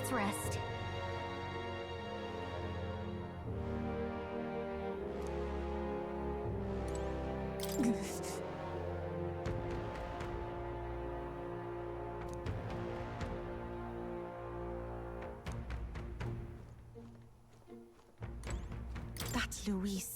Let's rest. That's Luis.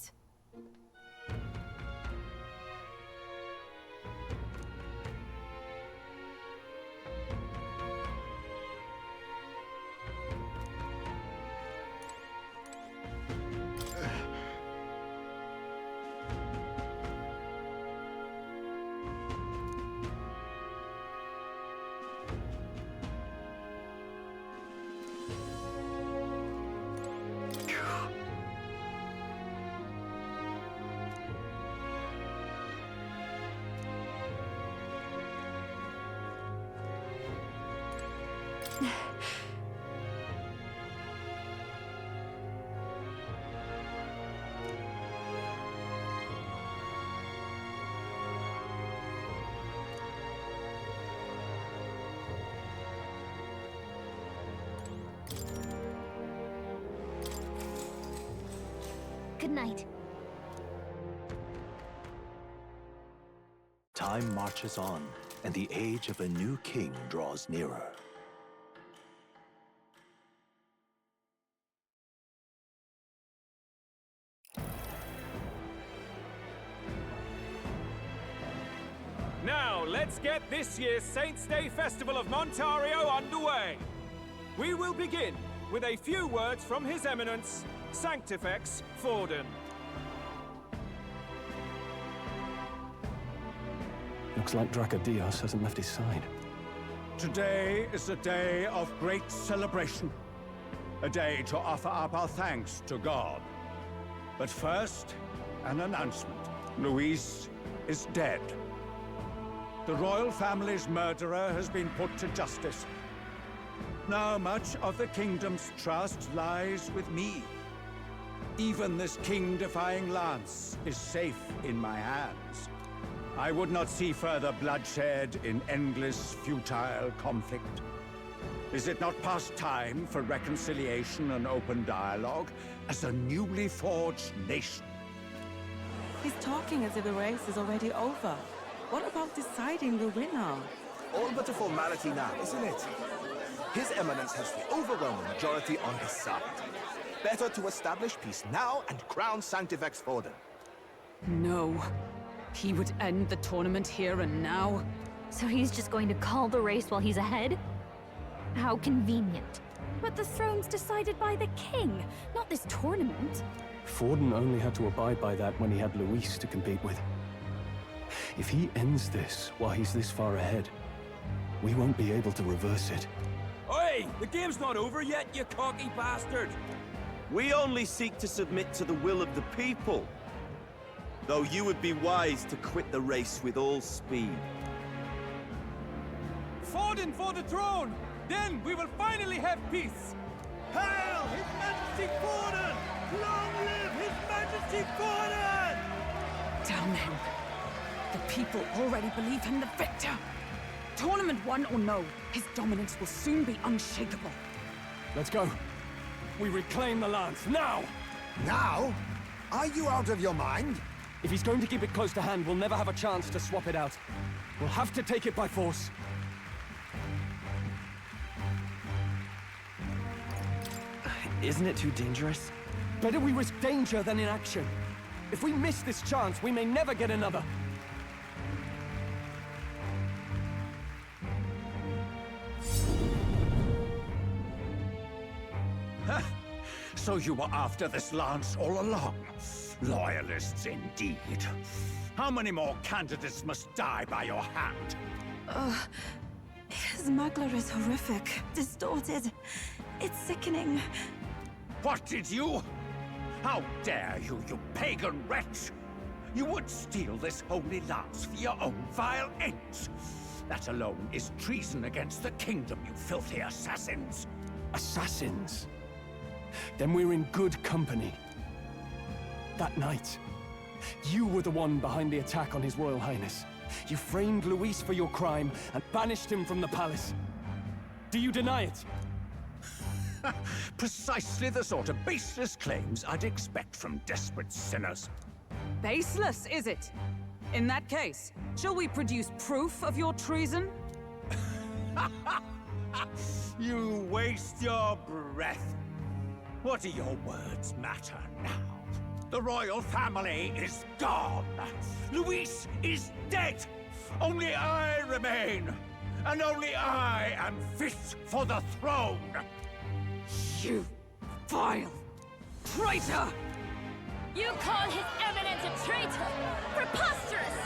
Good night. Time marches on, and the age of a new king draws nearer. Now, let's get this year's Saints' Day Festival of Montario underway. We will begin with a few words from His Eminence, Sanctifex Forden. Looks like Dracodios hasn't left his side. Today is a day of great celebration. A day to offer up our thanks to God. But first, an announcement. Luis is dead. The royal family's murderer has been put to justice. Now much of the kingdom's trust lies with me. Even this king-defying lance is safe in my hands. I would not see further bloodshed in endless, futile conflict. Is it not past time for reconciliation and open dialogue as a newly forged nation? He's talking as if the race is already over. What about deciding the winner? All but a formality now, isn't it? His Eminence has the overwhelming majority on his side. Better to establish peace now and crown Sanctifex Forden. No. He would end the tournament here and now. So he's just going to call the race while he's ahead? How convenient. But the throne's decided by the king, not this tournament. Forden only had to abide by that when he had Luis to compete with. If he ends this while he's this far ahead, we won't be able to reverse it. Oi! The game's not over yet, you cocky bastard! We only seek to submit to the will of the people. Though you would be wise to quit the race with all speed. Forden for the throne! Then we will finally have peace! Hail His Majesty Forden! Long live His Majesty Forden! Damn him. The people already believe him the victor. Tournament won or no, his dominance will soon be unshakable. Let's go. We reclaim the lance, now! Now? Are you out of your mind? If he's going to keep it close to hand, we'll never have a chance to swap it out. We'll have to take it by force. Isn't it too dangerous? Better we risk danger than inaction. If we miss this chance, we may never get another. So you were after this lance all along? Loyalists indeed. How many more candidates must die by your hand? His muggler is horrific, distorted. It's sickening. What did you? How dare you, you pagan wretch! You would steal this holy lance for your own vile ends. That alone is treason against the kingdom, you filthy assassins. Assassins? Then we're in good company. That night, you were the one behind the attack on His Royal Highness. You framed Luis for your crime and banished him from the palace. Do you deny it? Precisely the sort of baseless claims I'd expect from desperate sinners. Baseless, is it? In that case, shall we produce proof of your treason? You waste your breath. What do your words matter now? The royal family is gone. Luis is dead. Only I remain. And only I am fit for the throne. You vile traitor! You call His Eminence a traitor? Preposterous!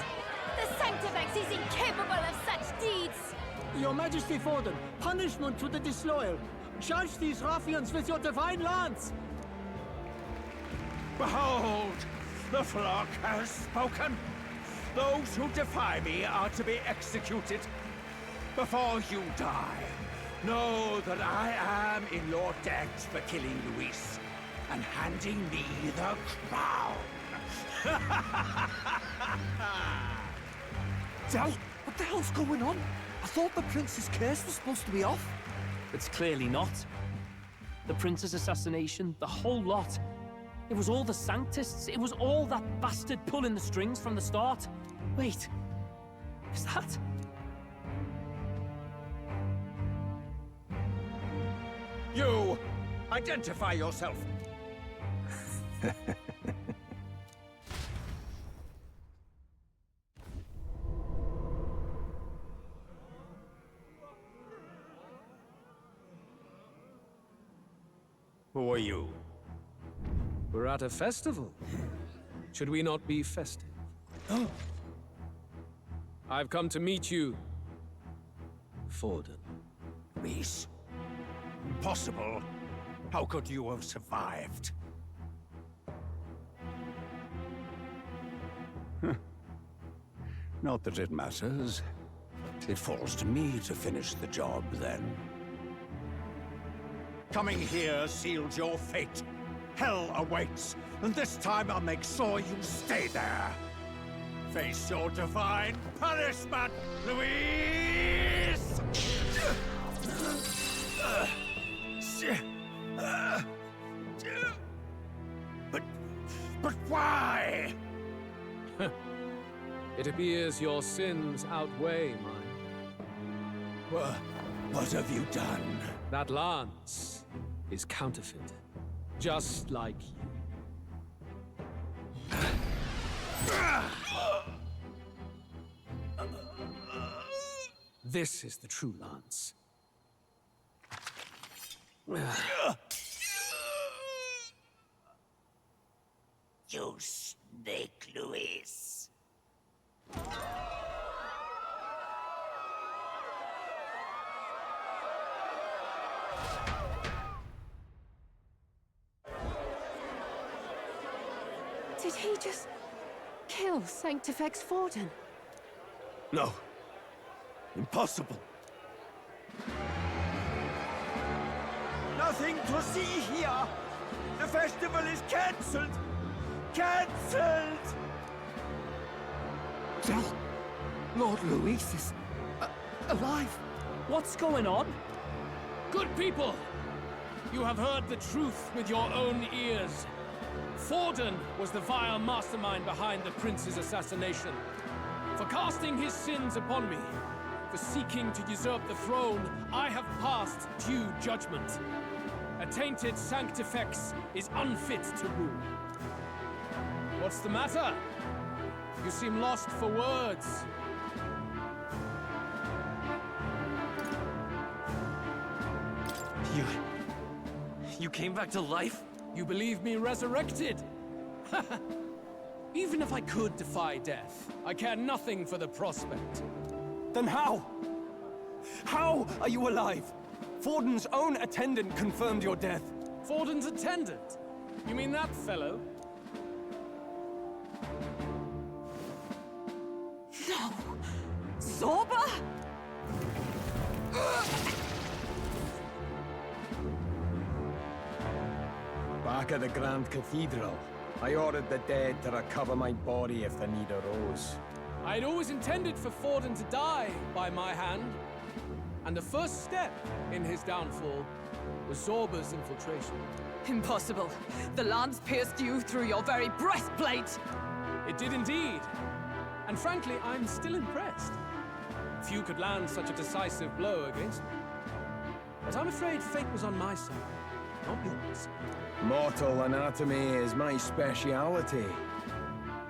The Sanctifex is incapable of such deeds! Your Majesty Forden, punishment to the disloyal. Judge these ruffians with your divine lance! Behold, the flock has spoken. Those who defy me are to be executed. Before you die, know that I am in your debt for killing Luis and handing me the crown. Del, what the hell's going on? I thought the prince's curse was supposed to be off. It's clearly not. The prince's assassination, the whole lot. It was all the Sanctists. It was all that bastard pulling the strings from the start. Wait, is that... You! Identify yourself! Who are you? We're at a festival. Should we not be festive? I've come to meet you, Forden. Luis? Impossible. How could you have survived? Not that it matters. It falls to me to finish the job, then. Coming here sealed your fate. Hell awaits, and this time I'll make sure you stay there. Face your divine punishment, Luis! But why? It appears your sins outweigh mine. What have you done? That lance is counterfeit, just like you. This is the true lance. You snake, Luis. Did he just kill Sanctifex Forden? No. Impossible. Nothing to see here. The festival is cancelled. Cancelled! Del, Lord Luis is alive. What's going on? Good people! You have heard the truth with your own ears. Forden was the vile mastermind behind the prince's assassination. For casting his sins upon me, for seeking to usurp the throne, I have passed due judgment. A tainted Sanctifex is unfit to rule. What's the matter? You seem lost for words. You came back to life? You believe me resurrected? Even if I could defy death, I care nothing for the prospect. Then how? How are you alive? Forden's own attendant confirmed your death. Forden's attendant? You mean that fellow? No! Zorba? Back at the Grand Cathedral, I ordered the dead to recover my body if the need arose. I'd always intended for Forden to die by my hand. And the first step in his downfall was Zorba's infiltration. Impossible. The lance pierced you through your very breastplate! It did indeed. And frankly, I'm still impressed. Few could land such a decisive blow against me. But I'm afraid fate was on my side, not yours. Mortal anatomy is my speciality.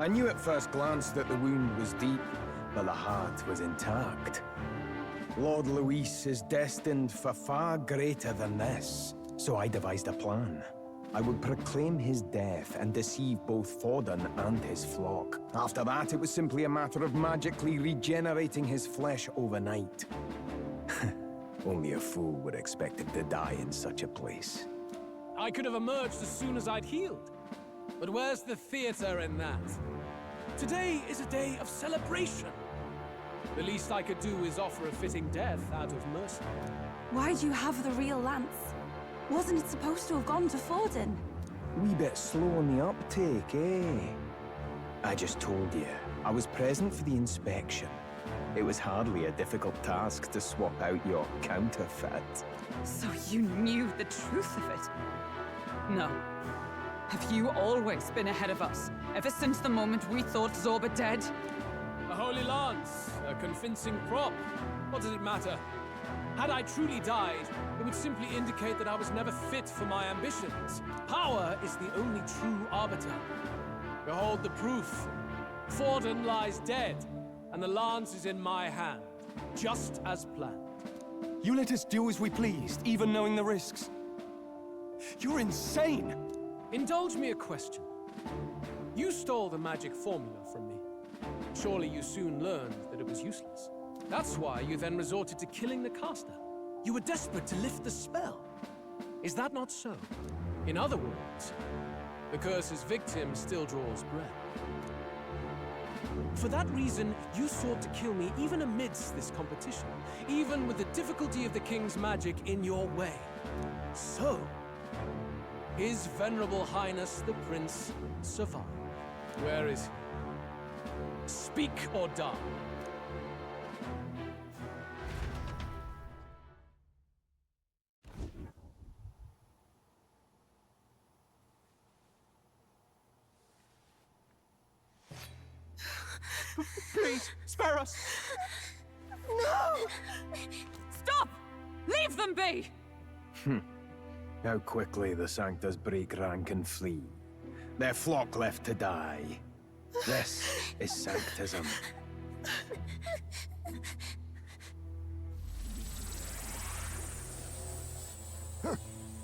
I knew at first glance that the wound was deep, but the heart was intact. Lord Luis is destined for far greater than this, so I devised a plan. I would proclaim his death and deceive both Forden and his flock. After that, it was simply a matter of magically regenerating his flesh overnight. Only a fool would expect him to die in such a place. I could have emerged as soon as I'd healed. But where's the theater in that? Today is a day of celebration. The least I could do is offer a fitting death out of mercy. Why'd you have the real lance? Wasn't it supposed to have gone to Forden? Wee bit slow on the uptake, eh? I just told you, I was present for the inspection. It was hardly a difficult task to swap out your counterfeit. So you knew the truth of it? No. Have you always been ahead of us, ever since the moment we thought Zorba dead? A holy lance, a convincing prop. What does it matter? Had I truly died, it would simply indicate that I was never fit for my ambitions. Power is the only true arbiter. Behold the proof. Forden lies dead, and the lance is in my hand, just as planned. You let us do as we pleased, even knowing the risks. You're insane! Indulge me a question. You stole the magic formula from me. Surely you soon learned that it was useless. That's why you then resorted to killing the caster. You were desperate to lift the spell. Is that not so? In other words, the curse's victim still draws breath. For that reason, you sought to kill me even amidst this competition, even with the difficulty of the king's magic in your way. So, His Venerable Highness the Prince survived. Where is he? Speak or die. Please, spare us! No! Stop! Leave them be! How quickly the Sanctus break rank and flee. Their flock left to die. This is Sanctism.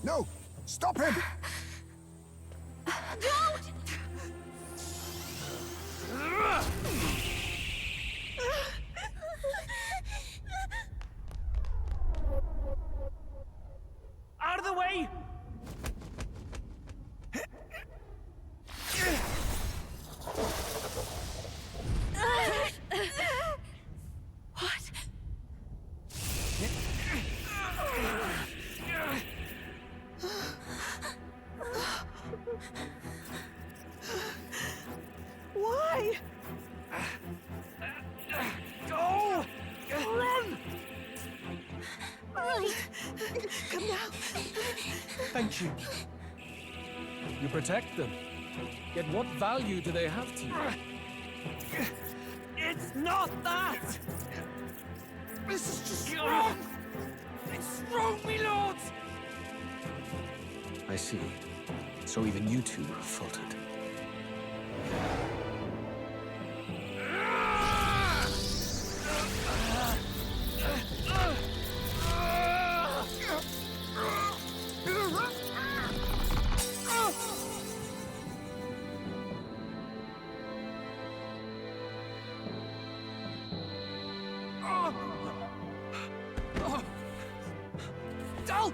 No! Stop him! Don't! Out of the way! What? Why? Go! Run! Right. Come now. Thank you. You protect them. Yet what value do they have to you? It's not that! This is just wrong! It's wrong, my lords! I see. So even you two faltered. Dal!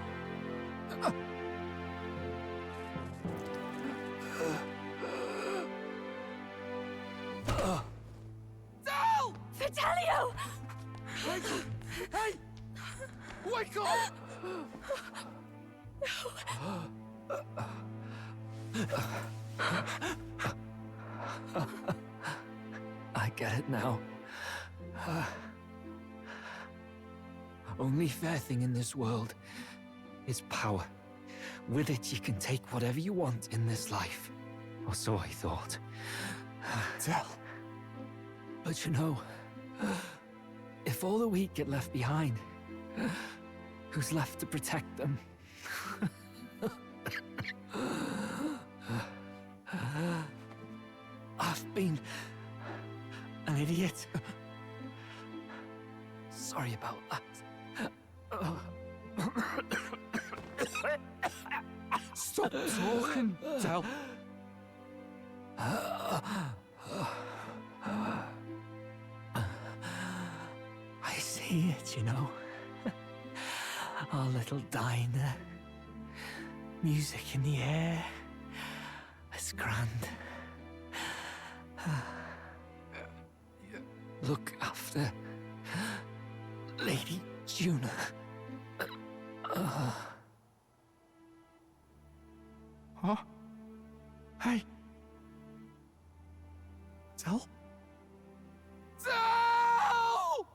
Dal! Fidelio! Hey! Wake up! I get it now. Only fair thing in this world is power. With it, you can take whatever you want in this life. Or so I thought. Tell. But you know, if all the weak get left behind, who's left to protect them? I've been an idiot. Sorry about that. Stop talking, Del. I see it, you know. Our little diner. Music in the air. It's grand. Look after Lady Juna. Huh? Hey. Del? Del!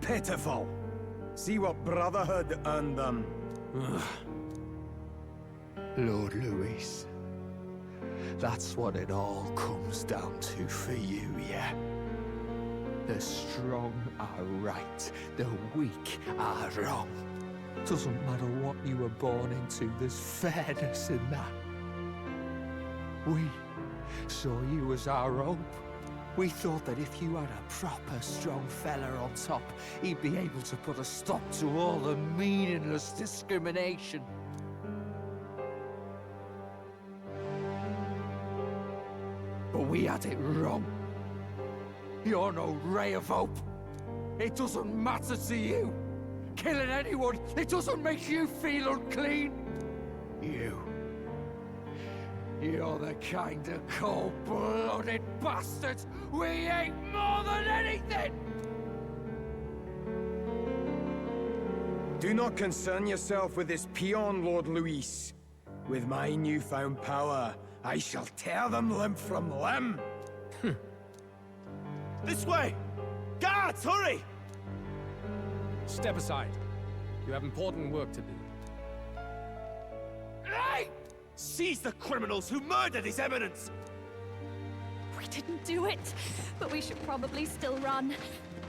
Pitiful. See what Brotherhood earned them. Lord Louis. That's what it all comes down to for you, yeah? The strong are right, the weak are wrong. Doesn't matter what you were born into, there's fairness in that. We saw you as our hope. We thought that if you had a proper strong fella on top, he'd be able to put a stop to all the meaningless discrimination. But we had it wrong. You're no ray of hope. It doesn't matter to you. Killing anyone, it doesn't make you feel unclean. You're the kind of cold-blooded bastards we hate more than anything! Do not concern yourself with this peon, Lord Louis. With my newfound power, I shall tear them limb from limb. This way! Guards, hurry! Step aside. You have important work to do. Hey! Seize the criminals who murdered His Eminence! We didn't do it, but we should probably still run.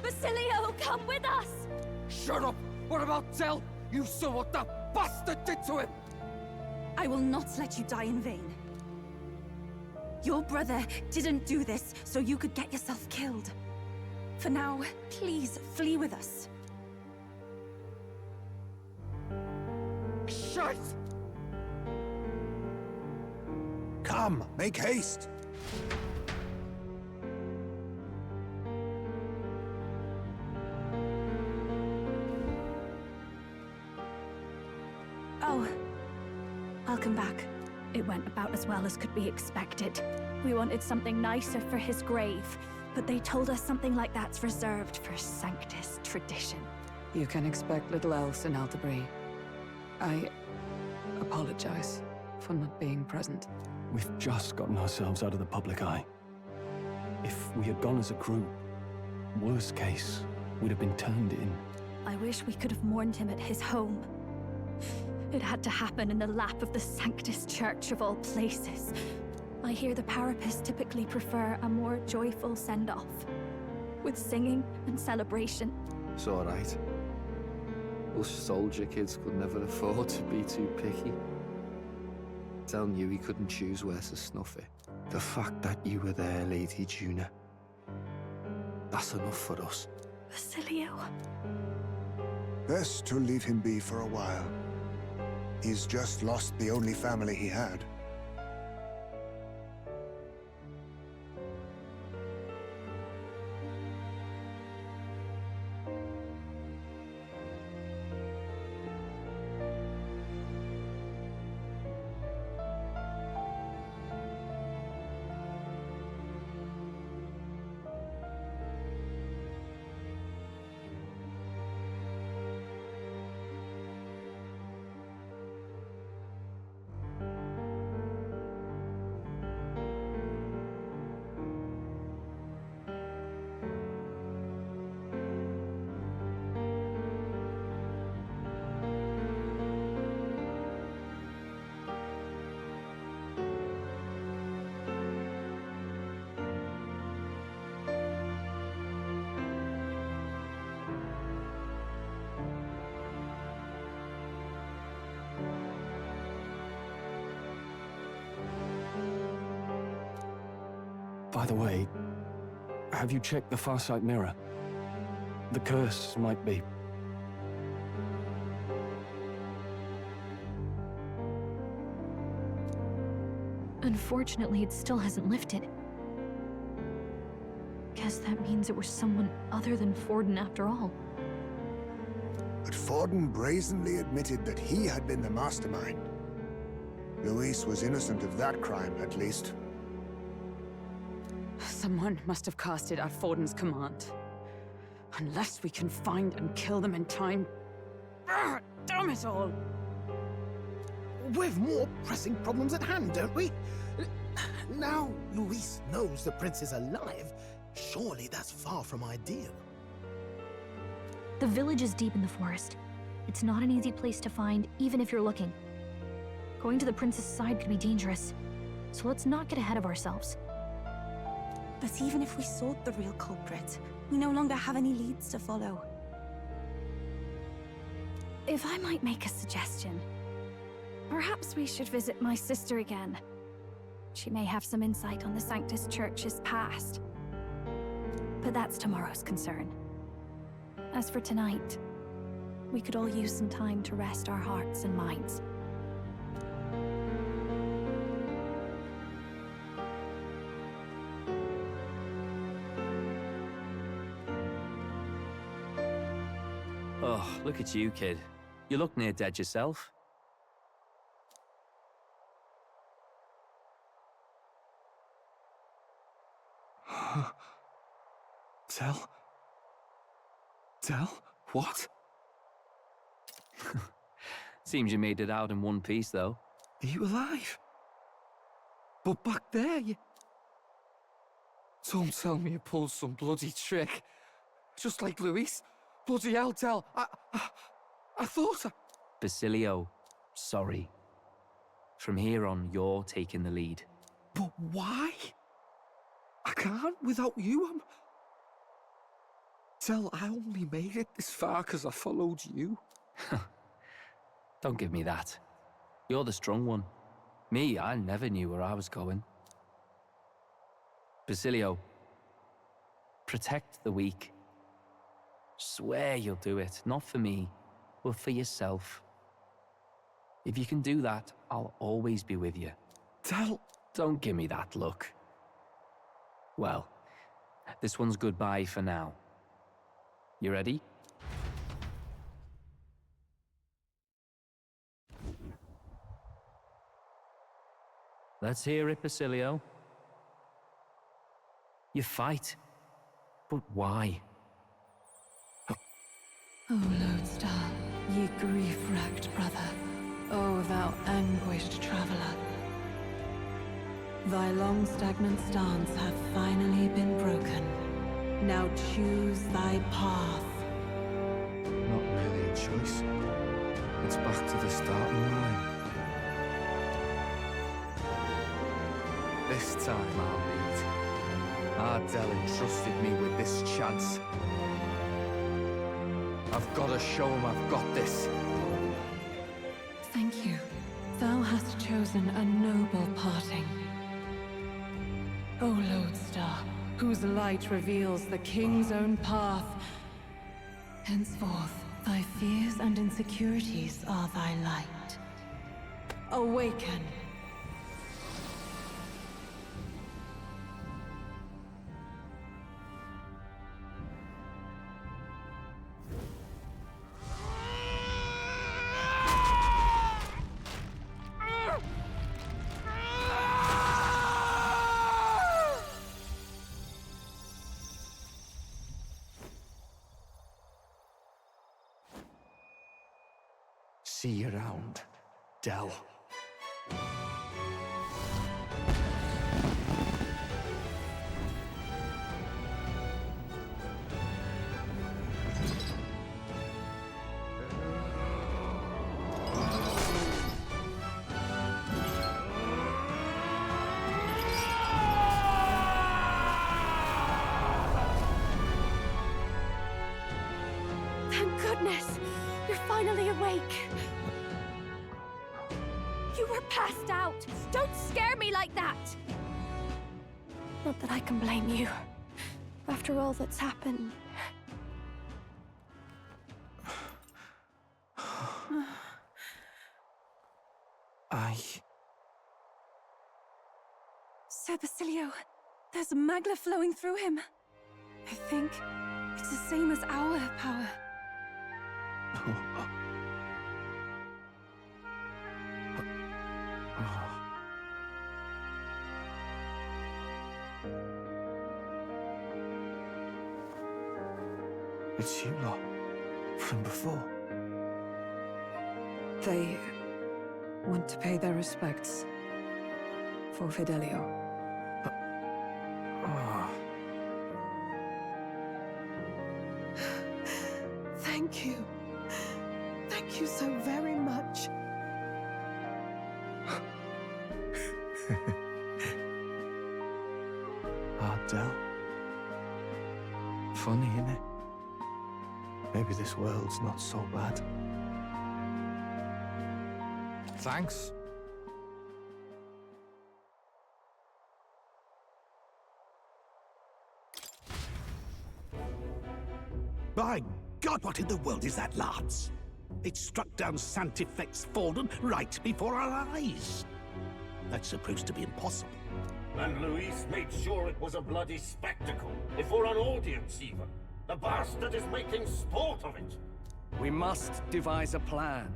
Basilio, come with us! Shut up! What about Del? You saw what that bastard did to him! I will not let you die in vain. Your brother didn't do this so you could get yourself killed. For now, please flee with us. Shite! Come, make haste! Oh, I'll come back. It went about as well as could be expected. We wanted something nicer for his grave, but they told us something like that's reserved for Sanctus tradition. You can expect little else in Aldebury. I apologize for not being present. We've just gotten ourselves out of the public eye. If we had gone as a group, worst case, we'd have been turned in. I wish we could have mourned him at his home. It had to happen in the lap of the Sanctus Church of all places. I hear the Parapists typically prefer a more joyful send-off, with singing and celebration. It's all right. Us soldier kids could never afford to be too picky. Telling you he couldn't choose where to snuff it. The fact that you were there, Lady Juna, that's enough for us. Basilio. Best to leave him be for a while. He's just lost the only family he had. By the way, have you checked the Farsight mirror? The curse might be... Unfortunately, it still hasn't lifted. Guess that means it was someone other than Forden after all. But Forden brazenly admitted that he had been the mastermind. Luis was innocent of that crime, at least. Someone must have cast it at Forden's command. Unless we can find and kill them in time... Damn it all! We've more pressing problems at hand, don't we? Now Luis knows the prince is alive. Surely that's far from ideal. The village is deep in the forest. It's not an easy place to find, even if you're looking. Going to the prince's side could be dangerous, so let's not get ahead of ourselves. But even if we sought the real culprit, we no longer have any leads to follow. If I might make a suggestion, perhaps we should visit my sister again. She may have some insight on the Sanctus Church's past. But that's tomorrow's concern. As for tonight, we could all use some time to rest our hearts and minds. Oh, look at you, kid. You look near dead yourself. Tell? What? Seems you made it out in one piece, though. Are you alive? But back there, you... Don't tell me you pulled some bloody trick. Just like Luis. Bloody hell, Tell. I thought I... Basilio, sorry. From here on, you're taking the lead. But why? I can't without you. Tell, I only made it this far because I followed you. Don't give me that. You're the strong one. Me, I never knew where I was going. Basilio, protect the weak. Swear you'll do it, not for me, but for yourself. If you can do that, I'll always be with you. Tell... Don't give me that look. Well, this one's goodbye for now. You ready? Let's hear it, Basilio. You fight. But why? O Lodestar, ye grief-racked brother, O thou anguished traveler. Thy long stagnant stance hath finally been broken. Now choose thy path. Not really a choice. It's back to the starting line. This time I'll lead. Ardell entrusted me with this chance. I've got to show him I've got this. Thank you. Thou hast chosen a noble parting. O Lodestar, whose light reveals the king's own path. Henceforth, thy fears and insecurities are thy light. Awaken. See you around, Dell. Thank goodness! You're finally awake! You were passed out! Don't scare me like that! Not that I can blame you. After all that's happened. Sir Basilio, there's magla flowing through him. I think it's the same as our power. It's you lot, from before. They want to pay their respects for Fidelio. Thank you. Thank you so very much. Ardell. Funny, innit? Maybe this world's not so bad. Thanks. By God, what in the world is that, lads? It struck down Santifex Forden right before our eyes. That's supposed to be impossible. And Luis made sure it was a bloody spectacle, before an audience even. The bastard is making sport of it. We must devise a plan.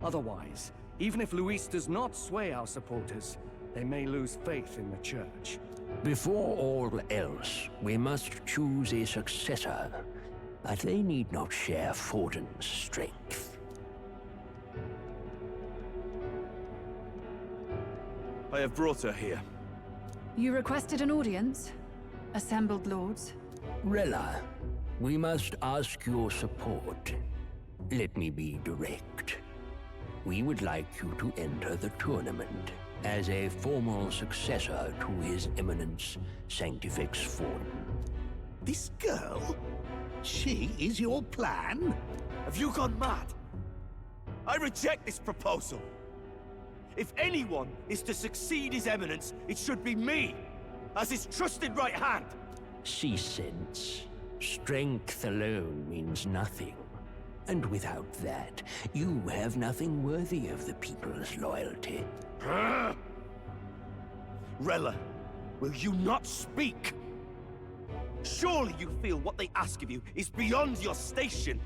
Otherwise, even if Luis does not sway our supporters, they may lose faith in the Church. Before all else, we must choose a successor. But they need not share Forden's strength. I have brought her here. You requested an audience? Assembled lords? Rella, we must ask your support. Let me be direct. We would like you to enter the tournament as a formal successor to His Eminence Sanctifex Forden. This girl? She is your plan? Have you gone mad? I reject this proposal. If anyone is to succeed His Eminence, it should be me, as his trusted right hand. See sense. Strength alone means nothing. And without that, you have nothing worthy of the people's loyalty. Rella, will you not speak? Surely you feel what they ask of you is beyond your station.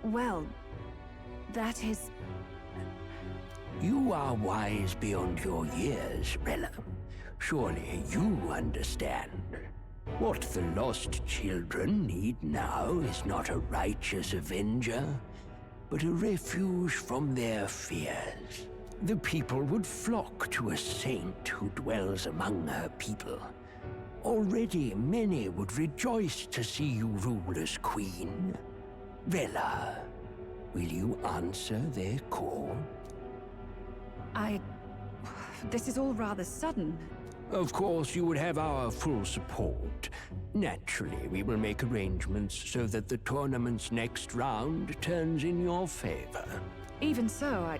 Well, that is... You are wise beyond your years, Rella. Surely you understand. What the lost children need now is not a righteous avenger, but a refuge from their fears. The people would flock to a saint who dwells among her people. Already many would rejoice to see you rule as queen. Rella, will you answer their call? This is all rather sudden. Of course, you would have our full support. Naturally, we will make arrangements so that the tournament's next round turns in your favor. Even so,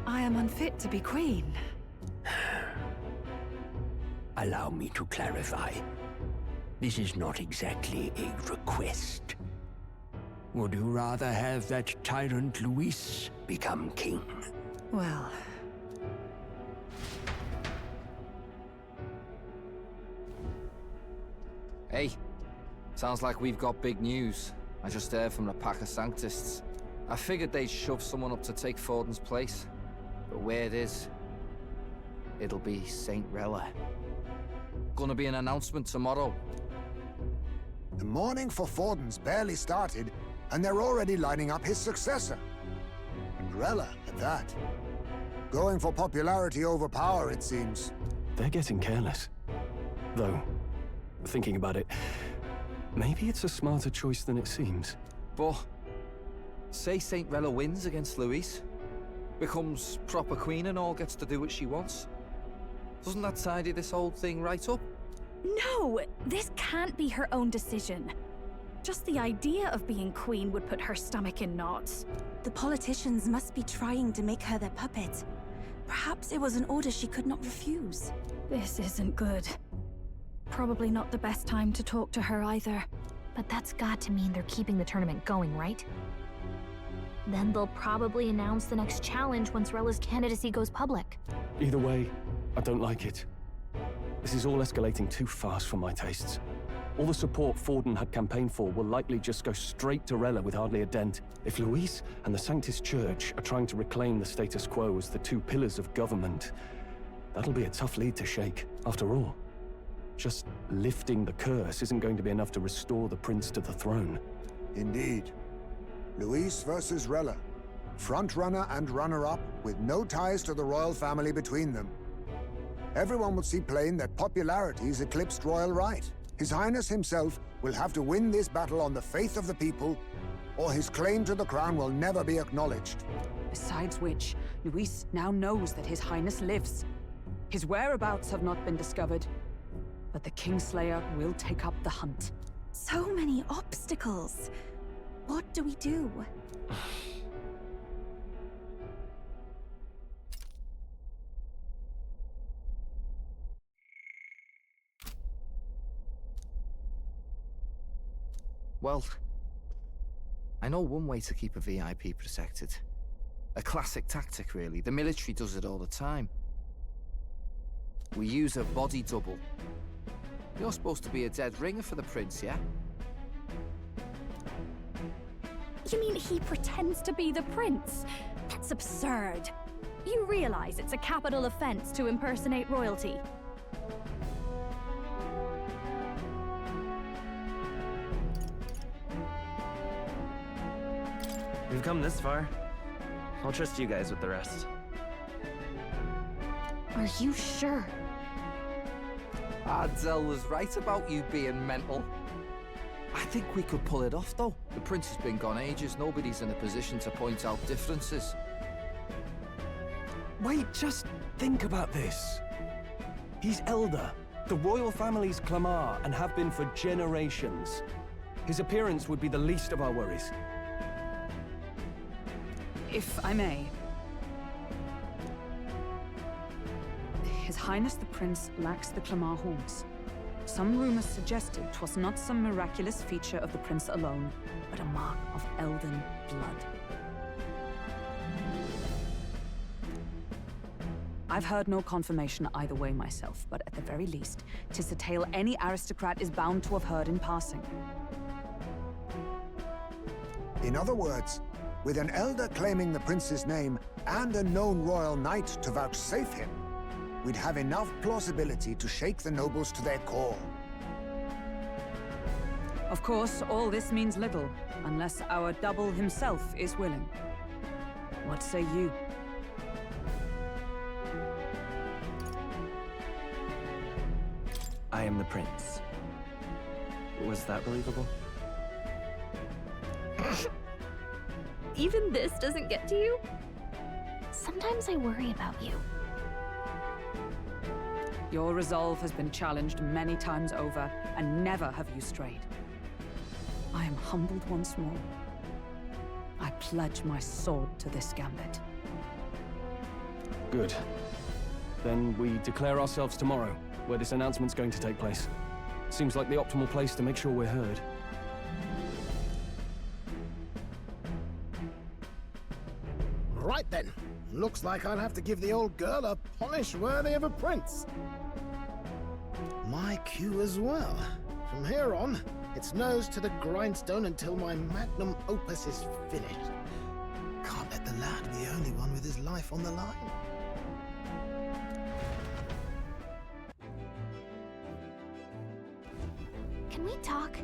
I am unfit to be queen. Allow me to clarify. This is not exactly a request. Would you rather have that tyrant Luis become king? Well... Hey, sounds like we've got big news. I just heard from the pack of Sanctists. I figured they'd shove someone up to take Forden's place. But where it is, it'll be Saint Rella. Gonna be an announcement tomorrow. The mourning for Forden's barely started, and they're already lining up his successor. And Rella, at that. Going for popularity over power, it seems. They're getting careless. Though, thinking about it, maybe it's a smarter choice than it seems. But, say Saint Rella wins against Luis, becomes proper queen and all gets to do what she wants. Doesn't that tidy this whole thing right up? No! This can't be her own decision. Just the idea of being queen would put her stomach in knots. The politicians must be trying to make her their puppet. Perhaps it was an order she could not refuse. This isn't good. Probably not the best time to talk to her either. But that's got to mean they're keeping the tournament going, right? Then they'll probably announce the next challenge once Rella's candidacy goes public. Either way, I don't like it. This is all escalating too fast for my tastes. All the support Forden had campaigned for will likely just go straight to Rella with hardly a dent. If Luis and the Sanctus Church are trying to reclaim the status quo as the two pillars of government, that'll be a tough lead to shake. After all, just lifting the curse isn't going to be enough to restore the prince to the throne. Indeed. Luis versus Rella. Front-runner and runner-up, with no ties to the royal family between them. Everyone will see plain that popularity's eclipsed royal right. His Highness himself will have to win this battle on the faith of the people, or his claim to the crown will never be acknowledged. Besides which, Luis now knows that His Highness lives. His whereabouts have not been discovered, but the Kingslayer will take up the hunt. So many obstacles. What do we do? Well, I know one way to keep a VIP protected. A classic tactic, really. The military does it all the time. We use a body double. You're supposed to be a dead ringer for the prince, yeah? You mean he pretends to be the prince? That's absurd. You realize it's a capital offense to impersonate royalty? We've come this far. I'll trust you guys with the rest. Are you sure? Ardell was right about you being mental. I think we could pull it off, though. The prince has been gone ages. Nobody's in a position to point out differences. Wait, just think about this. He's elder. The royal family's Clamar and have been for generations. His appearance would be the least of our worries. If I may. His Highness the Prince lacks the Clamar horns. Some rumors suggested 'twas not some miraculous feature of the prince alone, but a mark of elven blood. I've heard no confirmation either way myself, but at the very least, 'tis a tale any aristocrat is bound to have heard in passing. In other words, with an elder claiming the prince's name and a known royal knight to vouchsafe him, we'd have enough plausibility to shake the nobles to their core. Of course, all this means little, unless our double himself is willing. What say you? I am the prince. Was that believable? Even this doesn't get to you? Sometimes I worry about you. Your resolve has been challenged many times over, and never have you strayed. I am humbled once more. I pledge my sword to this gambit. Good. Then we declare ourselves tomorrow, where this announcement's going to take place. Seems like the optimal place to make sure we're heard. Right then. Looks like I'll have to give the old girl a polish worthy of a prince. My cue as well. From here on, it's nose to the grindstone until my magnum opus is finished. Can't let the lad be the only one with his life on the line. Can we talk?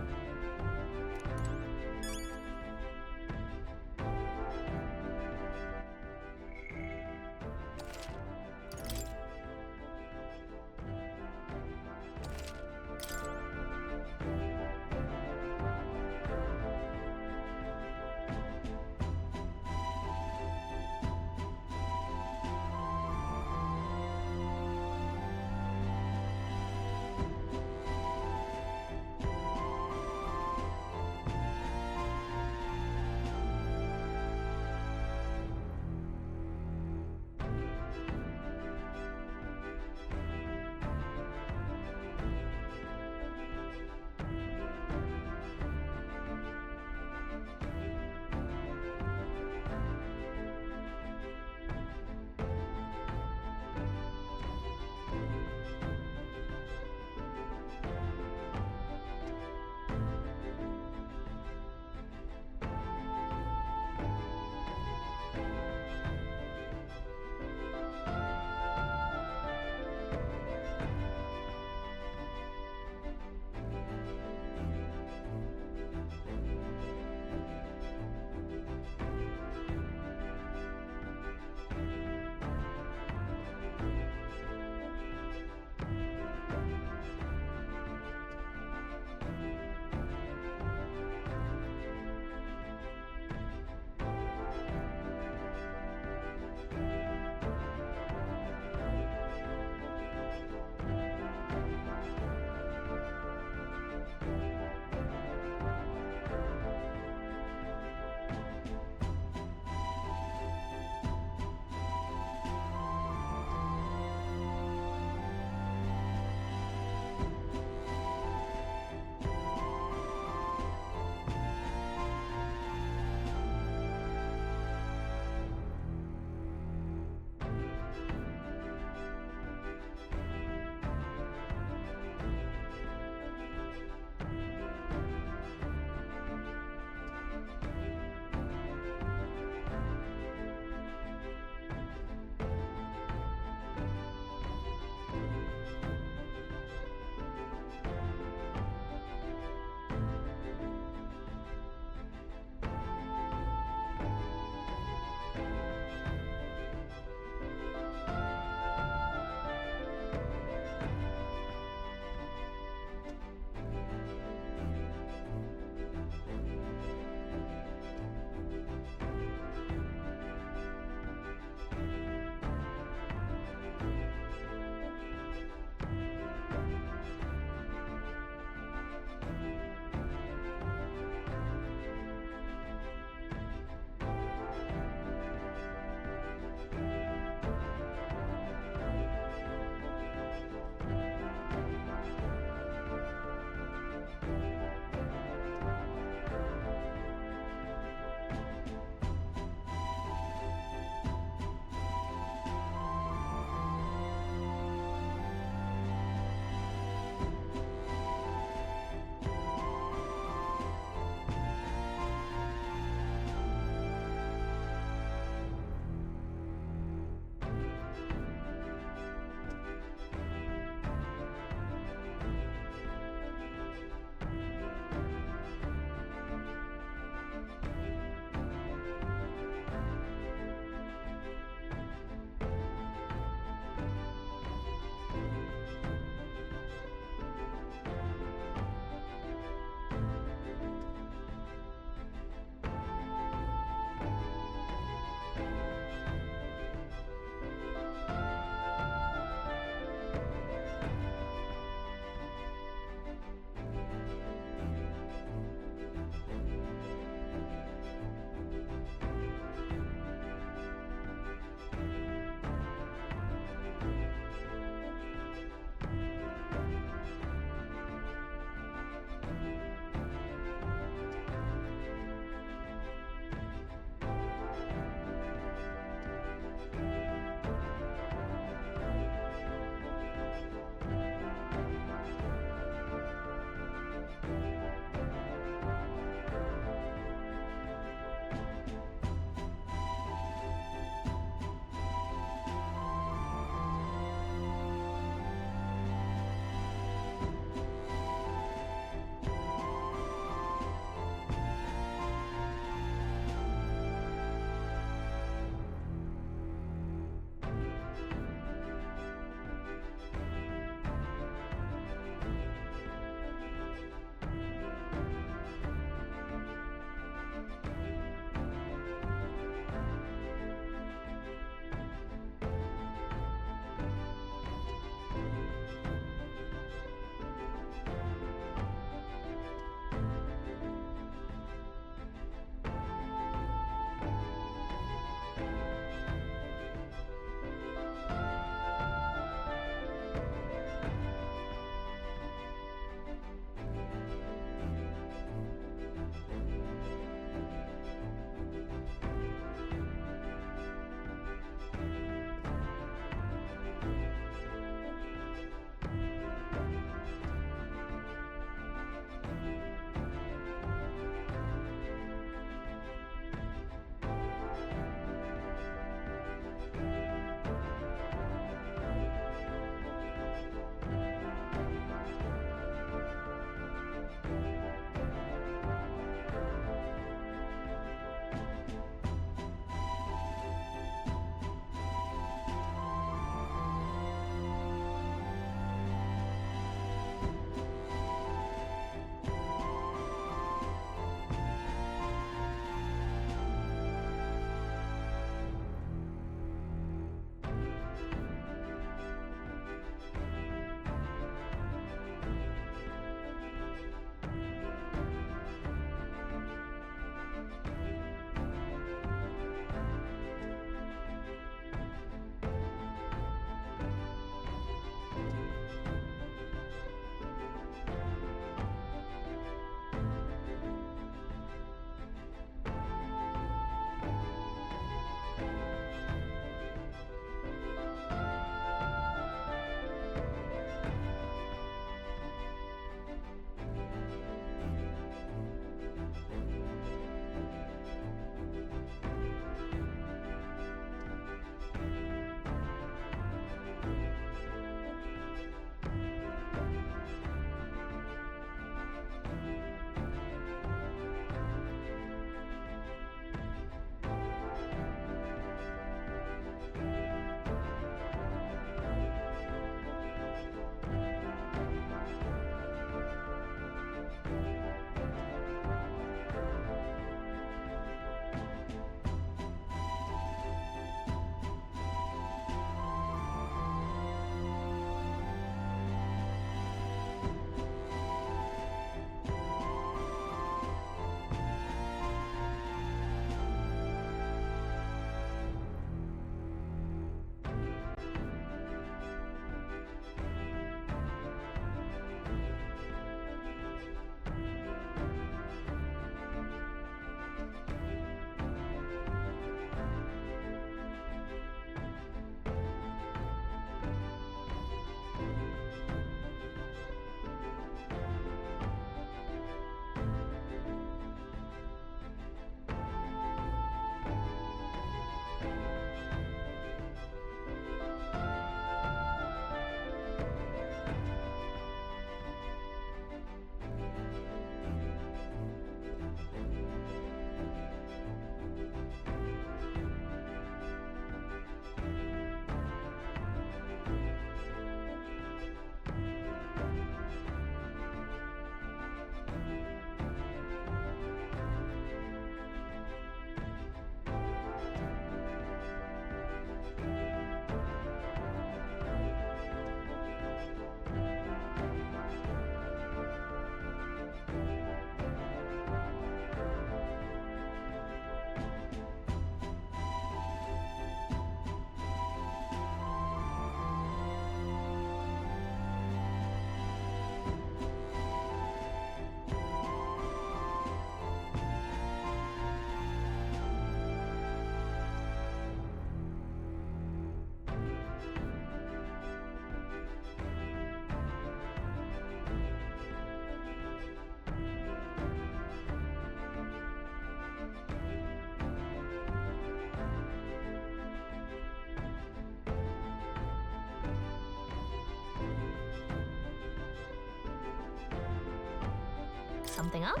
something up?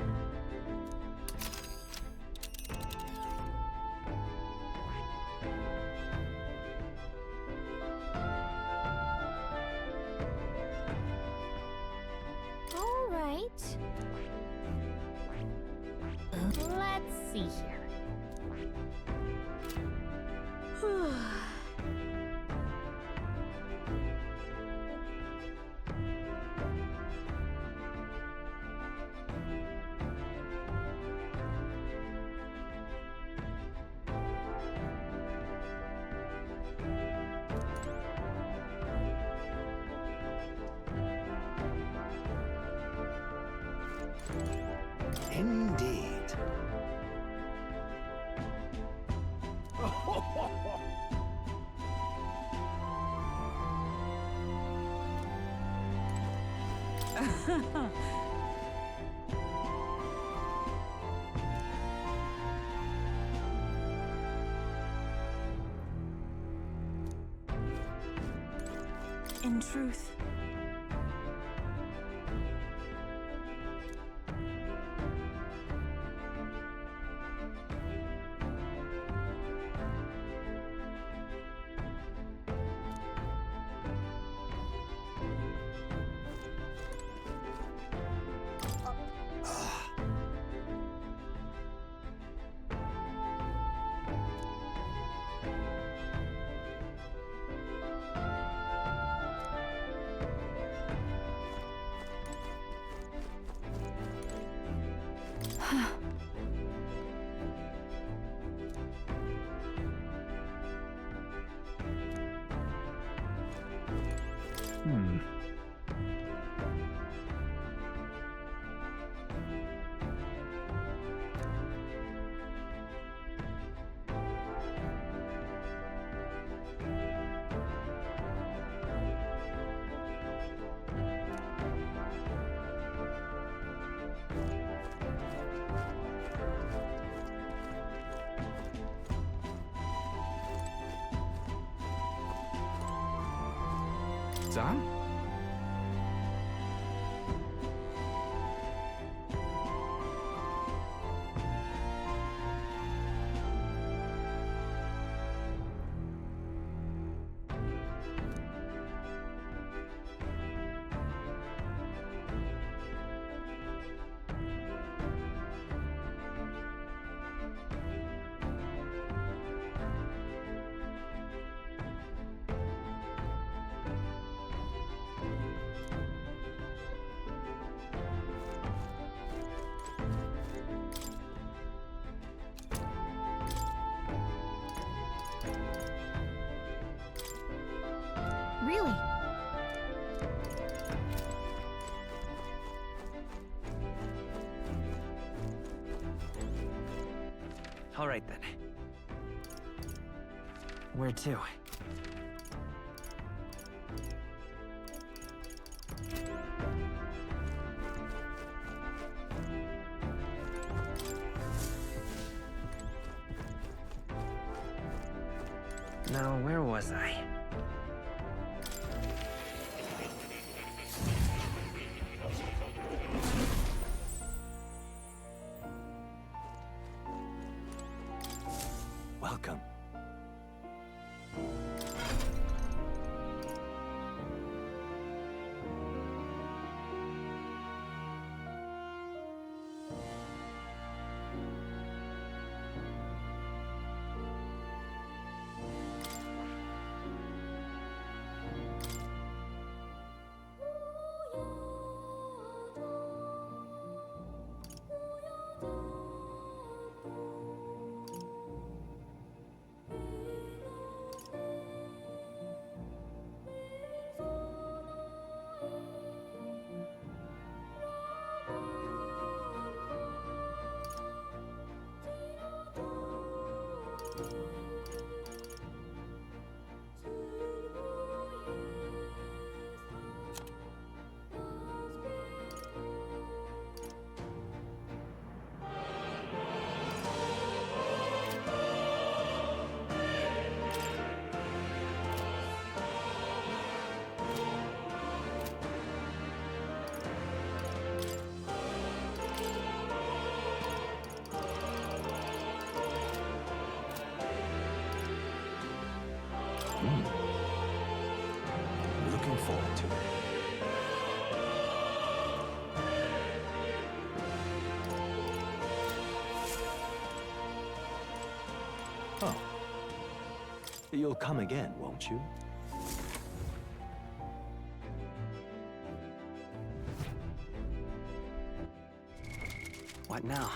All right. Let's see here. Indeed. In truth, Done? Really? All right then. Where to? Now, where was I? Welcome. You'll come again, won't you? What now?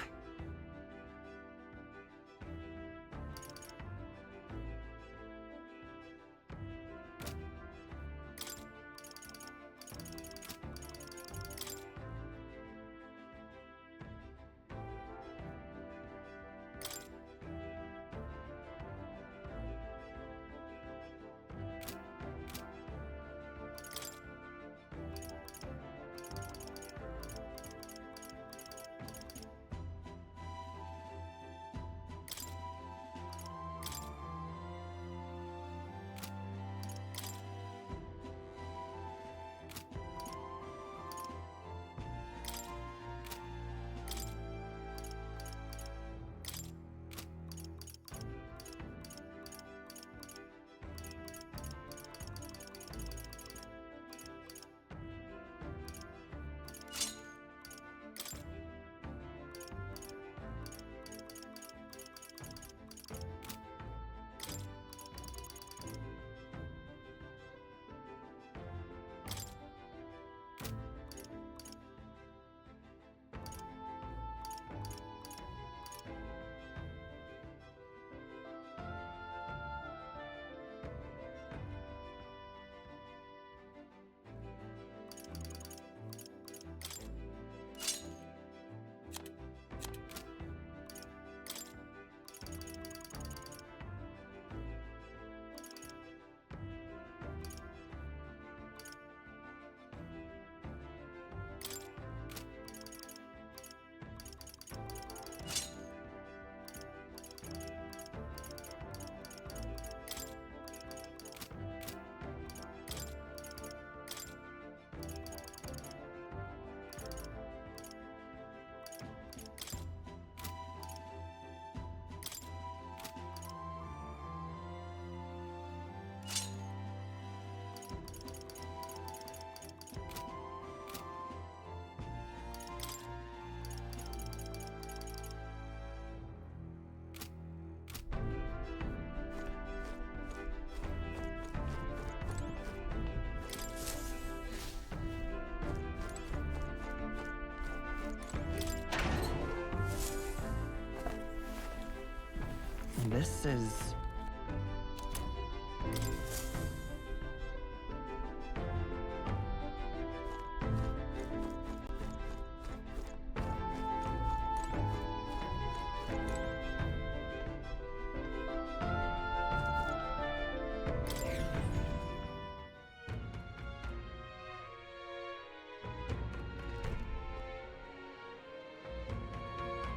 This is...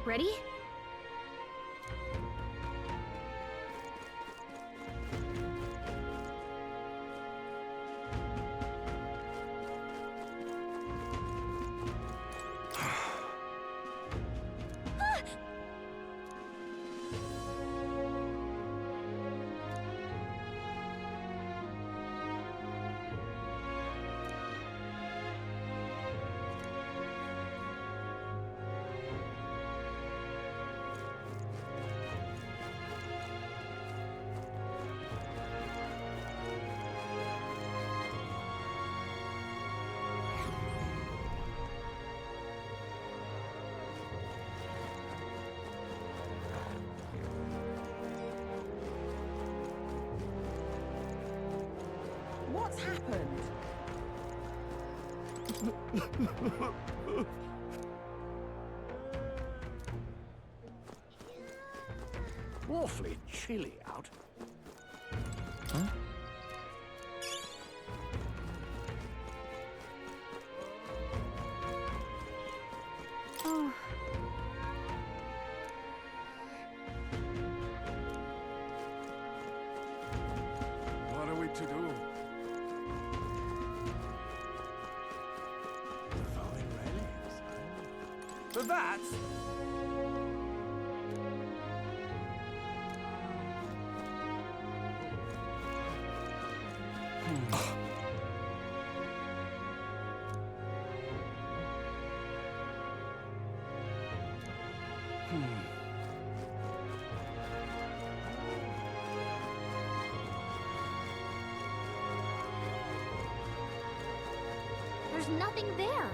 Ready? What's happened? Awfully chilly out. Huh? Oh. What are we to do? Divine relics, huh? For that, There's nothing there.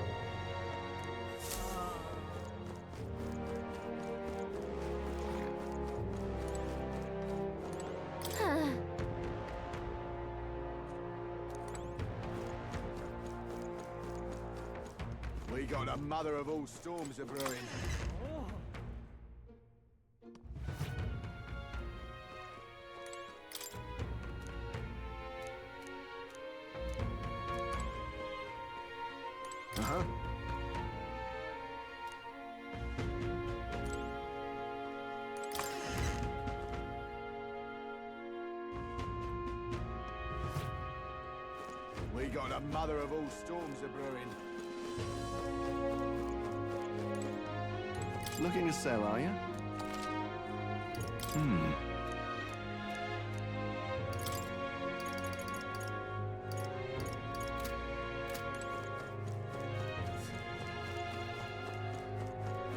We got the mother of all storms a brewing. Uh-huh. We got the mother of all storms a brewing. Looking to sell, are you?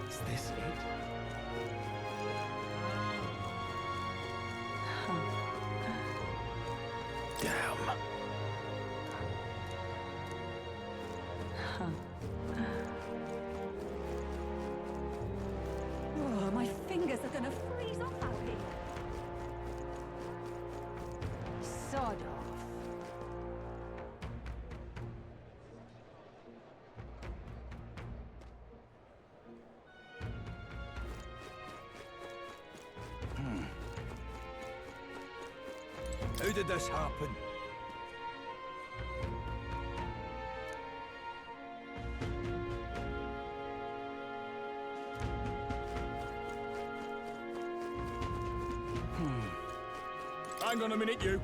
Is this it? Damn. Oh, my fingers are gonna freeze off out here. Sod off. How did this happen? Hang on a minute, you.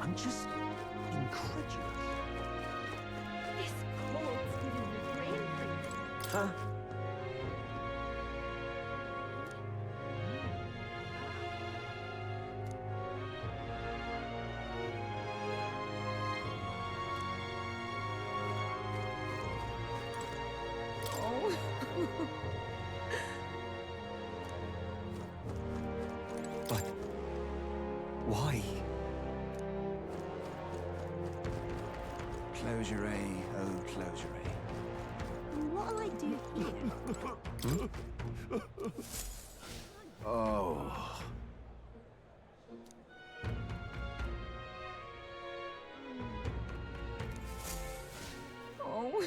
I'm just incredulous. This cold's giving me brain freeze. Huh? But why? Closure, oh closure. What'll I do here? Oh. Oh.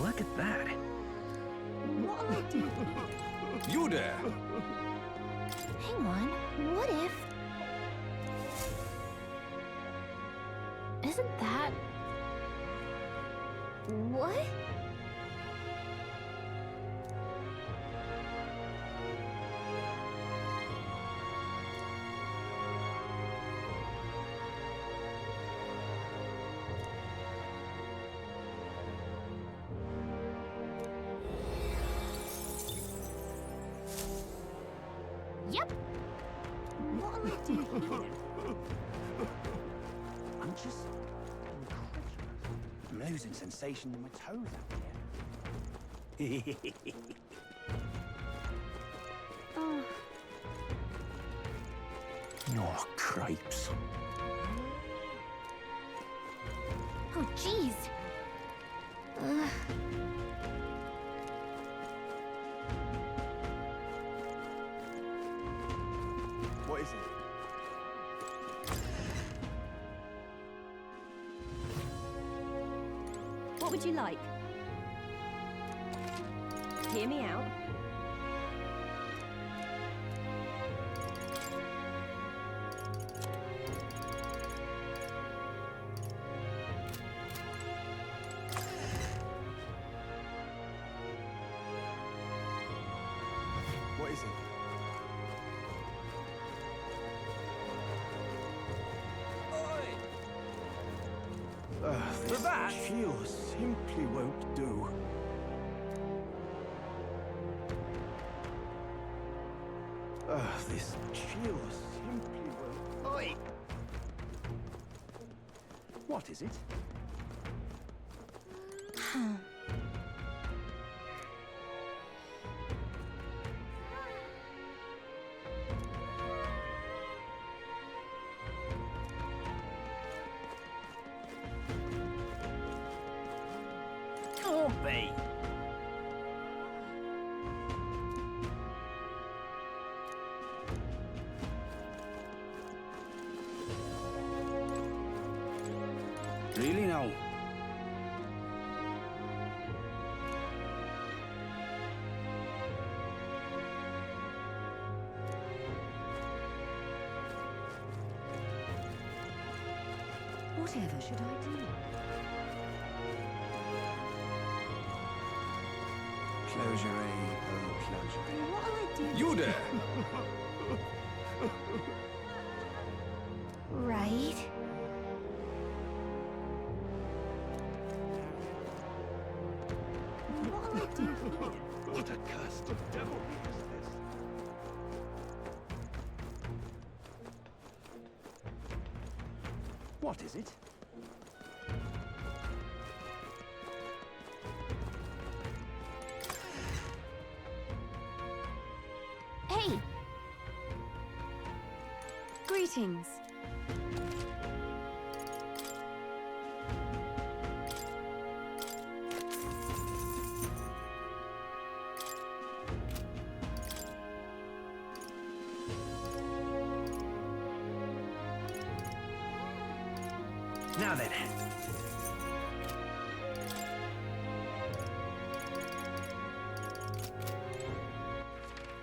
Look at that. What'll I do? You there? Hang on. What if... Isn't that... What? Yep. What'll I do here? I'm just incredulous. I'm losing sensation in my toes out here. Oh. Oh, cripes. Oh, jeez. What is it? What would you like? Hear me out. What is it? This shield simply won't do. This chill simply will... Oi! What is it? Can't be! Really now? Whatever should I do? Closure, oh closure. What'll I do? You there! Right? What'll I do? What a curse of devilry is this? What is it? Hey! Greetings. Now then.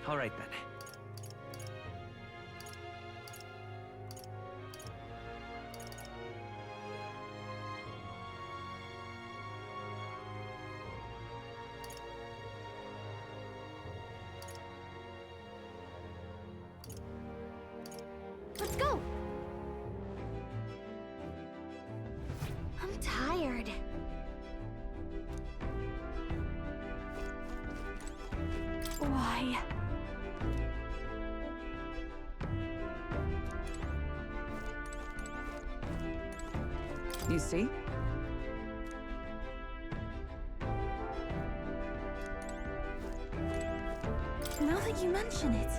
All right then. Let's go! I'm tired. Why? You see? Now that you mention it.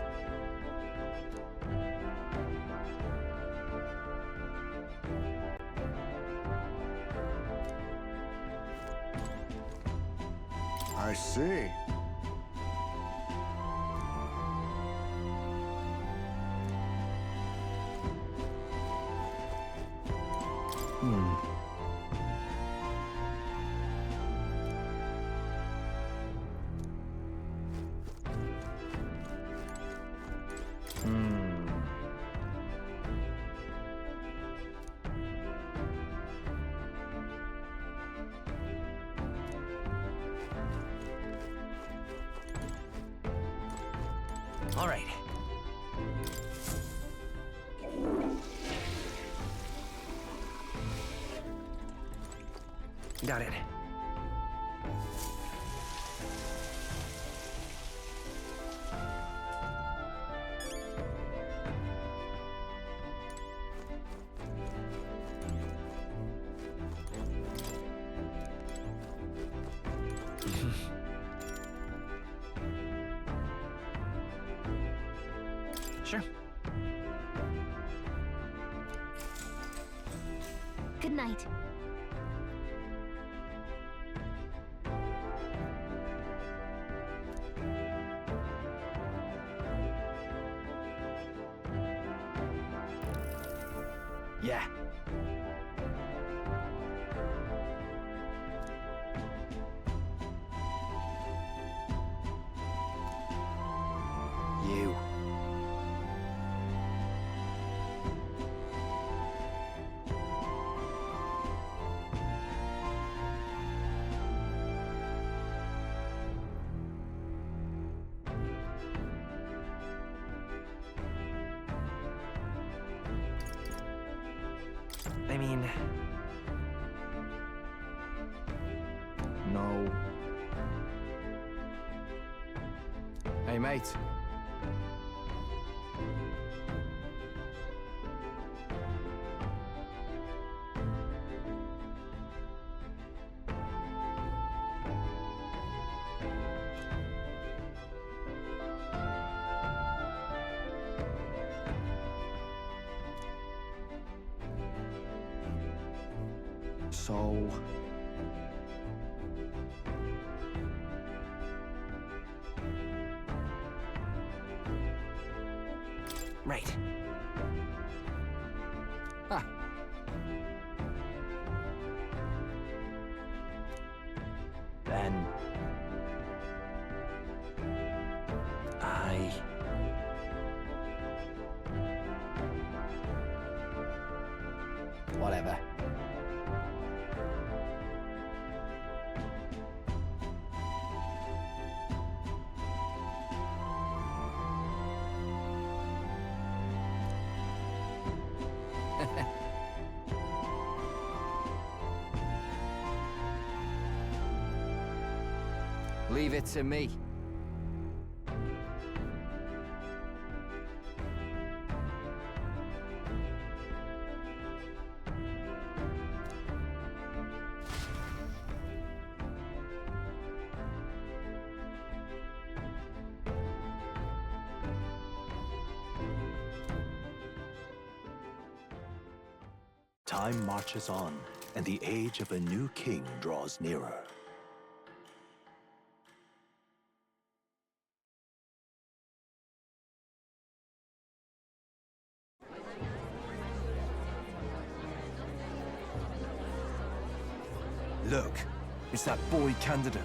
I see. All right. Got it. Sure. Good night. Yeah. You. I mean... No. Hey, mate. So... Right. Ah. Then... Whatever. Leave it to me. Time marches on, and the age of a new king draws nearer. Look, it's that boy candidate.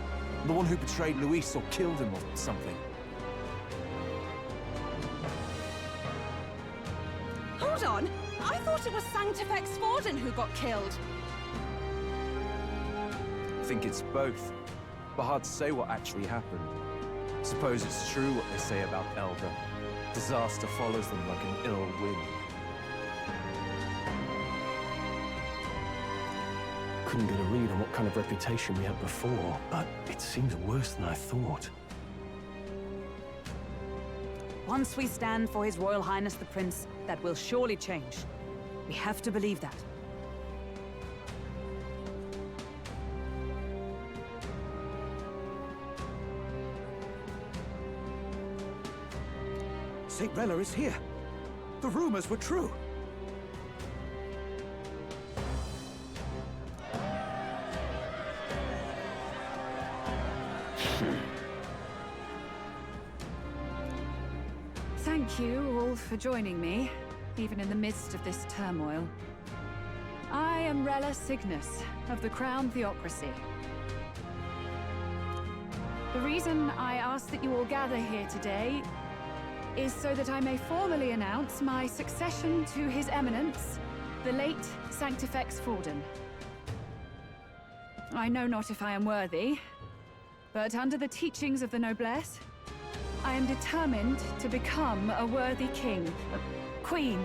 The one who betrayed Luis or killed him or something. Hold on! I thought it was Sanctifex Forden who got killed. I think it's both. But hard to say what actually happened. Suppose it's true what they say about Elder. Disaster follows them like an ill wind. Couldn't get a read on what kind of reputation we had before, but it seems worse than I thought. Once we stand for His Royal Highness the Prince, that will surely change. We have to believe that. St. Rella is here. The rumors were true. Thank you all for joining me, even in the midst of this turmoil. I am Rella Cygnus, of the Crown Theocracy. The reason I ask that you all gather here today is so that I may formally announce my succession to His Eminence, the late Sanctifex Forden. I know not if I am worthy, but under the teachings of the noblesse, I am determined to become a worthy king, a queen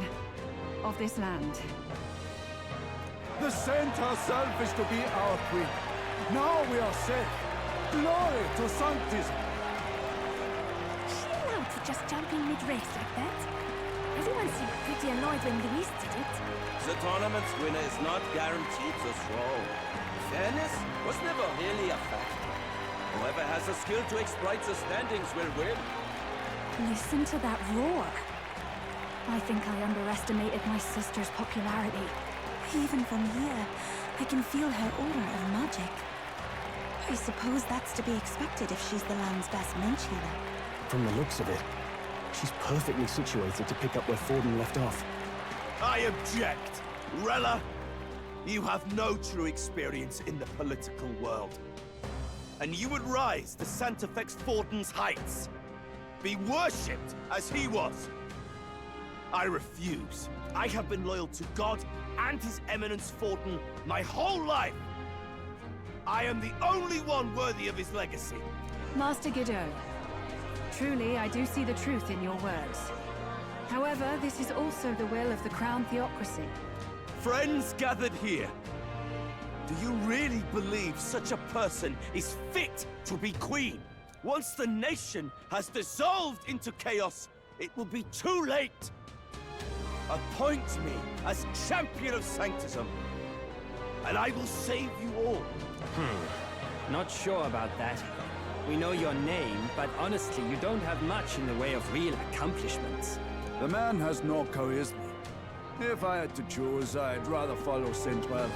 of this land. The saint herself is to be our queen. Now we are safe. Glory to Sanctism. Is she allowed to just jump in mid-race like that? Everyone seemed pretty annoyed when Luis did it. The tournament's winner is not guaranteed to throw. Fairness was never really a factor. Whoever has the skill to exploit the standings will win. Listen to that roar. I think I underestimated my sister's popularity. Even from here, I can feel her aura of magic. I suppose that's to be expected if she's the land's best mage healer. From the looks of it, she's perfectly situated to pick up where Forden left off. I object! Rella, you have no true experience in the political world. And you would rise to Sanctifex Forden's heights. Be worshipped as he was. I refuse. I have been loyal to God and His Eminence Forden my whole life. I am the only one worthy of his legacy. Master Guido, truly I do see the truth in your words. However, this is also the will of the Crown Theocracy. Friends gathered here, do you really believe such a person is fit to be queen? Once the nation has dissolved into chaos, it will be too late. Appoint me as champion of Sanctism, and I will save you all. Not sure about that. We know your name, but honestly, you don't have much in the way of real accomplishments. The man has no charisma. If I had to choose, I'd rather follow Saint Rella.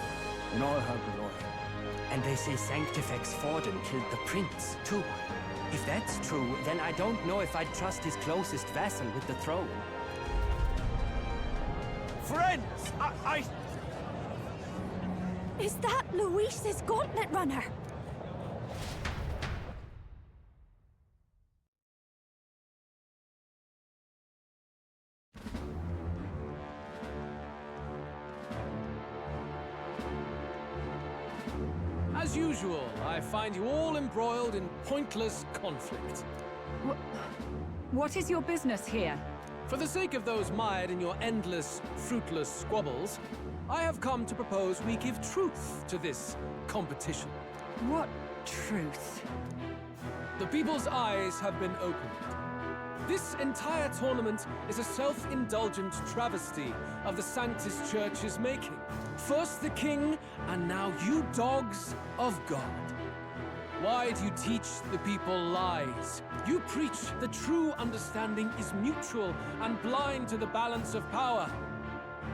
in all her glory. And they say Sanctifex Forden killed the prince, too. If that's true, then I don't know if I'd trust his closest vassal with the throne. Friends, I... Is that Luis's gauntlet runner? As usual, I find you all embroiled in pointless conflict. What is your business here? For the sake of those mired in your endless, fruitless squabbles, I have come to propose we give truth to this competition. What truth? The people's eyes have been opened. This entire tournament is a self-indulgent travesty of the Sanctus Church's making. First the king, and now you dogs of God. Why do you teach the people lies? You preach the true understanding is mutual and blind to the balance of power.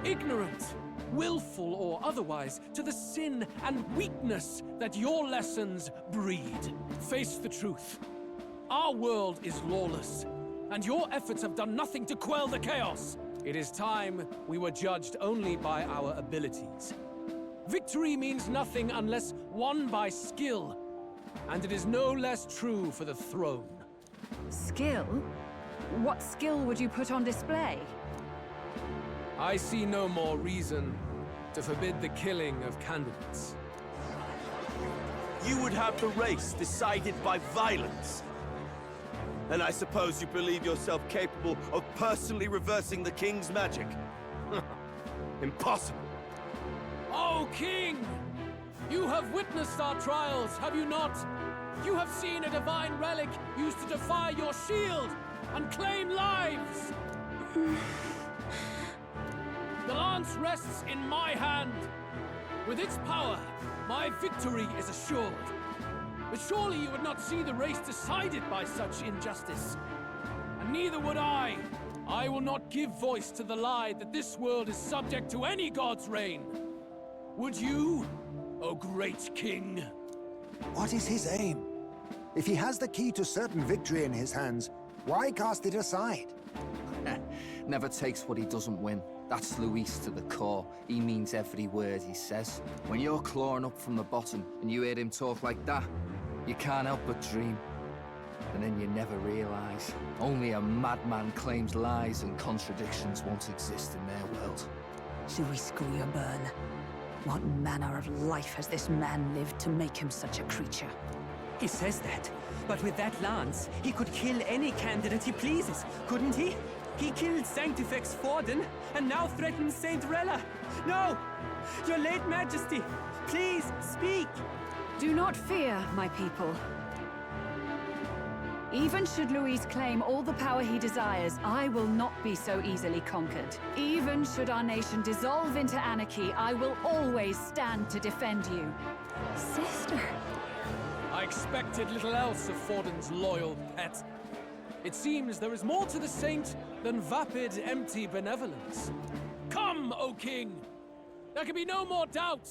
Ignorant, willful or otherwise, to the sin and weakness that your lessons breed. Face the truth. Our world is lawless, and your efforts have done nothing to quell the chaos. It is time we were judged only by our abilities. Victory means nothing unless won by skill, and it is no less true for the throne. Skill? What skill would you put on display? I see no more reason to forbid the killing of candidates. You would have the race decided by violence. And I suppose you believe yourself capable of personally reversing the king's magic? Impossible. Oh, King! You have witnessed our trials, have you not? You have seen a divine relic used to defy your shield and claim lives! The lance rests in my hand. With its power, my victory is assured. But surely you would not see the race decided by such injustice. And neither would I. I will not give voice to the lie that this world is subject to any god's reign. Would you, O great king? What is his aim? If he has the key to certain victory in his hands, why cast it aside? Never takes what he doesn't win. That's Luis to the core. He means every word he says. When you're clawing up from the bottom and you hear him talk like that, you can't help but dream. And then you never realize. Only a madman claims lies and contradictions won't exist in their world. Luis Guyonburn. What manner of life has this man lived to make him such a creature? He says that, but with that lance, he could kill any candidate he pleases, couldn't he? He killed Sanctifex Forden, and now threatens Saint Rella. No! Your late majesty, please, speak! Do not fear, my people. Even should Luis claim all the power he desires, I will not be so easily conquered. Even should our nation dissolve into anarchy, I will always stand to defend you. Sister. I expected little else of Forden's loyal pet. It seems there is more to the saint than vapid, empty benevolence. Come, O king! There can be no more doubt.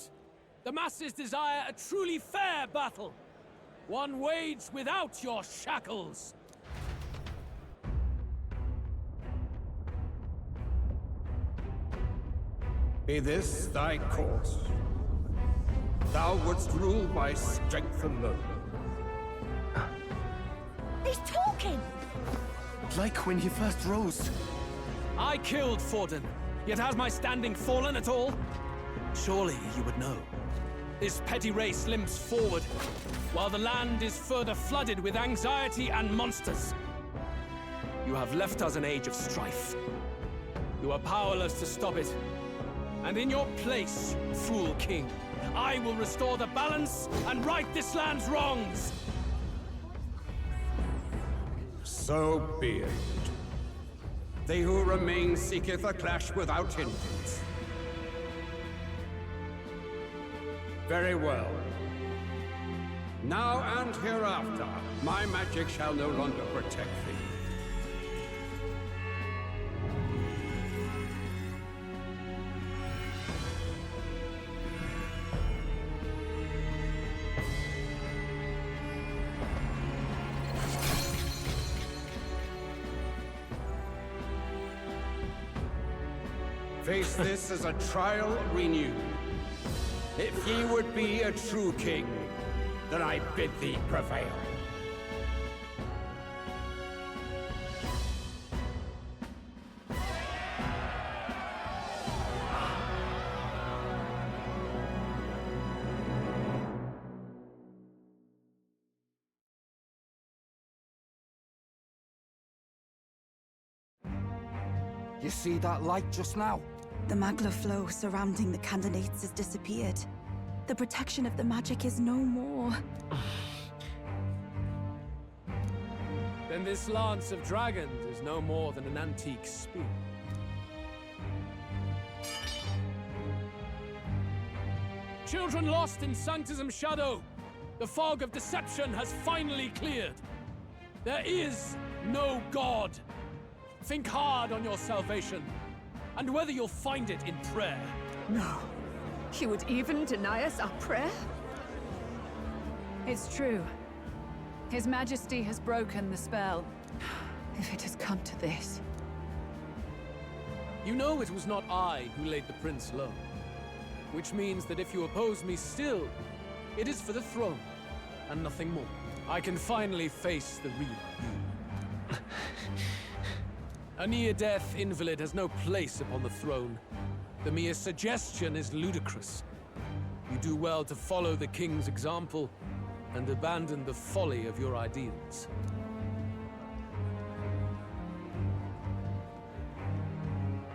The masses desire a truly fair battle. One waged without your shackles. Be this thy course. Thou wouldst rule by strength alone. He's talking! Like when he first rose. I killed Forden, yet has my standing fallen at all? Surely you would know. This petty race limps forward, while the land is further flooded with anxiety and monsters. You have left us an age of strife. You are powerless to stop it. And in your place, fool king, I will restore the balance and right this land's wrongs! So be it. They who remain seeketh a clash without hindrance. Very well. Now and hereafter, my magic shall no longer protect thee. Face this as a trial renewed. If ye would be a true king, then I bid thee prevail. You see that light just now? The magla flow surrounding the candidates has disappeared. The protection of the magic is no more. Then this lance of dragons is no more than an antique spear. Children lost in Sanctism's shadow! The fog of deception has finally cleared! There is no God! Think hard on your salvation, and whether you'll find it in prayer. No. He would even deny us our prayer? It's true. His Majesty has broken the spell. If it has come to this. You know it was not I who laid the prince low. Which means that if you oppose me still, it is for the throne, and nothing more. I can finally face the real you. A near-death invalid has no place upon the throne. The mere suggestion is ludicrous. You do well to follow the king's example and abandon the folly of your ideals.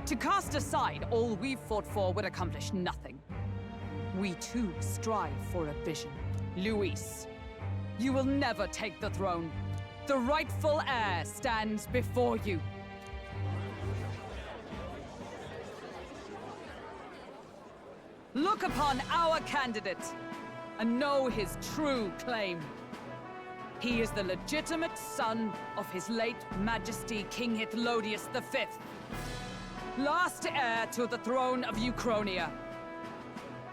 To cast aside all we've fought for would accomplish nothing. We too strive for a vision. Luis, you will never take the throne. The rightful heir stands before you. Look upon our candidate and know his true claim. He is the legitimate son of his late Majesty King Hythlodius V, last heir to the throne of Uchronia.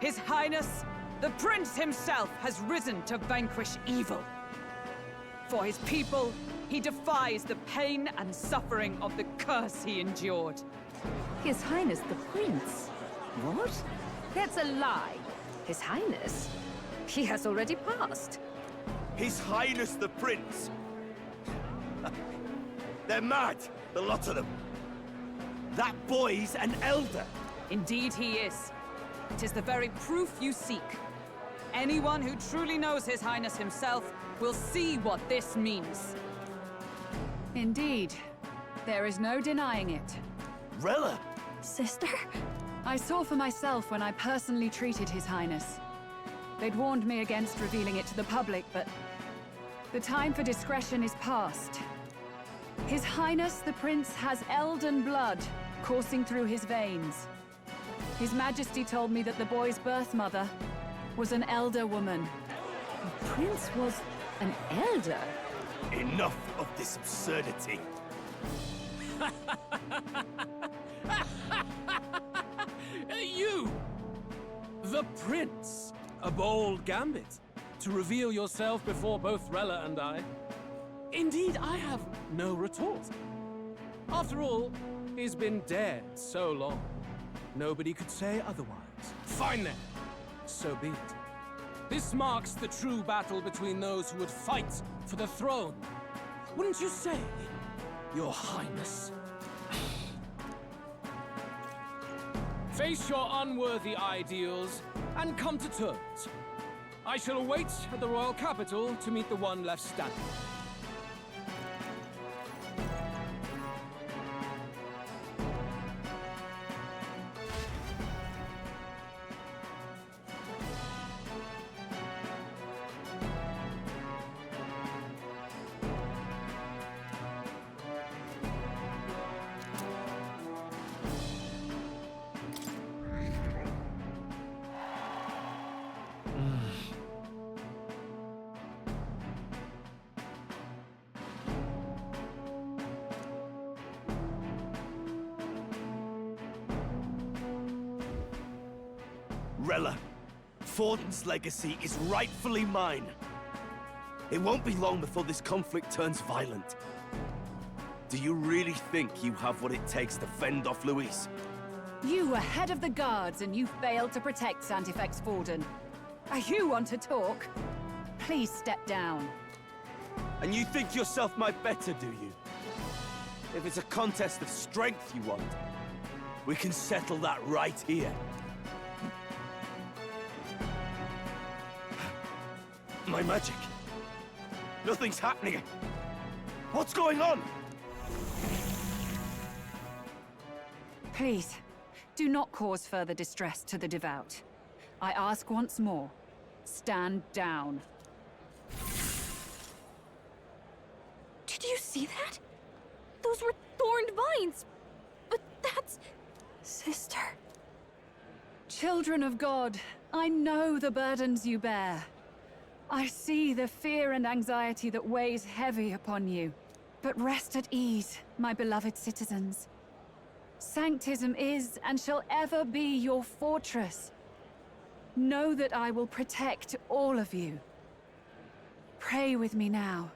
His Highness, the Prince himself, has risen to vanquish evil. For his people, he defies the pain and suffering of the curse he endured. His Highness the Prince? What? That's a lie. His Highness? He has already passed. His Highness the Prince? They're mad, the lot of them. That boy's an elder. Indeed he is. It is the very proof you seek. Anyone who truly knows His Highness himself will see what this means. Indeed. There is no denying it. Rella! Sister? I saw for myself when I personally treated His Highness. They'd warned me against revealing it to the public, but the time for discretion is past. His Highness the Prince has Elden blood coursing through his veins. His Majesty told me that the boy's birth mother was an elder woman. The Prince was an elder? Enough of this absurdity. You! The Prince! A bold gambit. To reveal yourself before both Rella and I. Indeed, I have no retort. After all, he's been dead so long. Nobody could say otherwise. Fine then. So be it. This marks the true battle between those who would fight for the throne. Wouldn't you say, Your Highness? Face your unworthy ideals and come to terms. I shall await at the royal capital to meet the one left standing. Rella, Forden's legacy is rightfully mine. It won't be long before this conflict turns violent. Do you really think you have what it takes to fend off Luis? You were head of the guards and you failed to protect Santifex Forden. You want to talk? Please step down. And you think yourself my better, do you? If it's a contest of strength you want, we can settle that right here. My magic. Nothing's happening. What's going on? Please, do not cause further distress to the devout. I ask once more, stand down. Did you see that? Those were thorned vines. But that's... Sister. Children of God, I know the burdens you bear. I see the fear and anxiety that weighs heavy upon you. But rest at ease, my beloved citizens. Sanctism is and shall ever be your fortress. Know that I will protect all of you. Pray with me now.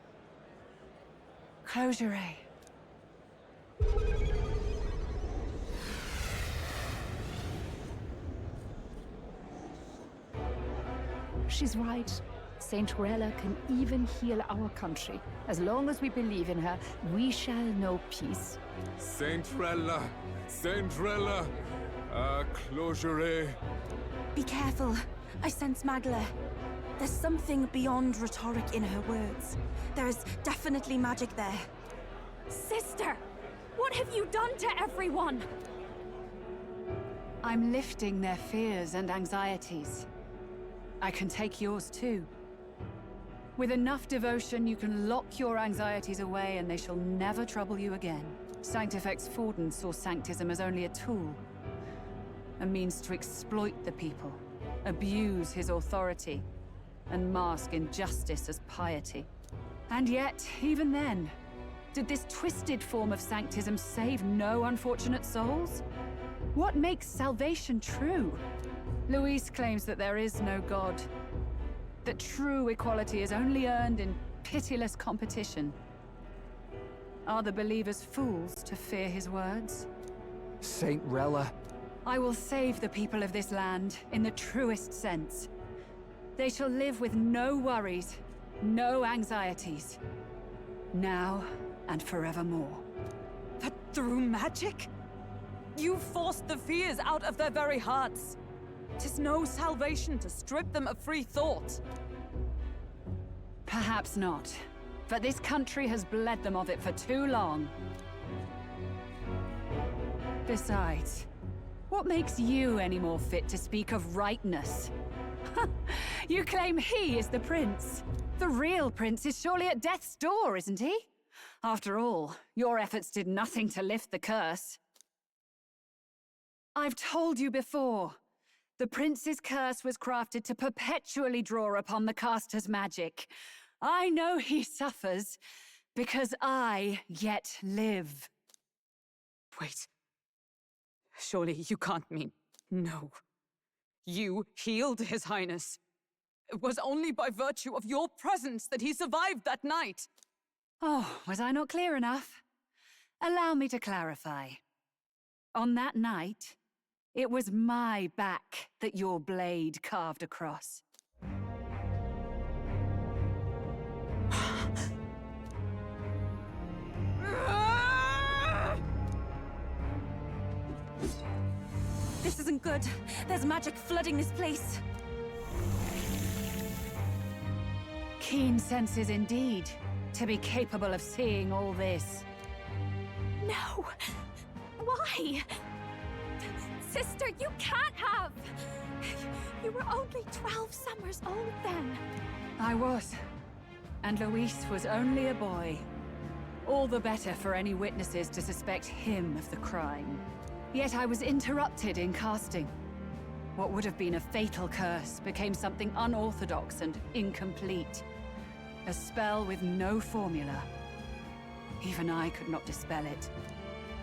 Close your eyes. She's right. Saint Rella can even heal our country. As long as we believe in her, we shall know peace. Saint Rella! Saint Rella! Closure. Be careful. I sense Magla. There's something beyond rhetoric in her words. There's definitely magic there. Sister! What have you done to everyone? I'm lifting their fears and anxieties. I can take yours too. With enough devotion, you can lock your anxieties away and they shall never trouble you again. Sanctifex Forden saw Sanctism as only a tool. A means to exploit the people, abuse his authority, and mask injustice as piety. And yet, even then, did this twisted form of Sanctism save no unfortunate souls? What makes salvation true? Luis claims that there is no God. That true equality is only earned in pitiless competition. Are the believers fools to fear his words? Saint Rella. I will save the people of this land in the truest sense. They shall live with no worries, no anxieties. Now and forevermore. But through magic? You forced the fears out of their very hearts. 'Tis no salvation to strip them of free thought. Perhaps not. But this country has bled them of it for too long. Besides, what makes you any more fit to speak of rightness? You claim he is the prince. The real prince is surely at death's door, isn't he? After all, your efforts did nothing to lift the curse. I've told you before. The prince's curse was crafted to perpetually draw upon the caster's magic. I know he suffers, because I yet live. Wait. Surely you can't mean... No. You healed His Highness. It was only by virtue of your presence that he survived that night. Oh, was I not clear enough? Allow me to clarify. On that night, it was my back that your blade carved across. This isn't good. There's magic flooding this place. Keen senses indeed, to be capable of seeing all this. No! Why? Sister, you can't have! You were only 12 summers old then. I was. And Luis was only a boy. All the better for any witnesses to suspect him of the crime. Yet I was interrupted in casting. What would have been a fatal curse became something unorthodox and incomplete. A spell with no formula. Even I could not dispel it.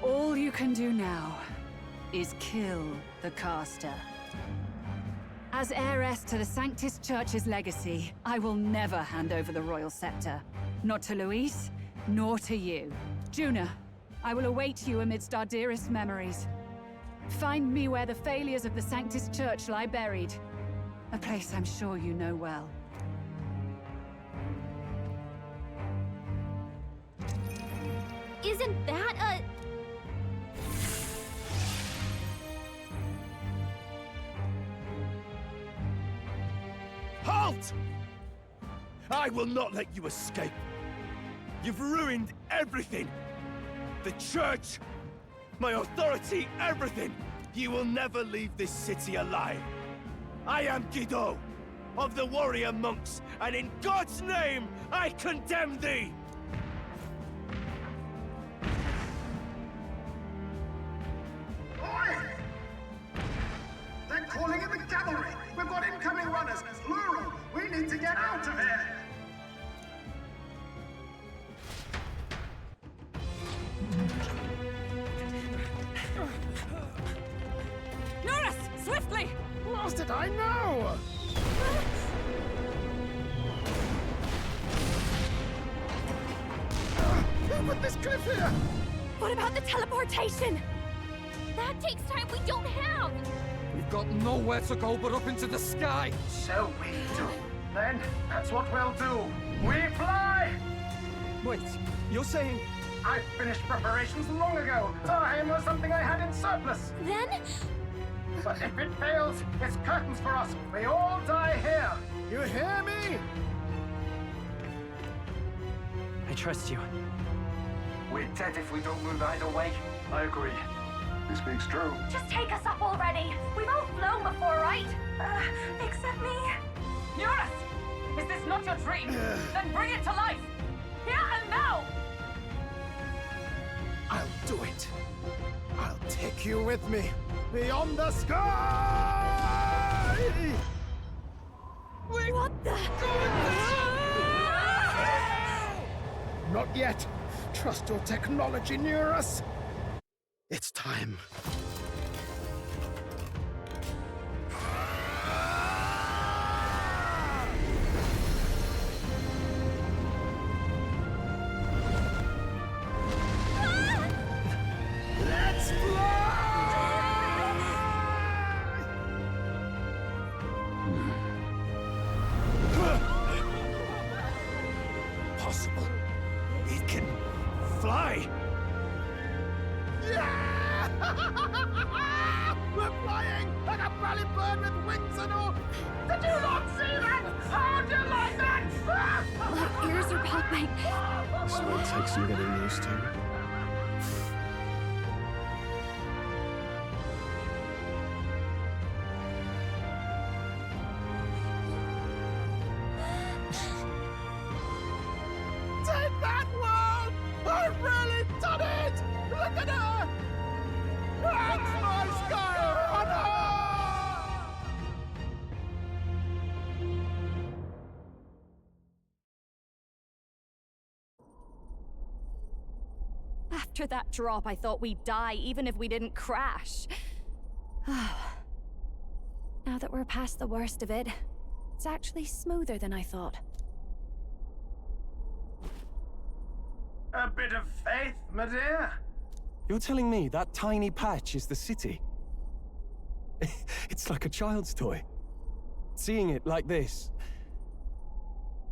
All you can do now is kill the caster. As heiress to the Sanctis Church's legacy, I will never hand over the royal scepter. Not to Luis, nor to you. Juna, I will await you amidst our dearest memories. Find me where the failures of the Sanctus Church lie buried. A place I'm sure you know well. Isn't that a... Halt! I will not let you escape. You've ruined everything. The church, my authority, everything. You will never leave this city alive. I am Guido, of the warrior monks, and in God's name, I condemn thee! Oi! They're calling in the cavalry! We've got incoming runners, plural! We need to get out of here! Norris! Swiftly! Lost it, I know! Who put this cliff here? What about the teleportation? That takes time we don't have! We've got nowhere to go but up into the sky. So we do. Then, that's what we'll do. We fly! Wait, you're saying... I finished preparations long ago. Time was something I had in surplus. Then? But if it fails, it's curtains for us. We all die here. You hear me? I trust you. We're dead if we don't move either way. I agree. This speaks true. Just take us up already. We've all flown before, right? Except me. Norris! Is this not your dream? Then bring it to life! Here and now! I'll do it. I'll take you with me. Beyond the sky! What the? Not yet. Trust your technology near us. It's time. Let's Possible. It can fly. Yeah! We're flying like a bally bird with wings and all. Did you not see that? How'd you like that? My ears are popping. This will take some getting used to. Take that, world! I've really done it! Look at her! That's my sky runner! After that drop, I thought we'd die, even if we didn't crash. Now that we're past the worst of it, it's actually smoother than I thought. A bit of faith, my dear. You're telling me that tiny patch is the city? It's like a child's toy. Seeing it like this,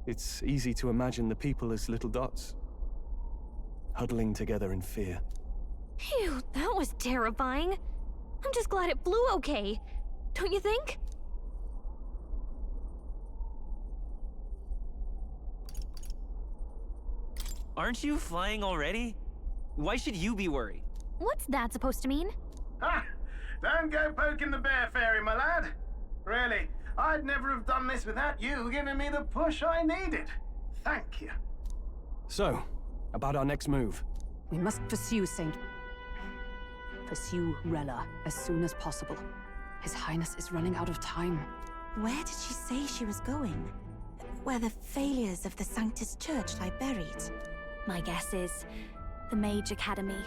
it's easy to imagine the people as little dots, huddling together in fear. Phew, that was terrifying. I'm just glad it flew okay. Don't you think? Aren't you flying already? Why should you be worried? What's that supposed to mean? Ah, don't go poking the bear fairy, my lad. Really, I'd never have done this without you giving me the push I needed. Thank you. So, about our next move. We must pursue Rella as soon as possible. His Highness is running out of time. Where did she say she was going? Where the failures of the Sanctus Church lie buried? My guess is the Mage Academy,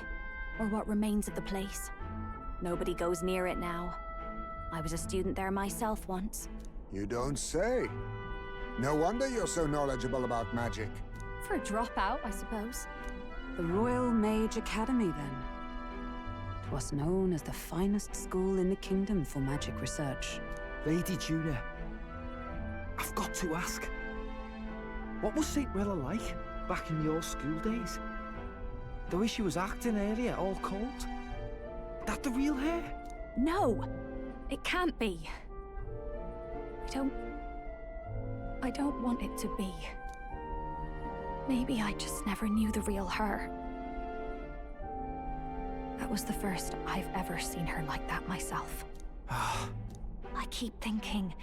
or what remains of the place. Nobody goes near it now. I was a student there myself once. You don't say. No wonder you're so knowledgeable about magic. For a dropout, I suppose. The Royal Mage Academy, then. 'Twas known as the finest school in the kingdom for magic research. Lady Juna, I've got to ask. What was St. Rella like back in your school days? The way she was acting earlier, all cold? That the real hair? No! It can't be. I don't want it to be. Maybe I just never knew the real her. That was the first I've ever seen her like that myself. I keep thinking,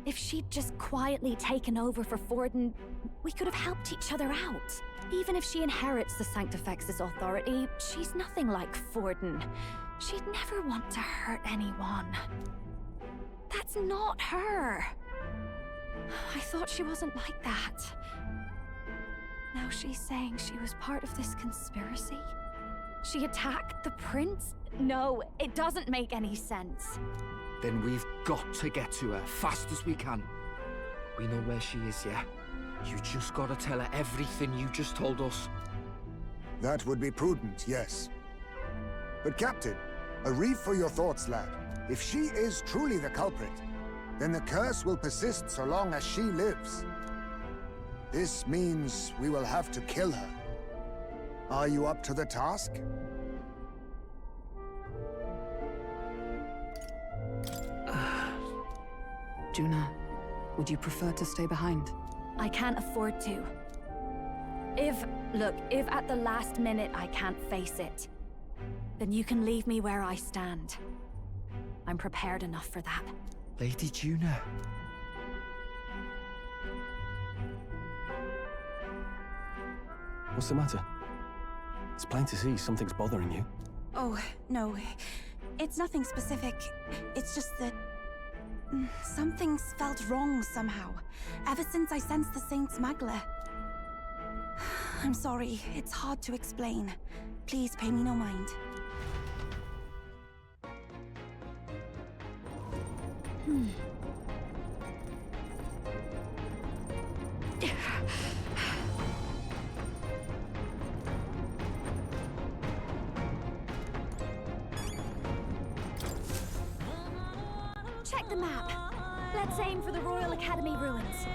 if she'd just quietly taken over for Forden, we could have helped each other out. Even if she inherits the Sanctifex's authority, she's nothing like Forden. She'd never want to hurt anyone. That's not her. I thought she wasn't like that. Now she's saying she was part of this conspiracy? She attacked the prince? No, it doesn't make any sense. Then we've got to get to her fast as we can. We know where she is, yeah? You just gotta tell her everything you just told us. That would be prudent, yes. But Captain, a reef for your thoughts, lad. If she is truly the culprit, then the curse will persist so long as she lives. This means we will have to kill her. Are you up to the task? Juna, would you prefer to stay behind? I can't afford to. If at the last minute I can't face it, then you can leave me where I stand. I'm prepared enough for that. Lady Juna. What's the matter? It's plain to see something's bothering you. Oh, no. It's nothing specific. It's just that... something's felt wrong somehow, ever since I sensed the Saint Smuggler. I'm sorry, it's hard to explain. Please pay me no mind. Check the map. Let's aim for the Royal Academy ruins.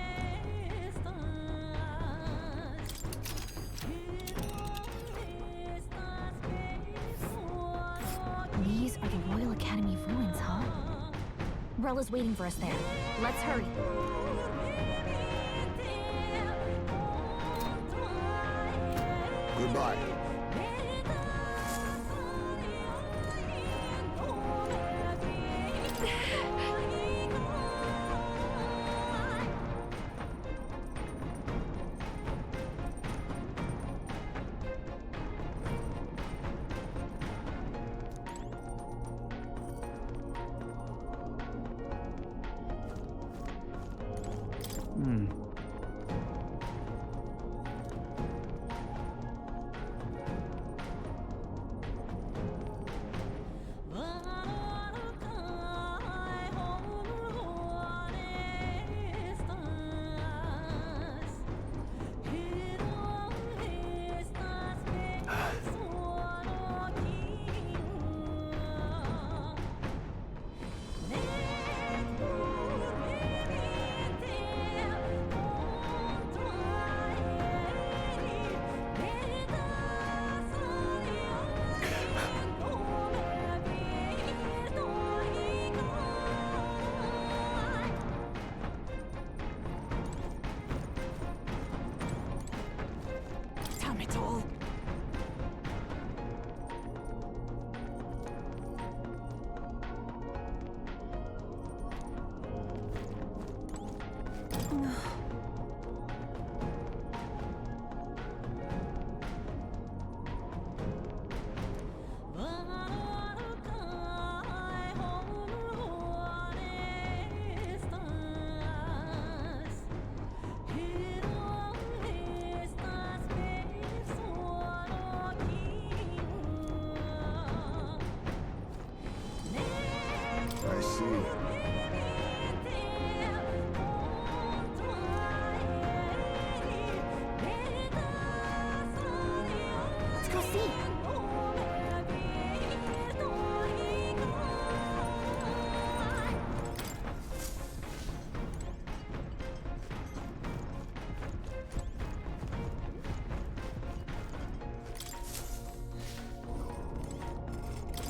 These are the Royal Academy ruins, huh? Rella's waiting for us there. Let's hurry. Goodbye. Damn it all. I see. Let's go see.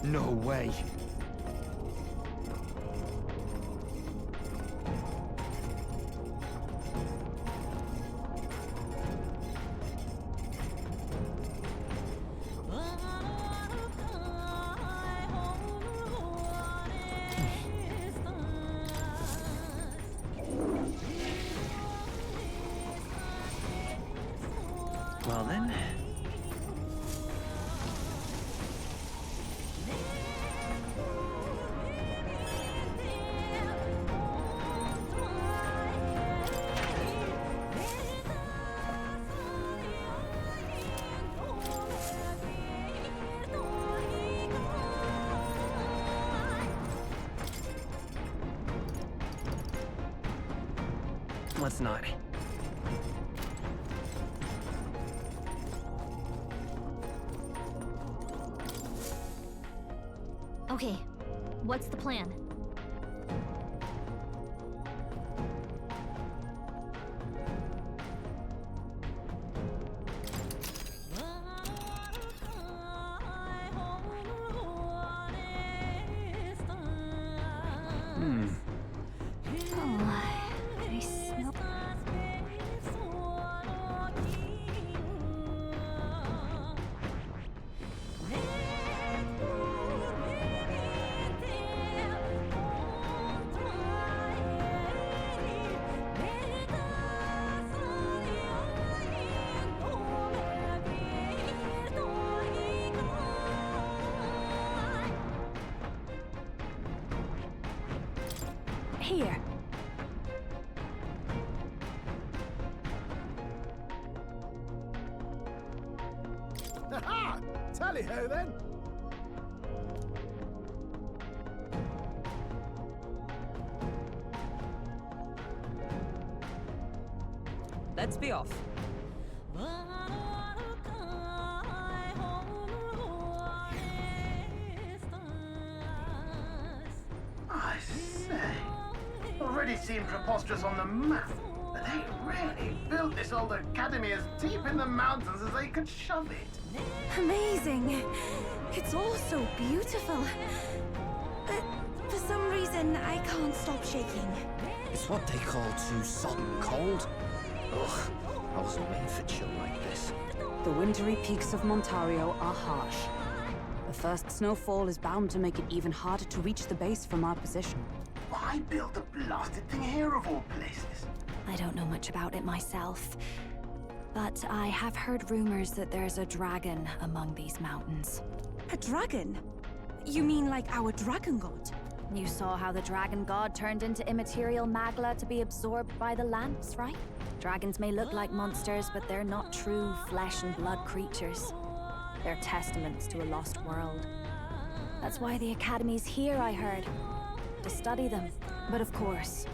No way. Well then. Let's not. Okay, what's the plan? I smell... Here. Ha! Tally-ho then! Let's be off. I say, already seemed preposterous on the map, but they really built this old academy as deep in the mountains as they could shove it. Amazing. It's all so beautiful. But for some reason, I can't stop shaking. It's what they call too sodden cold. Ugh, I wasn't made for chill like this. The wintry peaks of Montario are harsh. The first snowfall is bound to make it even harder to reach the base from our position. Why build a blasted thing here of all places? I don't know much about it myself, but I have heard rumors that there's a dragon among these mountains. A dragon? You mean like our dragon god? You saw how the dragon god turned into immaterial magla to be absorbed by the lamps, right? Dragons may look like monsters, but they're not true flesh and blood creatures. They're testaments to a lost world. That's why the Academy's here, I heard. To study them. But of course,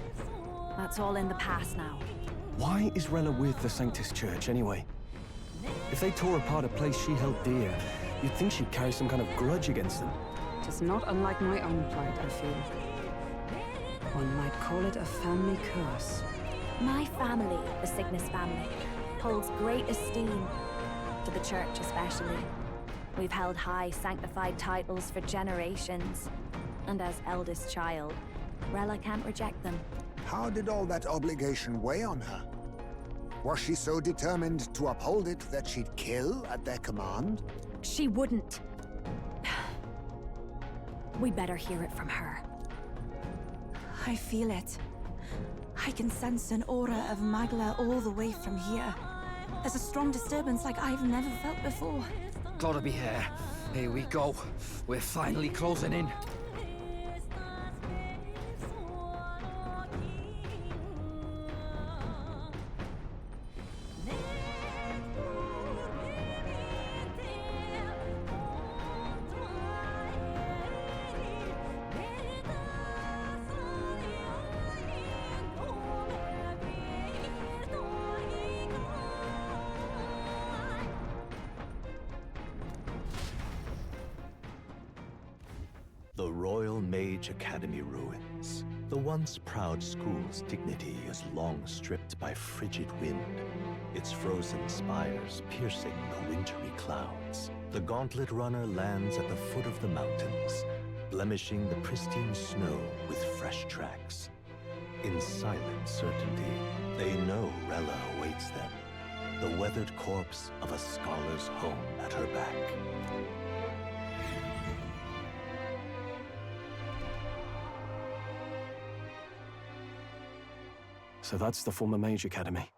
that's all in the past now. Why is Rella with the Sanctus Church, anyway? If they tore apart a place she held dear, you'd think she'd carry some kind of grudge against them. It is not unlike my own plight, I feel. One might call it a family curse. My family, the Cygnus family, holds great esteem, to the Church especially. We've held high sanctified titles for generations, and as eldest child, Rella can't reject them. How did all that obligation weigh on her? Was she so determined to uphold it that she'd kill at their command? She wouldn't. We'd better hear it from her. I feel it. I can sense an aura of Magla all the way from here. There's a strong disturbance like I've never felt before. Gotta be here. Here we go. We're finally closing in. The Royal Mage Academy ruins. The once proud school's dignity is long stripped by frigid wind, its frozen spires piercing the wintry clouds. The gauntlet runner lands at the foot of the mountains, blemishing the pristine snow with fresh tracks. In silent certainty, they know Rella awaits them, the weathered corpse of a scholar's home at her back. So that's the former Mage Academy.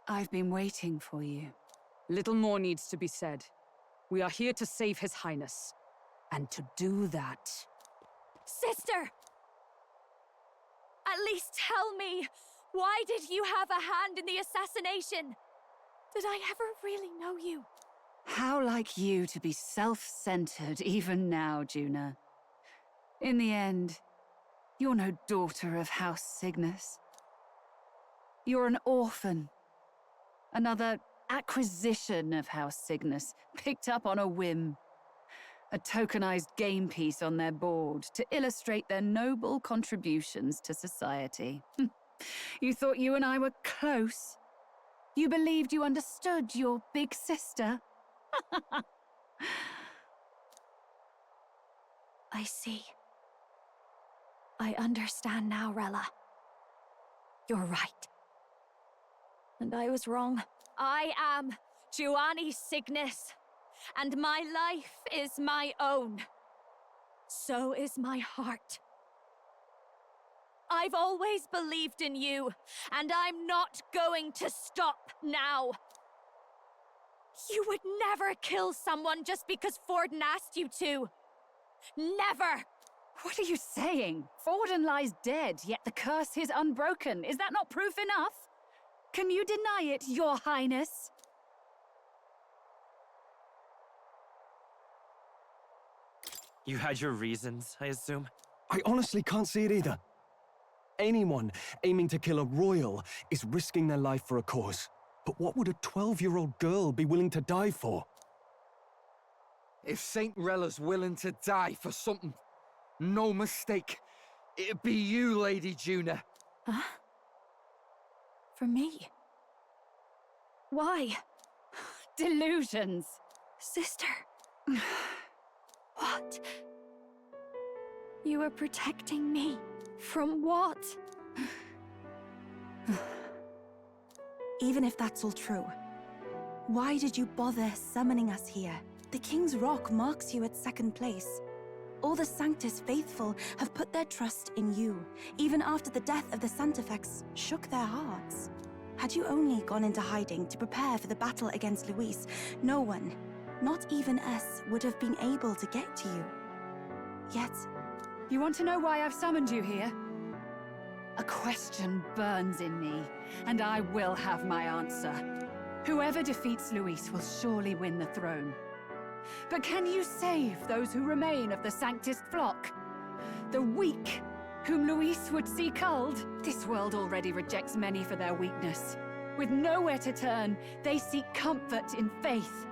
I've been waiting for you. Little more needs to be said. We are here to save His Highness. And to do that... Sister! At least tell me, why did you have a hand in the assassination? Did I ever really know you? How like you to be self-centered even now, Juna. In the end, you're no daughter of House Cygnus. You're an orphan. Another acquisition of House Cygnus, picked up on a whim. A tokenized game piece on their board to illustrate their noble contributions to society. You thought you and I were close? You believed you understood your big sister? I see. I understand now, Rella. You're right. And I was wrong. I am Giovanni Cygnus, and my life is my own. So is my heart. I've always believed in you, and I'm not going to stop now. You would never kill someone just because Forden asked you to. Never! What are you saying? Forden lies dead, yet the curse is unbroken. Is that not proof enough? Can you deny it, Your Highness? You had your reasons, I assume? I honestly can't see it either. Anyone aiming to kill a royal is risking their life for a cause. But what would a 12-year-old girl be willing to die for? If Saint Rella's willing to die for something, no mistake, it'd be you, Lady Juna. Huh? For me? Why? Delusions. Sister. What? You are protecting me from what? Even if that's all true, why did you bother summoning us here? The King's Rock marks you at second place. All the Sanctus faithful have put their trust in you, even after the death of the Santafex shook their hearts. Had you only gone into hiding to prepare for the battle against Luis, no one, not even us, would have been able to get to you. Yet... You want to know why I've summoned you here? A question burns in me, and I will have my answer. Whoever defeats Luis will surely win the throne. But can you save those who remain of the Sanctist flock? The weak, whom Luis would see culled? This world already rejects many for their weakness. With nowhere to turn, they seek comfort in faith.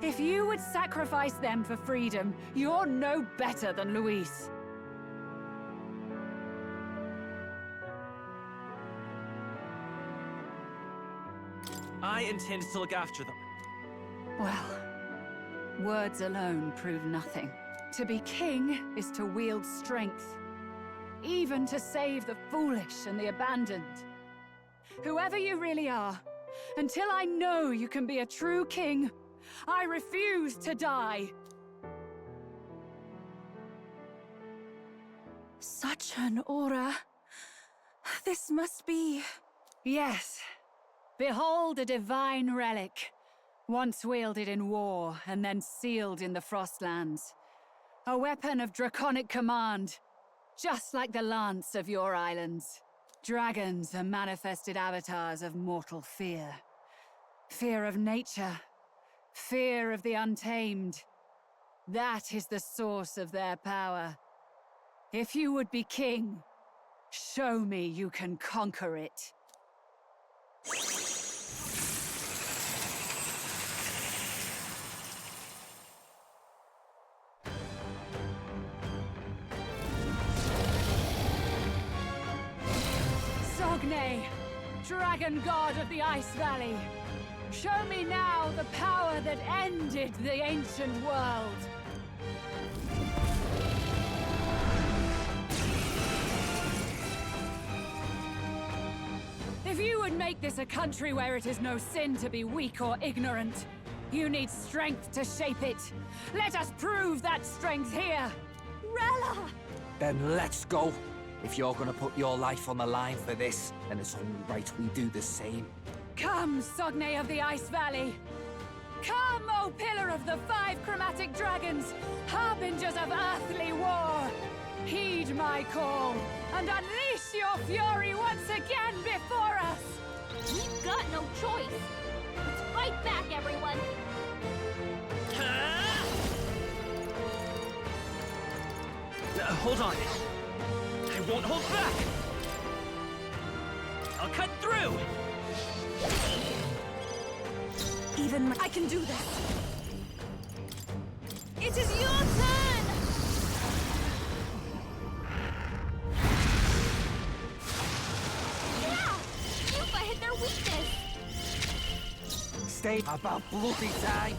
If you would sacrifice them for freedom, you're no better than Luis. I intend to look after them. Well, words alone prove nothing. To be king is to wield strength, even to save the foolish and the abandoned. Whoever you really are, until I know you can be a true king, I refuse to die. Such an aura. This must be... Yes. Behold a divine relic, once wielded in war and then sealed in the Frostlands. A weapon of draconic command, just like the lance of your islands. Dragons are manifested avatars of mortal fear. Fear of nature, fear of the untamed. That is the source of their power. If you would be king, show me you can conquer it. Sogne, dragon god of the Ice Valley. Show me now the power that ended the ancient world. If you would make this a country where it is no sin to be weak or ignorant, you need strength to shape it. Let us prove that strength here. Rella! Then let's go. If you're gonna put your life on the line for this, then it's only right we do the same. Come, Sogne of the Ice Valley. Come, O Pillar of the 5 Chromatic Dragons, harbingers of earthly war. Heed my call, and unleash your fury once again before us! We've got no choice! Let's fight back, everyone! Hold on. I won't hold back! I'll cut through! Even I can do this! It is your turn! Yeah! Yuba hit their weakness! Stay about bloody time!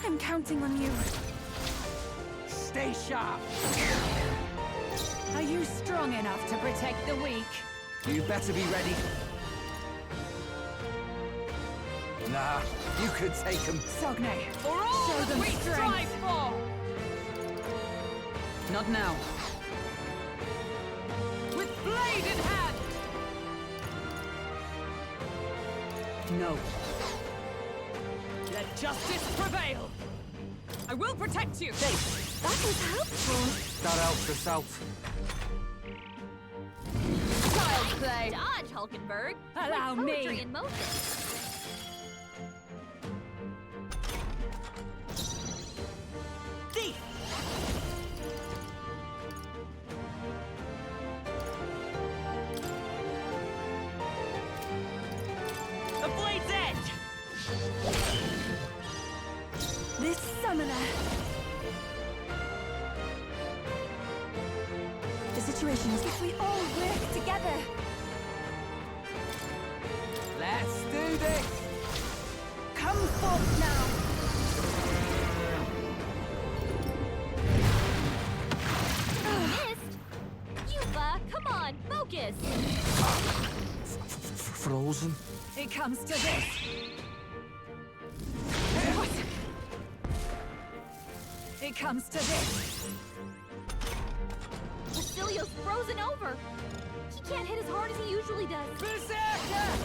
I'm counting on you. Stay sharp! Are you strong enough to protect the weak? You better be ready. Nah, you could take him. Sogne, For all show that them we strength. strive for! Not now. With blade in hand! No. Let justice prevail! I will protect you! That was helpful. That helps us out. Child's play! Dodge, Hulkenberg! Allow Like poetry me. in motion. Thief! The blade's edge! This summoner. The situation is if we all work together. Let's do this! Come forth now. Missed? Yuba, come on, focus! Frozen? It comes to this. What? It comes to this. Basilio's frozen over! He can't hit as hard as he usually does. Berserker!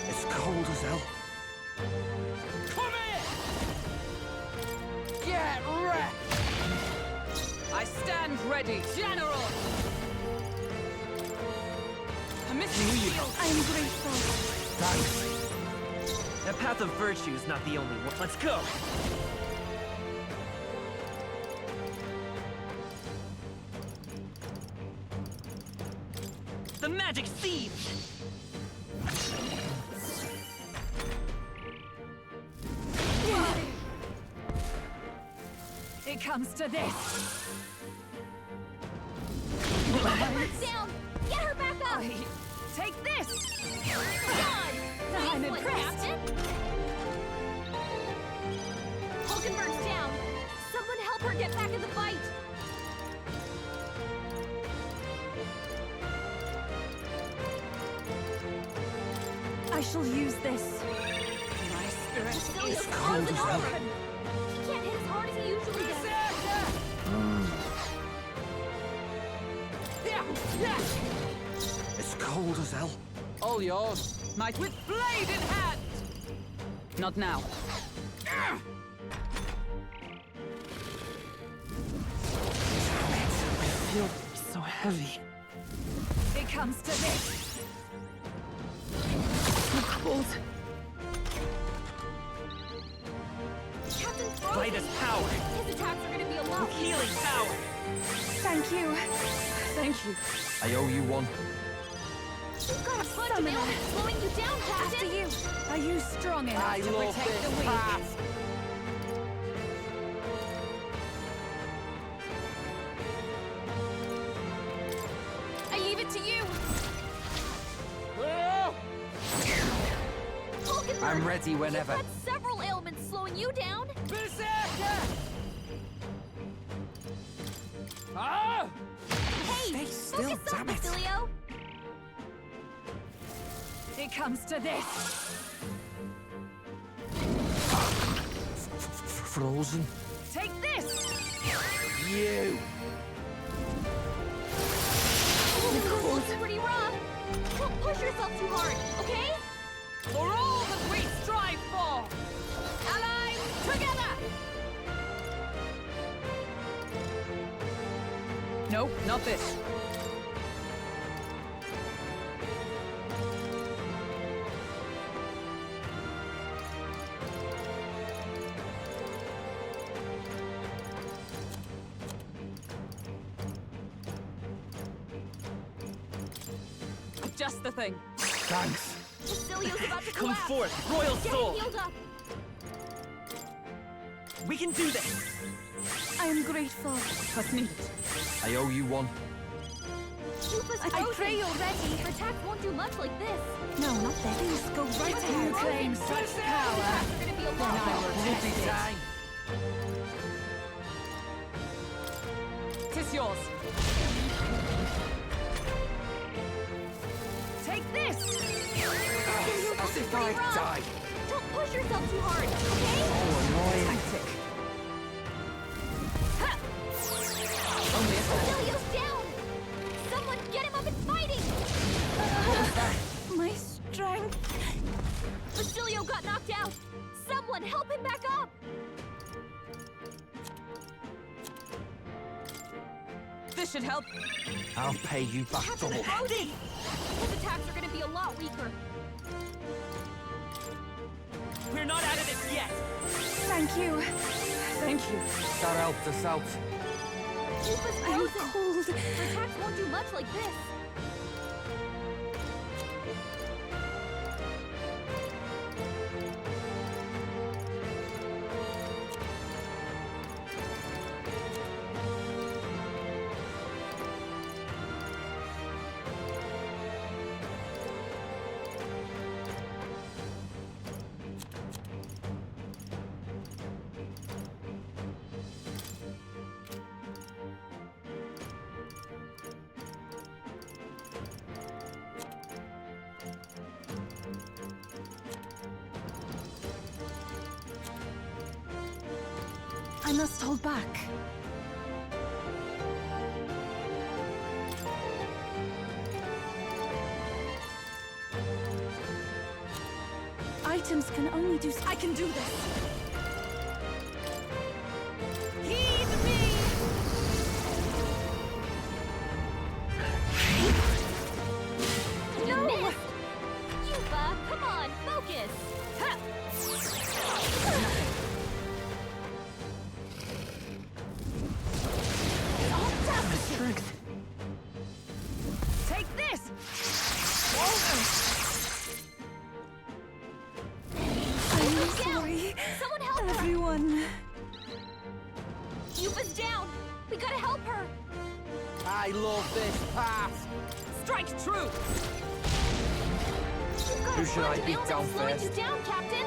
It's cold as hell. Come here! Get wrecked! I stand ready, General! I miss you, shield! I am grateful. Thanks. The path of virtue is not the only one. Let's go! The magic seeds! It comes to this. Hulkenberg's down! Get her back up! Take this! Done! I'm Nice one, impressed. Captain! Hulkenberg's down! Someone help her get back in the fight! I shall use this. My spirit Basilios is frozen cold as over! hell. He can't hit as hard as he usually does. It's cold as hell. All yours. Might With blade in hand! not now. I feel so heavy. It comes to this. So cold. Captain's frozen! Light as power! His attacks are gonna be a lot Healing power! Thank you. Thank you. I owe you one. You've got a punch of Summoner. illness slowing you down, After Captain! you. Are you strong enough I to love protect this the weak? path. I'm ready whenever. You've got several ailments slowing you down. Berserker! Ah! Hey, Stay still, focus damn up, it. Basilio. It comes to this. Frozen. Take this! You. This is pretty rough. Don't push yourself too hard, okay? For all that we strive for! Allies together! No, not this. Just the thing. Thanks. Basilio's about to Come collapse. forth, Royal Get Soul! him healed up. We can do this! I am grateful. What's needed? I owe you one. Rufus I frozen. pray you're ready. Her attacks won't do much like this. No, not this. Please go right If you ahead. claim such power, Attacks are gonna be a then lot. I will Whoopie test it. time. Tis yours. Take this! As if I died. Don't push yourself too hard, okay? Oh, annoying. Tactic. Only a Basilio's down. Someone get him up and fighting. My strength. Basilio got knocked out. Someone help him back up. This should help. I'll pay you back Captain double. Brody! His attacks are gonna be a lot weaker. We're not out of this yet! Thank you. Thank you. That helped us out. Rufus I'm frozen. cold. Her attacks won't do much like this. I must hold back. Items can only do. I can do this. Heed me! You missed. Yuba, come on, focus. Ha! Strength. Take this! I'm sorry. Someone help her. Everyone. Yuba's down. We gotta help her. I love this part. Strike true! You've got Who a should bunch I of beat ailments down slowing first? you down, Captain.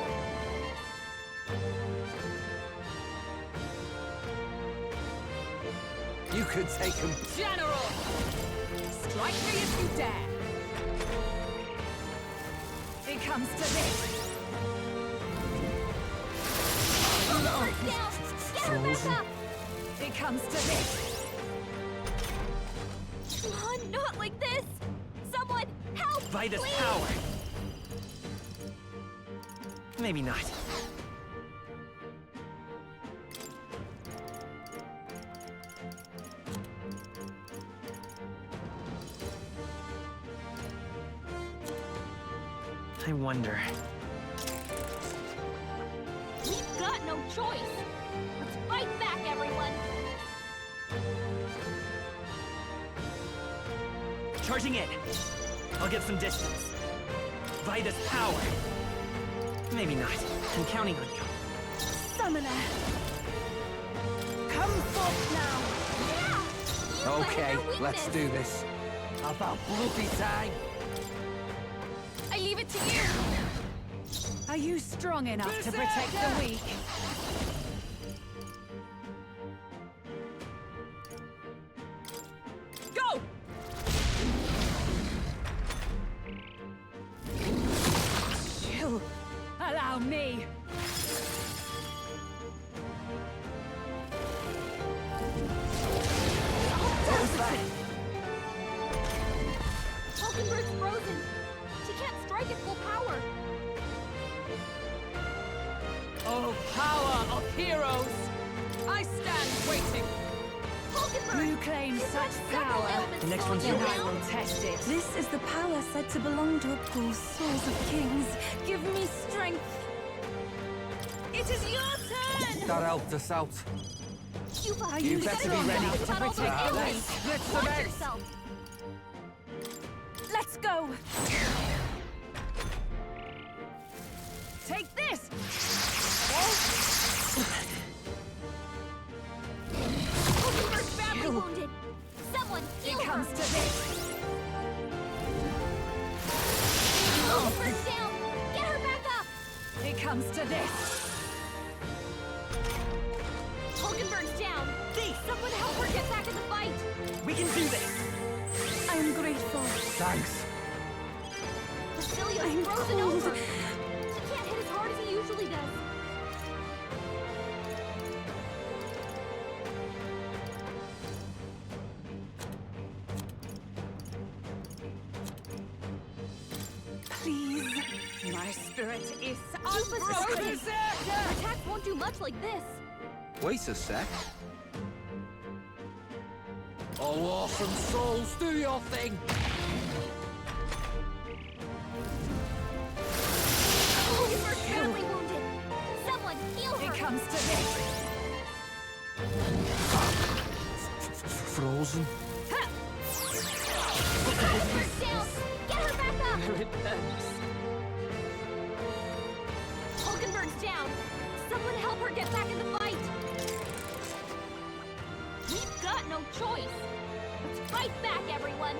You could take him. General! Strike me if you dare! It comes to this. Yuba's down. Get her back up. It comes to this. Come on, not like this. Someone help, By this please. power! Maybe not. I wonder. We've got no choice. Let's fight back, everyone. Charging in. I'll get some distance. Vida's power. Maybe not. I'm counting on you. Summoner. Come forth now. Yeah! Okay, let's do this. About bloody time. I leave it to you. Are you strong enough to protect the weak? Go! Chill. Allow me. What was that? Hulkenberg's frozen. She can't strike at full power. Oh, power of heroes! I stand waiting. You claim such power. The next one's yours. I will test it. This is the power said to belong to a pool, souls of kings. Give me strength. It is your turn! That out the south. You better be ready. To protect the weak. Let's Watch yourself. Let's go. Take this. Hulkenberg's badly wounded. Someone heal It her. comes to this. Hulkenberg's down. Get her back up. It comes to this. Hulkenberg's down. Someone help her get back in the fight. We can do this! I am grateful. Thanks. Basilia's frozen over. She can't hit as hard as he usually does. Please. My spirit is Jupa's unbroken. frozen. Her attacks won't do much like this. Wait a sec. Oh, awesome souls, do your thing! Hulkenberg's badly wounded. Someone heal her. It comes to this. Frozen. Hulkenberg's down. Get her back up. Hulkenberg's down. Someone help her get back in the fight. We've got no choice. Let's fight back, everyone.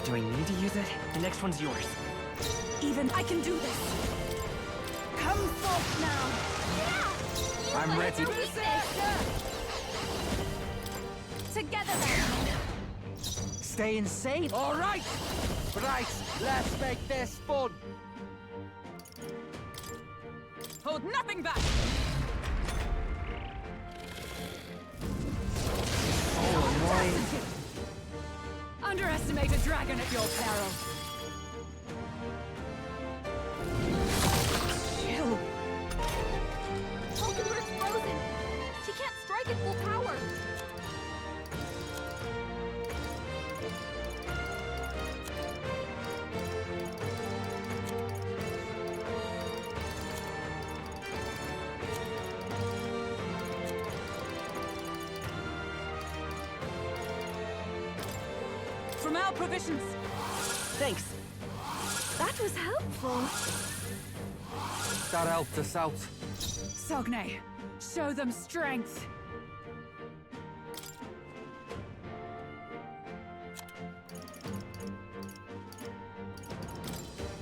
Do I need to use it? The next one's yours. Even I can do this. Come forth now. I'm ready. Together then. Stay insane. All right! Right, let's make this fun! Hold nothing back. Underestimate a dragon at your peril. Chill. Hulkenberg's frozen. She can't strike at full power. From our provisions. Thanks. That was helpful. That helped us out. Sogne, show them strength.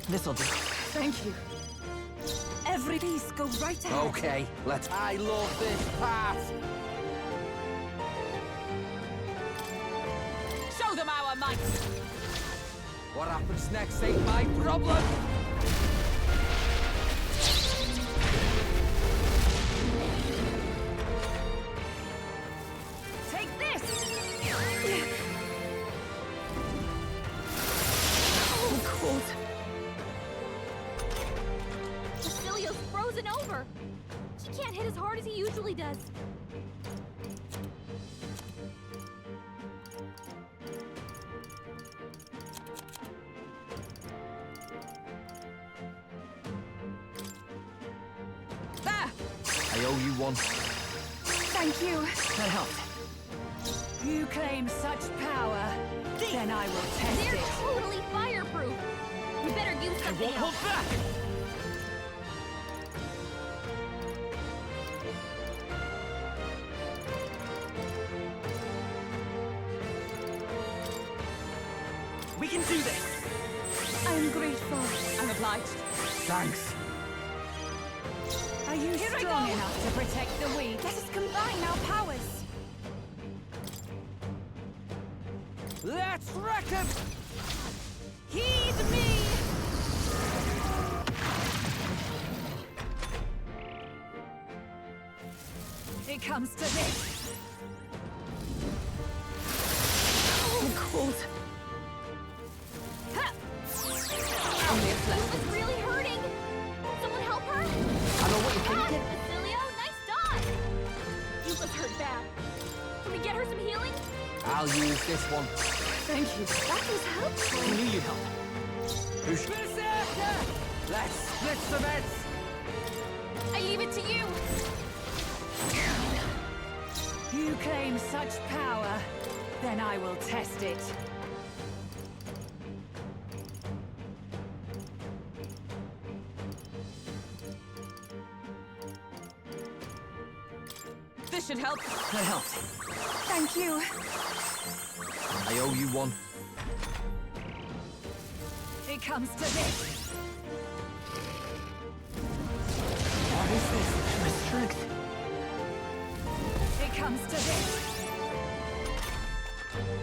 This'll do. Thank you. Every piece go right ahead. Okay, let's... I love this part! Show them our might. What happens next ain't my problem! Take this! Oh, cold. Basilia's frozen over. She can't hit as hard as he usually does. I owe you one. Thank you. That helped. You claim such power, then I will test They're it. totally fireproof. You better use something else. Back! We can do this! I'm grateful. I'm obliged. Thanks. Are you Here I strong go. enough to protect the weak? Let us combine our powers. Let's wreck him! Heed me! It comes to this. I'm cold. Only a was really hurting. Someone help her? I know what you're thinking. Basilio, nice dive. Yuka's hurt bad. Can we get her some healing? I'll use this one. Thank you. That was helpful. I knew you'd help. Berserker! Let's split some heads! I leave it to you. You claim such power, then I will test it. This should help. That helped. Thank you. I owe you one. It comes to this. What is this? My strength. It comes to this.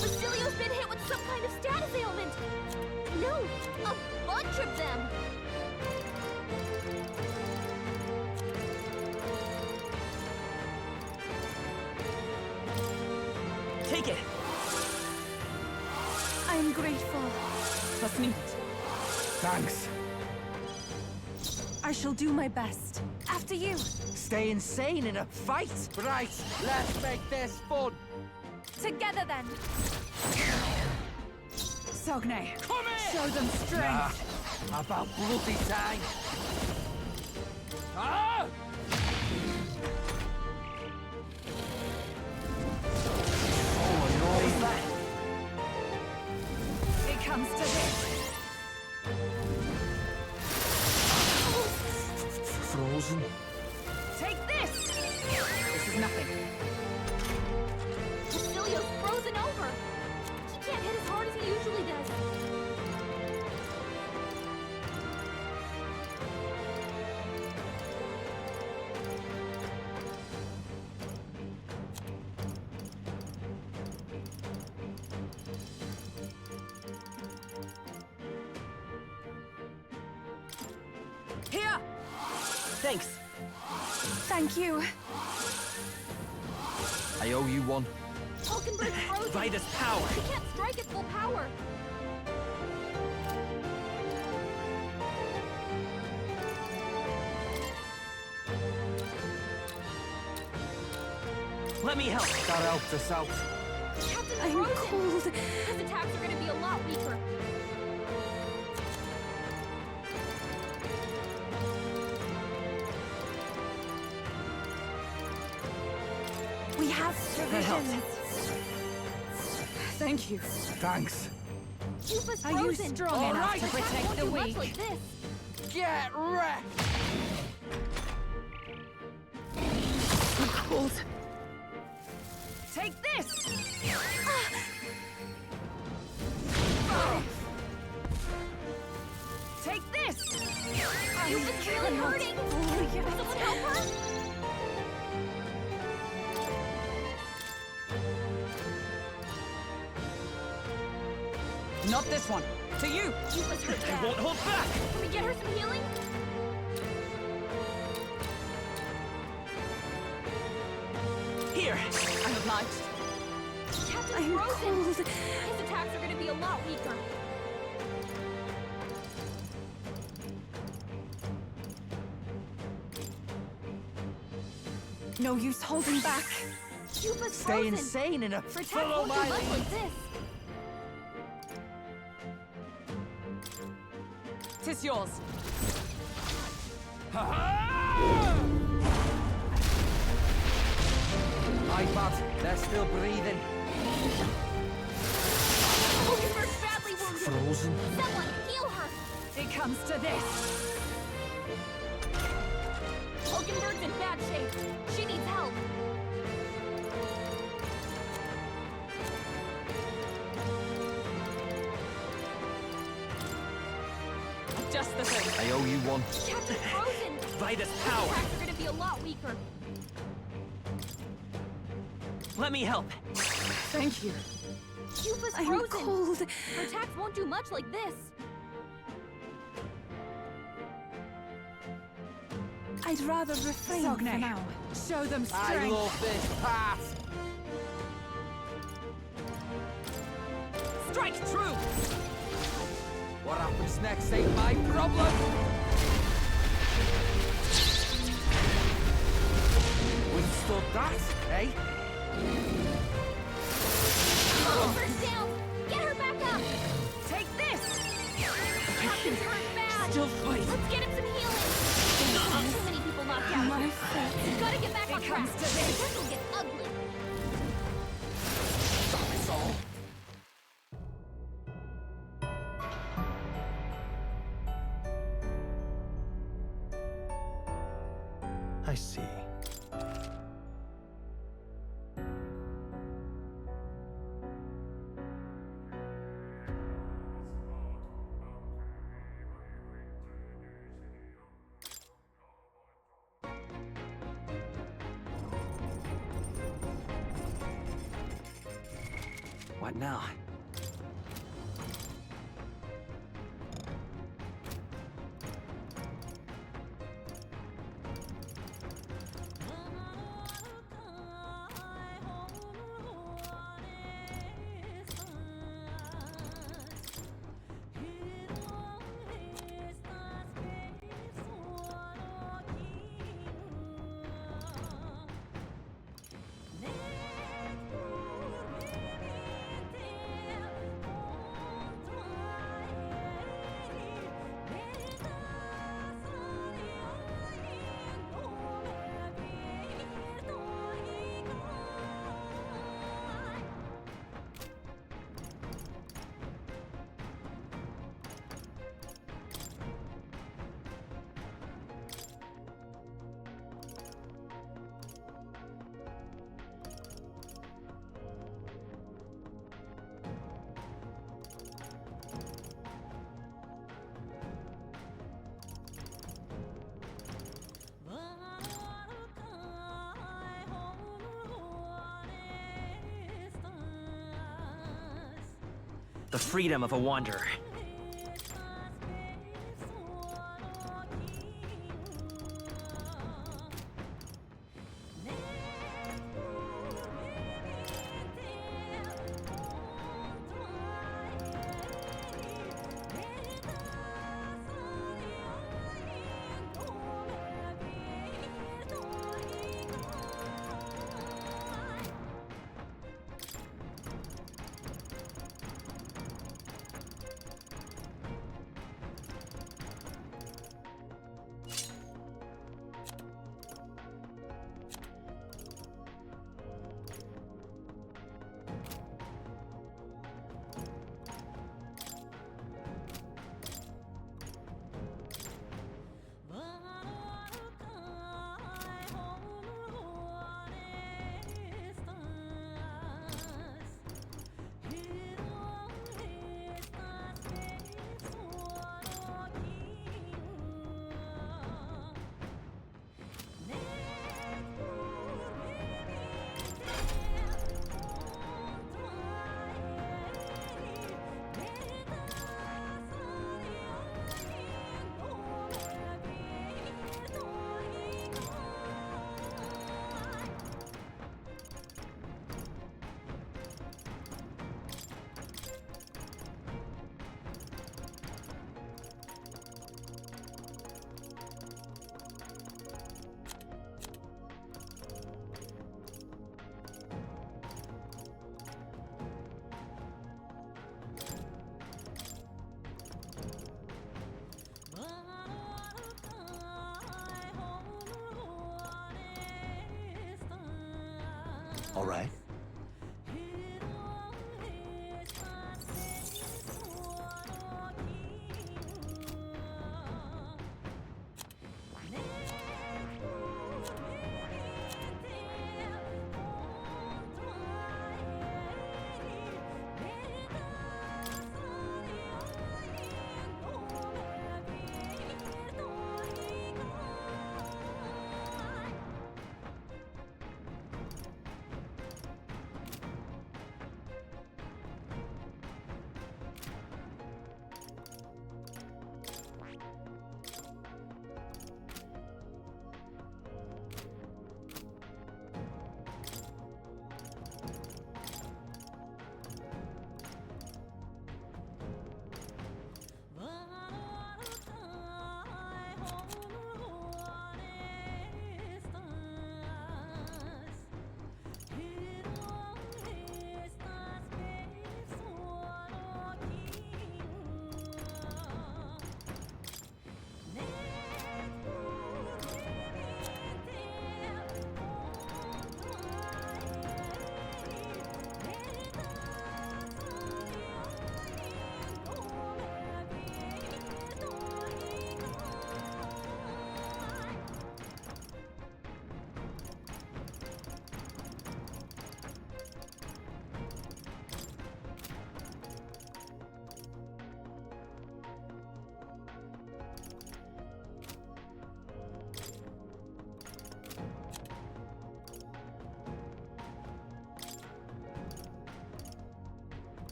Basilio's been hit with some kind of status ailment. No, a bunch of them. Take it! I'm grateful. Trust me. Thanks. I shall do my best. After you. Stay insane in a fight? Right, let's make this fun! Together then. Sogne, Come here! show them strength. About bloody time! Ah! It comes to this. Frozen. Take this! This is nothing. Basilio's frozen over. He can't hit as hard as he usually does. Here! Thanks. Thank you. I owe you one. Hulkenberg's frozen. Vitus power! He can't strike at full power. Let me help! That helped us out. Captain I'm frozen. cold. His attacks are going to be a lot weaker. We have That helped. provisions. Thank you. Thanks. Yufa's Are you frozen. strong All enough right. to Attacks protect won't the do much weak? like this. Get wrecked! I'm cold. Take this! Take this! Yufa's really hurting. Someone help her? Not this one. To you. Yufa's hurt I bad. won't hold back! Can we get her some healing? Here! I'm obliged. Captain I'm frozen. cold. His attacks are going to be a lot weaker. No use holding back. Yufa's Stay frozen. insane in a Her attacks follow won't do my much lead! like this. Tis yours. Ha-ha! right, bud. They're still breathing. Hulkenberg's badly wounded. Frozen. Someone heal her. It comes to this. Hulkenberg's in bad shape. She needs help. Just the thing. I owe you one. Captain Frozen. Vitus The power. attacks are gonna be a lot weaker. Let me help. Thank you. Cuba's I'm frozen. cold. Her attacks won't do much like this. I'd rather refrain for Sogne, now. show them I strength. love this part. Strike true. What happens next ain't my problem. Withstood that, eh? Hulkenberg's down. Get her back up. Take this. Captain's hurt bad. Still fight. Let's get him some healing. Too many people knocked out. My faith. Gotta get back on track. comes to this. This will get ugly. That is all. I see. What now? The freedom of a wanderer. All right?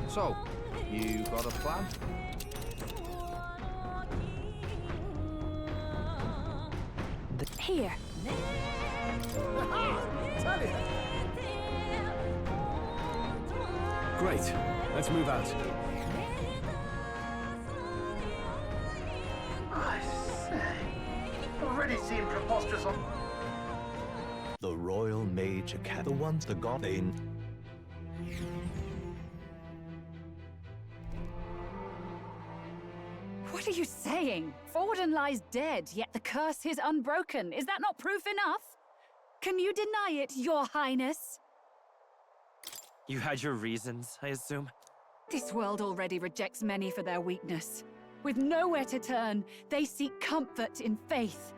So, you got a plan? Here. Great. Let's move out. I say, already seem preposterous on... The Royal Mage Academy. The ones the god they... What are you saying? Forden lies dead, yet the curse is unbroken. Is that not proof enough? Can you deny it, Your Highness? You had your reasons, I assume? This world already rejects many for their weakness. With nowhere to turn, they seek comfort in faith.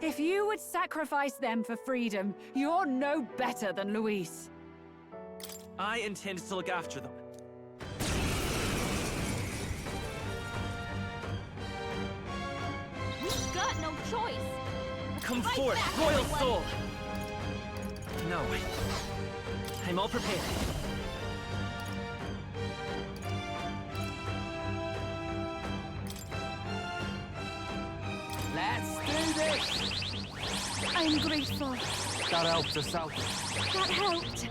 If you would sacrifice them for freedom, you're no better than Luis. I intend to look after them. We've got no choice. Come Fight forth, back, Royal everyone. Soul! No. I'm all prepared. Let's do this! I'm grateful. That helped us out. That helped.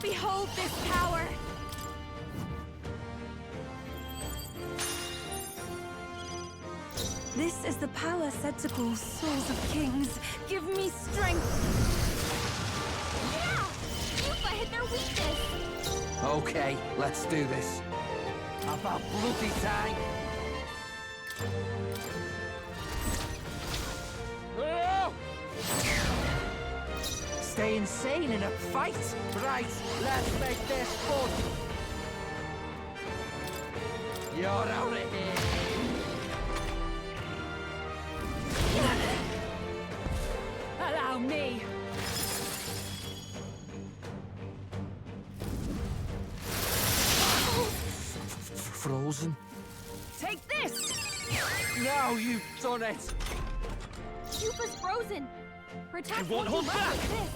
Behold this power. This is the power said to call souls of kings. Give me strength. Yeah! Yufa hit their weakness! Okay, let's do this. About bloody time! Stay insane in a fight? Right, let's make this fun! You're out of here! Allow me! Frozen? Take this! Now you've done it! Yupa's frozen. Her attack I won't hold do back. like this.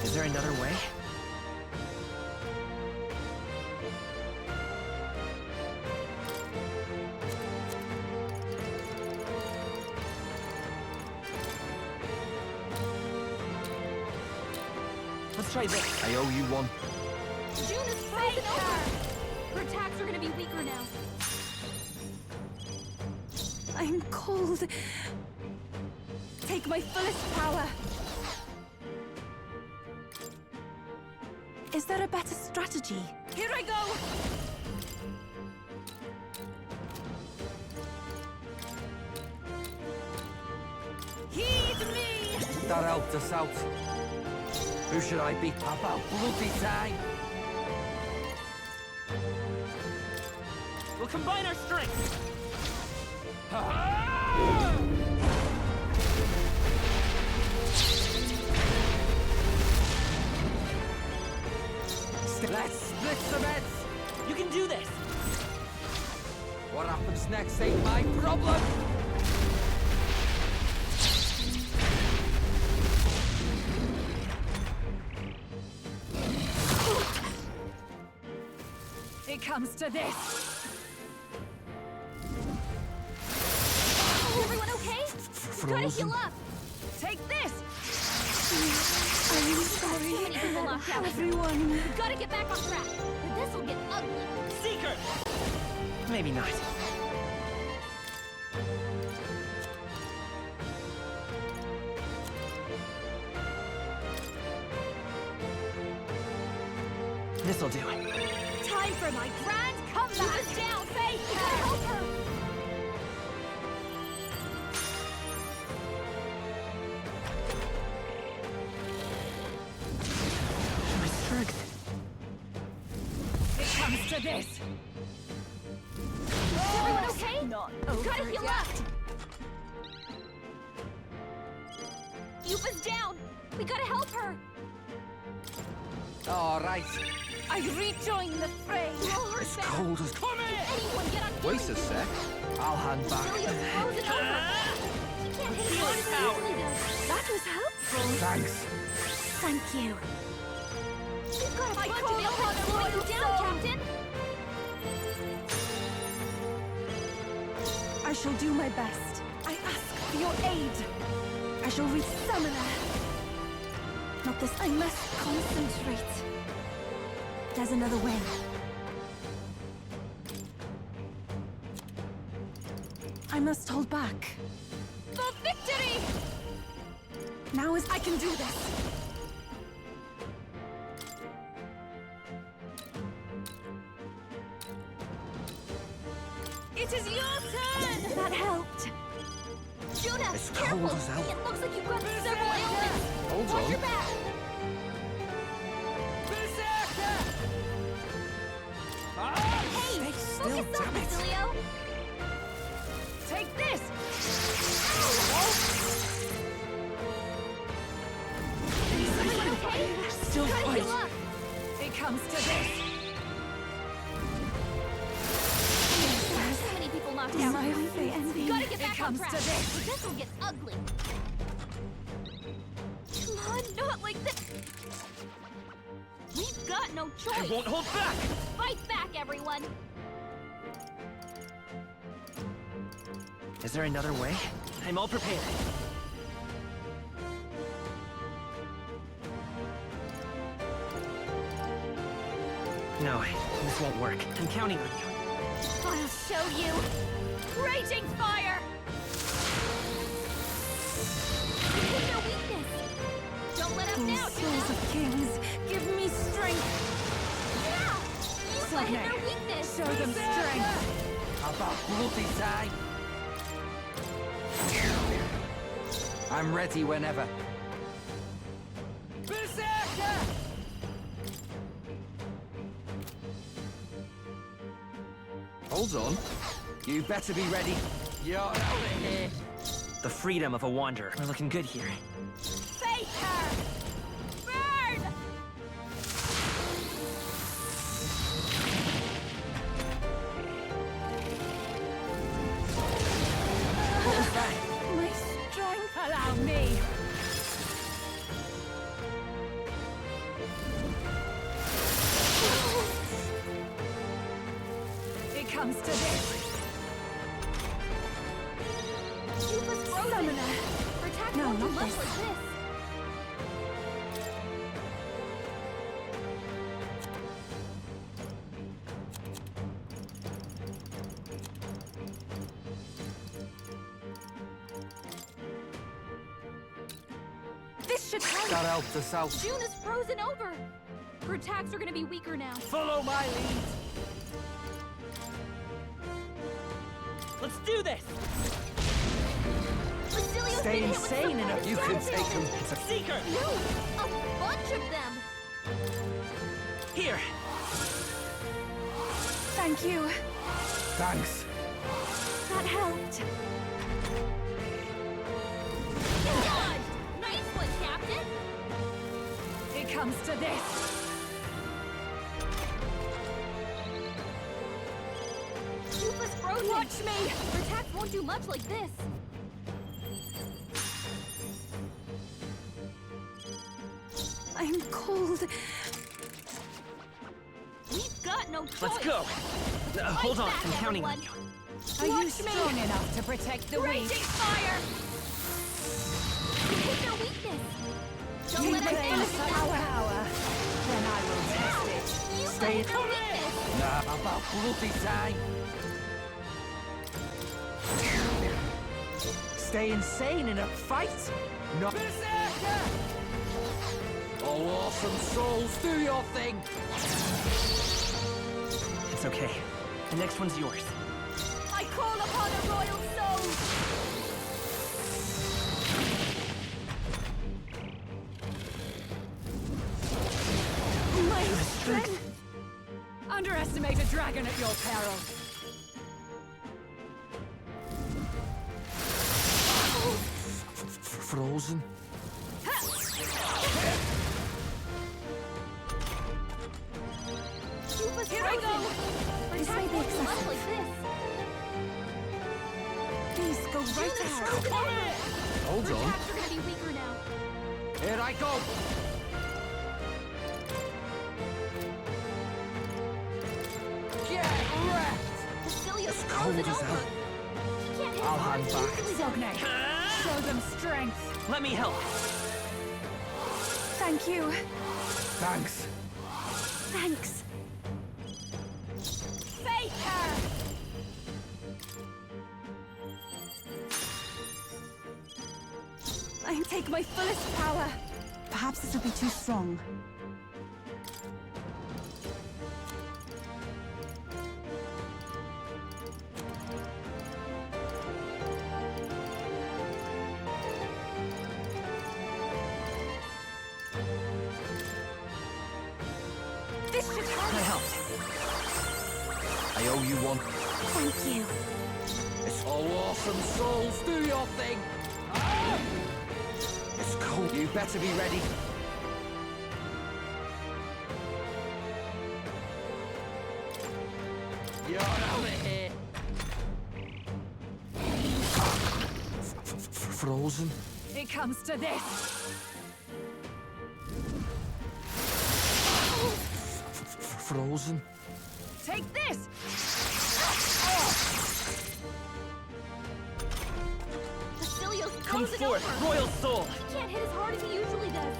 Is there another way? Let's try this. I owe you one. June is frozen over. Her attacks are gonna be weaker now. I'm cold. Take my fullest power. Is there a better strategy? Here I go! Heed me! That helped us out. Who should I be? About bloody time! We'll combine our strength. Let's split some heads! You can do this. What happens next ain't my problem! It comes to this! Everyone okay? Gotta heal up. Take this! I'm sorry. Too many people knocked out. Everyone. We've gotta get back on track. Or this'll get ugly. Seeker. Maybe not. This'll do it. Time for my grand comeback! Keep us down, Faye! We gotta help her! My strength. It comes to this! Is everyone okay? Not We've gotta over heal yet. up. Yupa's down. We gotta help her. All right. I rejoin the fray! Roll her It's back. cold as... Anyone get on Wait a sec. I'll hand back. Cecilia's frozen over. She can't hit Healing us power. easily though. That was helpful. Thanks. Thank you. We've got a I bunch call of upon ailments a slowing you royal down, soul. Captain. I shall do my best. I ask for your aid. I shall reach Summoner. Not this. I must concentrate. There's another way. I must hold back. For victory! Now is I can do this. It is your turn! That helped. Juna, It's careful. cold as hell. It looks like you've got several ailments. Hold Watch on. your back. Berserker! Hey, Stay focus still, up, damn it. Cecilio. Take this! Is everyone okay? Still Gotta fight. heal up. It comes to this! So many people knocked out. My fate ending. Gotta get It back on comes track. to this. Or this'll get ugly. Come on, not like this. We've got no choice. I won't hold back. Fight back, everyone. Is there another way? I'm all prepared. No, this won't work. I'm counting on you. I'll show you. Raging fire! Pick your weakness. Don't let up Oh, now, souls of kings, give me strength. Yeah! You let Sogne, in their weakness. show them strength! About bloody time! I'm ready whenever. Berserker! Hold on. You better be ready. You're out of here. The freedom of a wanderer. We're looking good here. Faker! Burn! My strength. Allow me. It comes to this. Summoner. Protect No, won't do not much this. like this. This should help. That helped us out. June is frozen over. Her attacks are gonna be weaker now. Follow my lead. Let's do this! Basilios Stay been hit with insane some enough. You can take him. It's a Seeker! No, a bunch of them. Here! Thank you. Thanks. That helped. Dodged! Nice one, Captain. It comes to this. Rufus frozen. Watch me! Her attacks won't do much like this. I'm cold. We've got no choice. Let's go! Hold on, I'm counting on you. Are you Watch me. strong enough to protect the Raging weak? fire! Hit their weakness. Don't You let us claim down. such power, then I will test it. You Stay hit their weakness. Nah, about bloody time. Stay insane in a fight? No. Berserker! Oh, awesome souls, do your thing. It's okay. The next one's yours. I call upon a royal soul! My strength. Underestimate a dragon at your peril. Frozen? Rufus Here I frozen. go. Her This may attacks be won't do much excessive. like this. Please go right June is ahead. frozen over. Hold Her on. attacks are gonna be weaker now. Here I go. Get wrecked. Basilios cold frozen as over. hell. He can't hit I'll as hard hang as he back. usually does. Sogne, show them strength. Let me help. Thank you. Thanks. Thanks. Faker! I take my fullest power. Perhaps this will be too strong. This should help. I helped. I owe you one. Thank you. It's all awesome souls, do your thing. Ah! It's cold. You better be ready. You're out of here. Frozen? It comes to this. Frozen? Take this! Basilios Come frozen forth, over. Royal Soul! He can't hit as hard as he usually does.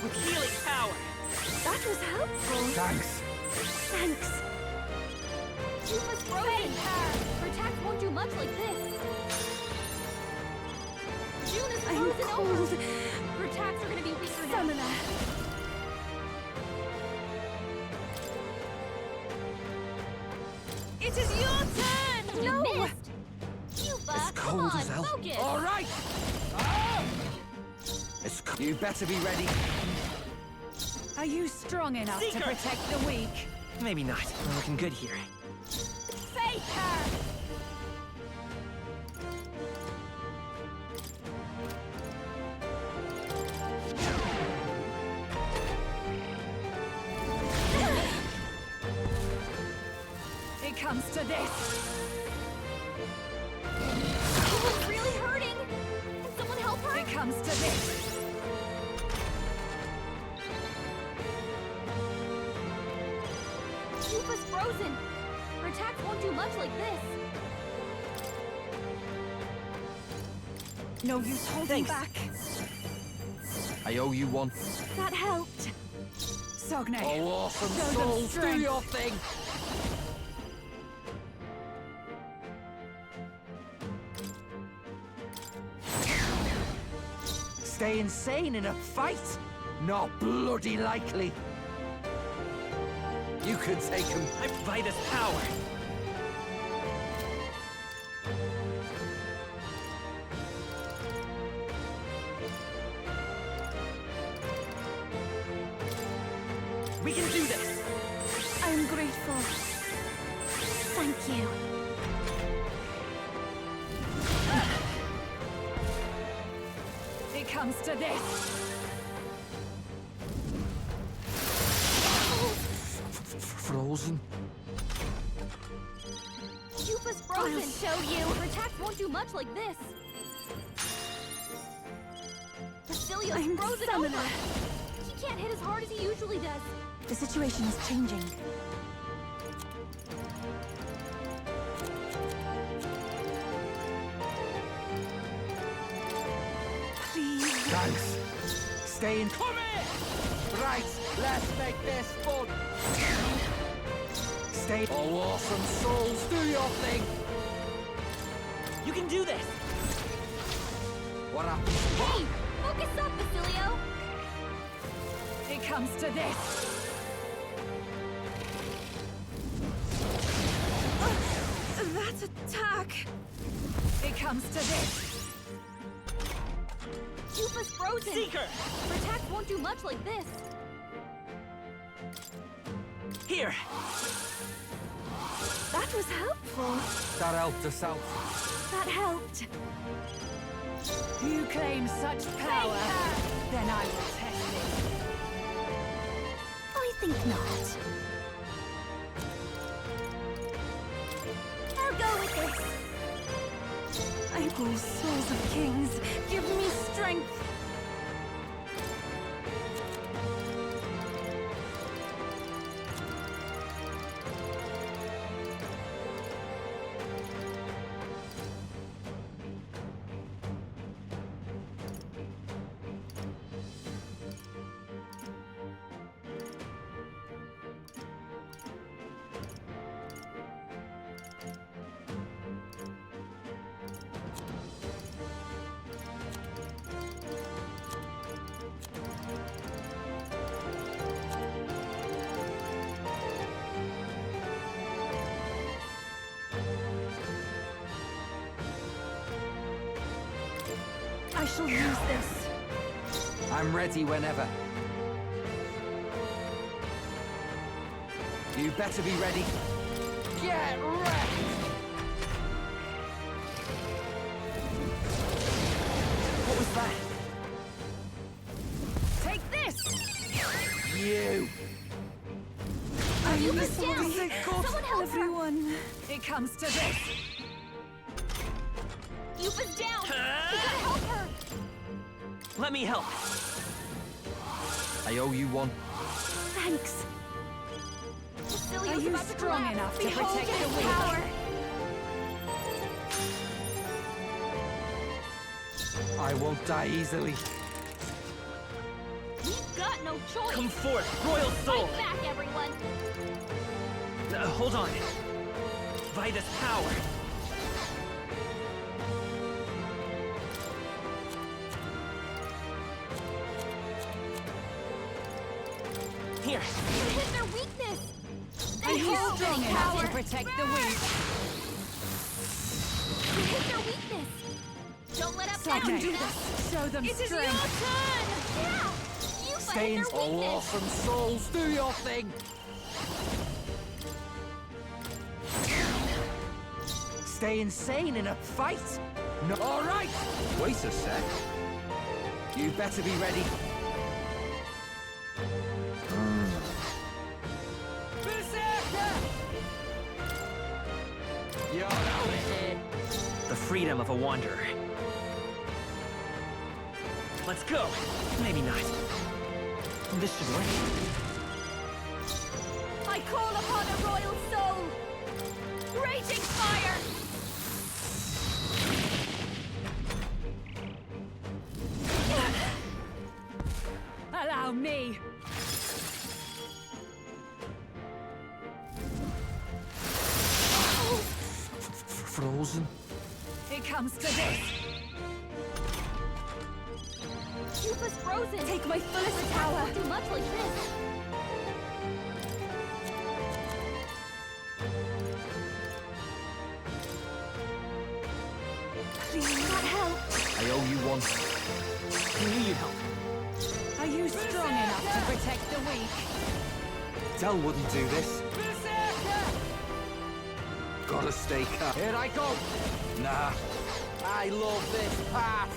With healing power! That was helpful. Thanks. Thanks. Rufus frozen. Her attacks won't do much like this. June is I'm frozen cold. over. Her attacks are gonna be weaker now. Summoner. It is your turn! You No! missed! Yuba, come cold on, as hell. focus! All right! You better be ready. Are you strong enough to Seeker! protect the weak? Maybe not. We're looking good here. Faker! It comes to this. Yuba's really hurting! Can someone help her? It comes to this. Yuba's frozen! Her attacks won't do much like this. No use holding back. I owe you one. That helped. Sogne. Oh, awesome Show them souls, do strength. your thing. Stay insane in a fight? Not bloody likely. You could take him. I'm Vitus power. We can do this. I'm grateful. Thank you. It comes to this. Frozen? Yuba's frozen! I'll show you! Her attacks won't do much like this. Basilia's I'm frozen summoner. over! He can't hit as hard as he usually does. The situation is changing. Please. Thanks. Stay in. Come here! Right, let's make this fun. Stay. Oh, awesome souls, do your thing. You can do this. What happened? Hey! Focus up, Basilio! It comes to this. That attack. It comes to this. Yuba's frozen! Seeker! Her attacks won't do much like this. Here. That was helpful. That helped us out. That helped. You claim such power. Then I will test it. I think not. I'll go with this. I call souls of kings. Give me strength. I shall use this. I'm ready whenever. You better be ready. Get wrecked! What was that? Take this! You! Are you Yuba's down! Someone help her! Everyone. It comes to this. Yuba's down! We gotta help her! Let me help. I owe you one. Thanks. Are Basilio's you about to strong collapse. enough to Behold protect his the weak? power! I won't die easily. We've got no choice! Come forth, Royal Soul! Fight back, everyone! Hold on. Vitus power. Here. You hit their weakness! Are Are you strong enough to protect the weak? You hit their weakness. Don't let up now. Show them It is strength. your turn. Yeah. You fight Stay in their weakness. awesome souls, do your thing! Stay insane in a fight? No. All right. Wait a sec. You better be ready. You're out of here. The freedom of a wanderer. Let's go. Maybe not. This should work. I call upon a royal soul. Raging fire. Allow me. Frozen? It comes to this. Keep us frozen. Take my fullest Power. power. Won't do much like this. Please, that help. I owe you one. I knew you'd help. Are you strong enough to protect the weak? Del wouldn't do this. Gotta stay calm. Here I go. Nah. I love this part.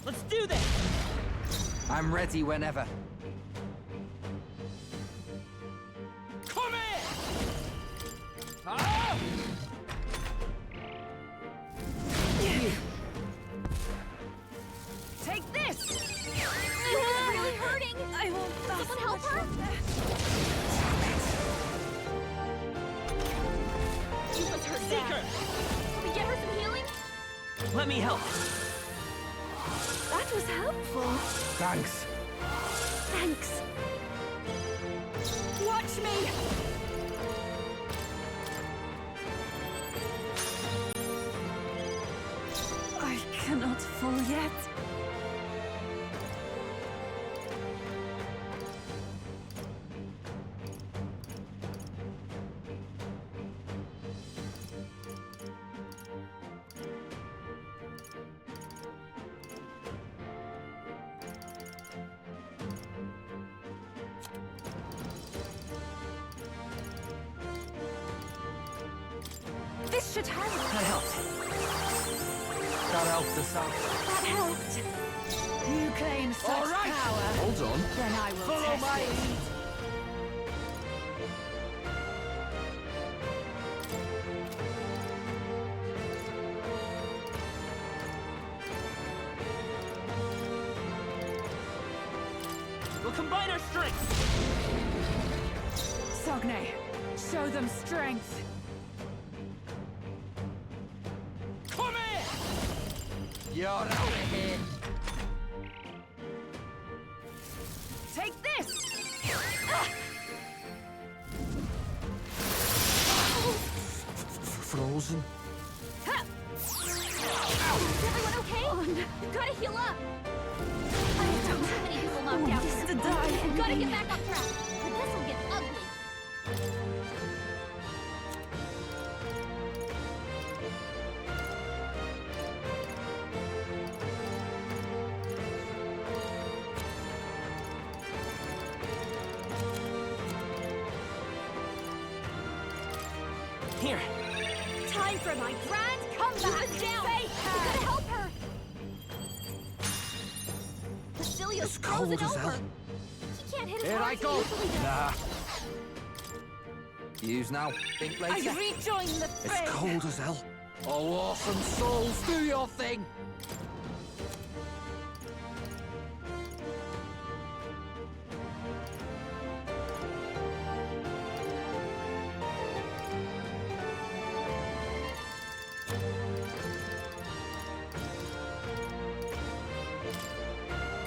Let's do this! I'm ready whenever. Come here! Ah! Take this! It's really hurting. I won't. Someone help her. Keep us her Seeker! Can we get her some healing? Let me help. That was helpful. Thanks. Thanks. Watch me! I cannot fall yet. This should help. That helped. That helped us out. That helped. You claim such All right. power. Hold on. Then I will Follow test my it. lead. We'll combine our strength. Sogne, show them strength. Come here! You're out of here. Take this! Frozen? Is everyone okay? You've got to heal up. I have too many people knocked out. Wants to die. You've got to get back on track. Or this will get ugly. Here. Time for my grand comeback. Keep us down. We gotta help her. Basilios It's cold frozen as over. hell. He can't hit as Here hard I as he go. usually does. Nah. Use now. Think later. I rejoin the fray. It's cold as hell. Oh, awesome souls, do your thing.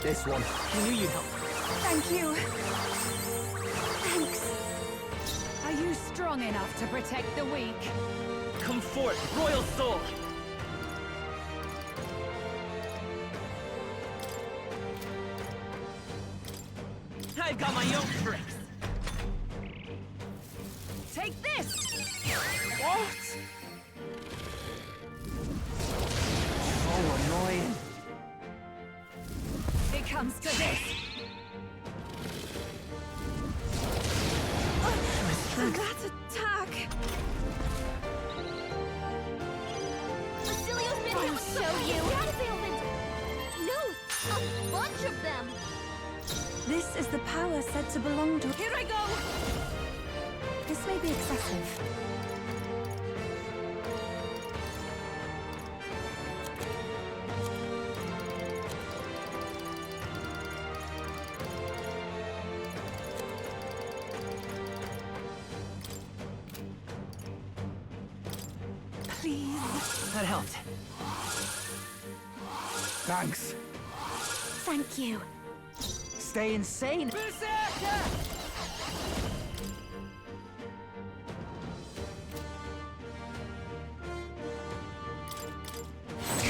This one. I knew you'd help. Thank you. Thanks. Are you strong enough to protect the weak? Come forth, royal soul! I've got my own tricks. comes to this! That attack! Basilio's been I'll show you. Status ailment! No! A bunch of them! This is the power said to belong to... Here I go! This may be excessive. Please. That helped. Thanks. Thank you. Stay insane. Berserker!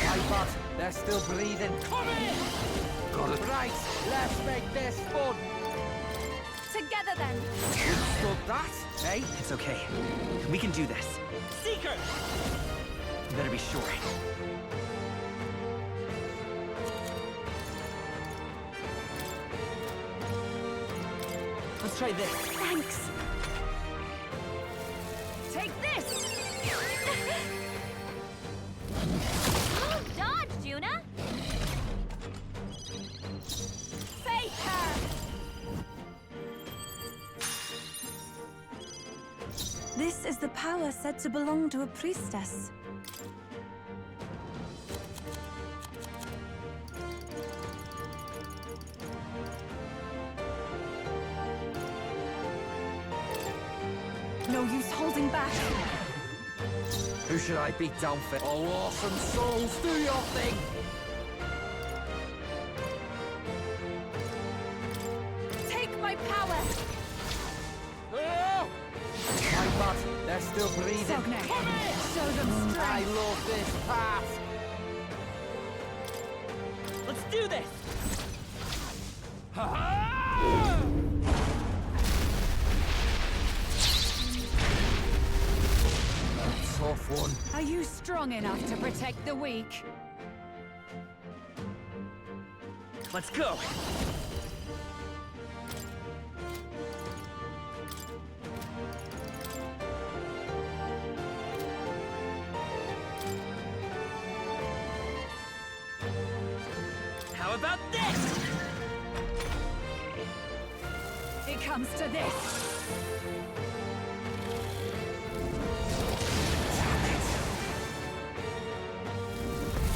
My butt, they're still breathing. Come in! Got it. Right, let's make this fun. Together then! Stood that, eh? It's okay. We can do this. Seeker! You better be sure. Let's try this. Thanks. Take this! Oh, dodge, Juna! Faker! This is the power said to belong to a priestess. No use holding back. Who should I beat down for? Oh, awesome souls, do your thing! Take my power! Oh! My butt, they're still breathing. Sogne, show them strength! I love this path! Let's do this! Ha-ha! Tough one. Are you strong enough to protect the weak? Let's go! How about this? It comes to this!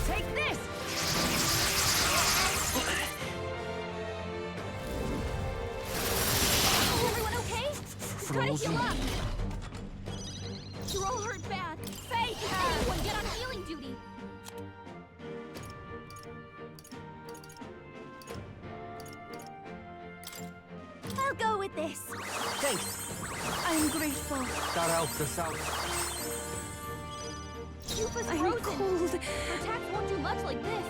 Take this! Everyone okay? Just gotta heal up! You're all hurt bad. Anyone get on healing duty! I'll go with this. Thanks. I'm grateful. That helped us out. Yupa's I'm frozen. cold. Her attacks won't do much like this.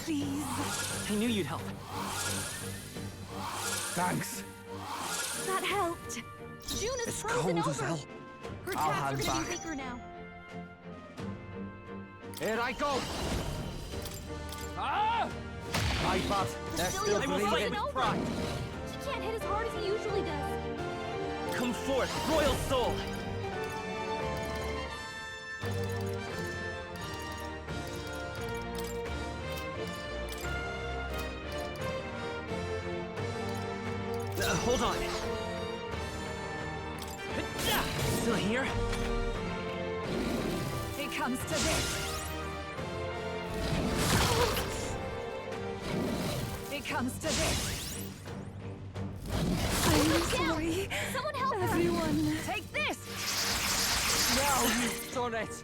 Please. I knew you'd help. Thanks. That helped. Juna's It's frozen cold over. as hell. Her I'll attacks hand are gonna back. be weaker now. Here I go! Ah! My butt, they're still Basilia's breathing. frozen over. He can't hit as hard as he usually does. Come forth, royal soul! Hold on. Still here? It comes to this! It comes to this! I'm sorry. Someone help her! Everyone. Take this! Now you've done it!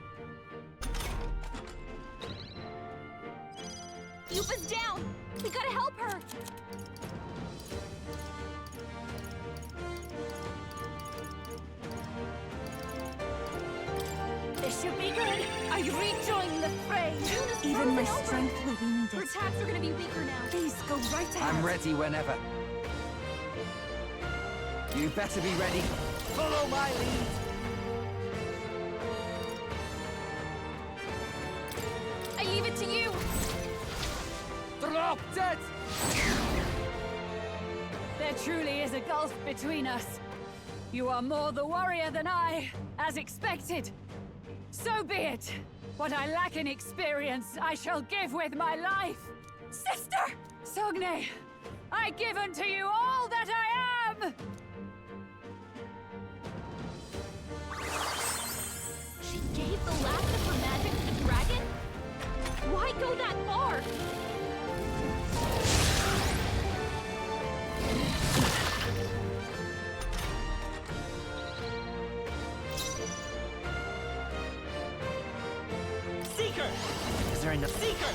Yupa's down! We gotta help her! This should be good. I rejoin the fray. Even my strength will be needed. Her attacks are gonna be weaker now. Please go right ahead. I'm ready whenever. You better be ready. Follow my lead. I leave it to you. Drop dead! There truly is a gulf between us. You are more the warrior than I, as expected. So be it. What I lack in experience, I shall give with my life. Sister! Sogne, I give unto you all that I am! She gave the last of her magic to the dragon? Why go that far? Seeker! Is there enough? Seeker!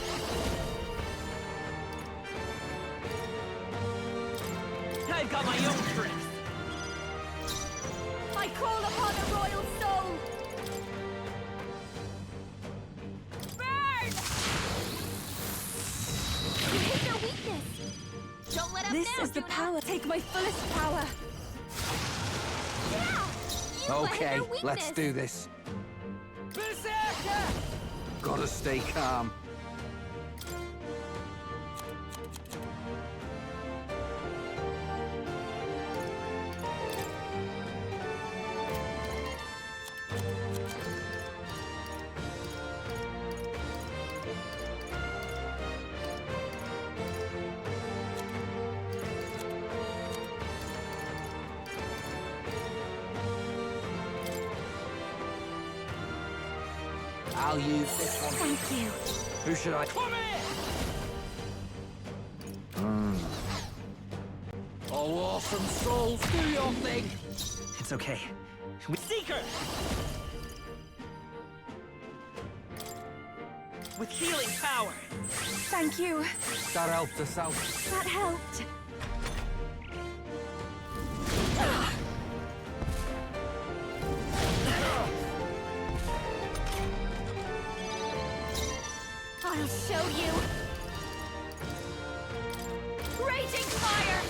I've got my own tricks. I call upon a royal soul! Burn! You hit their weakness. Don't let up This now, is the Juna. power. Take my fullest power. Yeah! You let hit Okay, their weakness. let's do this. Berserker! Gotta stay calm. I'll use this one. Thank you. Who should I? Come here! Oh, awesome souls, do your thing! It's okay. Seeker! With healing power! Thank you. That helped us out. That helped. I'll show you! Raging fire!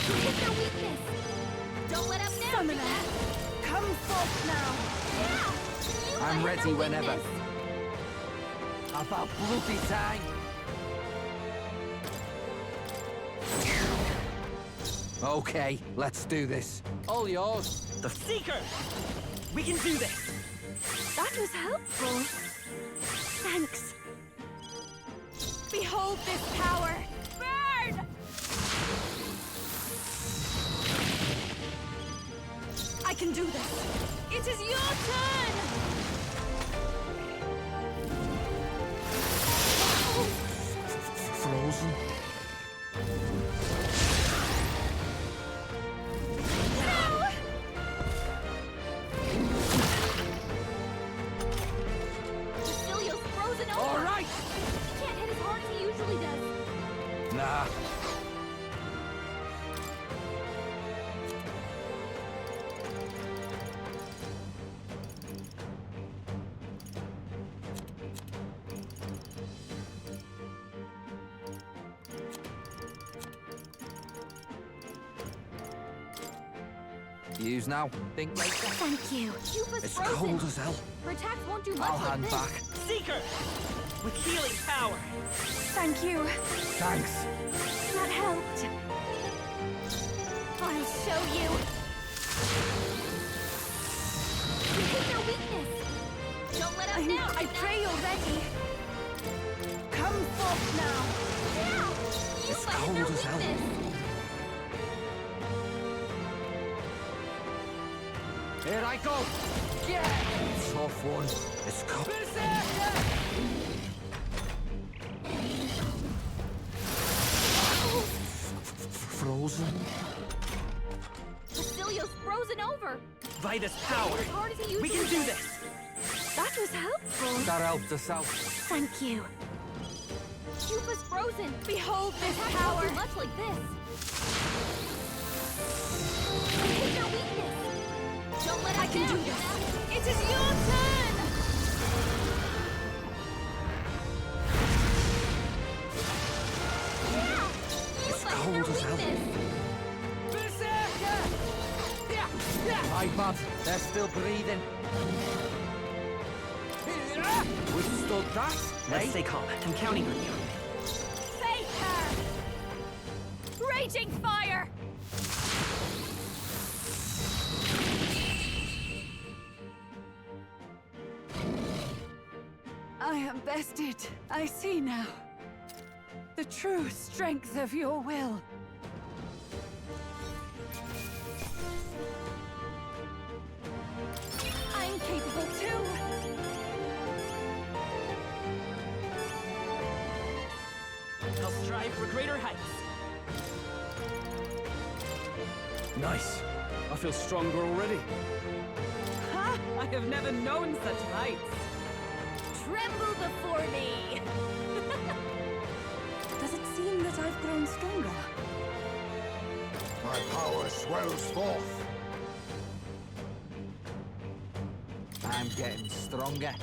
You hit their weakness. Don't let up now, Summoner, Juna. come forth now! Yeah! You I'm let ready hit their whenever. weakness. About bloody time. Okay, let's do this. All yours. The Seeker! We can do this! That was helpful. Thanks. Behold this power! Burn! I can do this! It is your turn! Frozen. Cecilio's frozen over. All right. He can't hit as hard as he usually does. Nah. Use now. Think later. Thank you. Cuba's It's frozen. cold as hell. Her attacks won't do much I'll like hand this. back. Seeker! With healing power! Thank you. Thanks. That helped. I'll show you! You hit their weakness. Don't let up now, I Juna. pray you're ready! Come forth now! Yeah! You It's let hit cold their as hell. weakness. Here I go. Yeah. Tough one. It's cold. Frozen. Cecilio's frozen over. By this power! As hard as he We usually can do does. this! That was helpful. That helped us out. Thank you. Cuba's frozen. Behold this Attacks power! won't do much like this. You hit their weakness. Don't let I can do this! It is your turn! It's cold as hell. Berserker! Aye, bud. They're still breathing. Withstood that, Let's stay calm. I'm counting on you. Face her! Raging fire! I am bested. I see now. The true strength of your will. I'm capable too. I'll strive for greater heights. Nice. I feel stronger already. Ha! I have never known such heights. Tremble before me! Does it seem that I've grown stronger? My power swells forth. I'm getting stronger.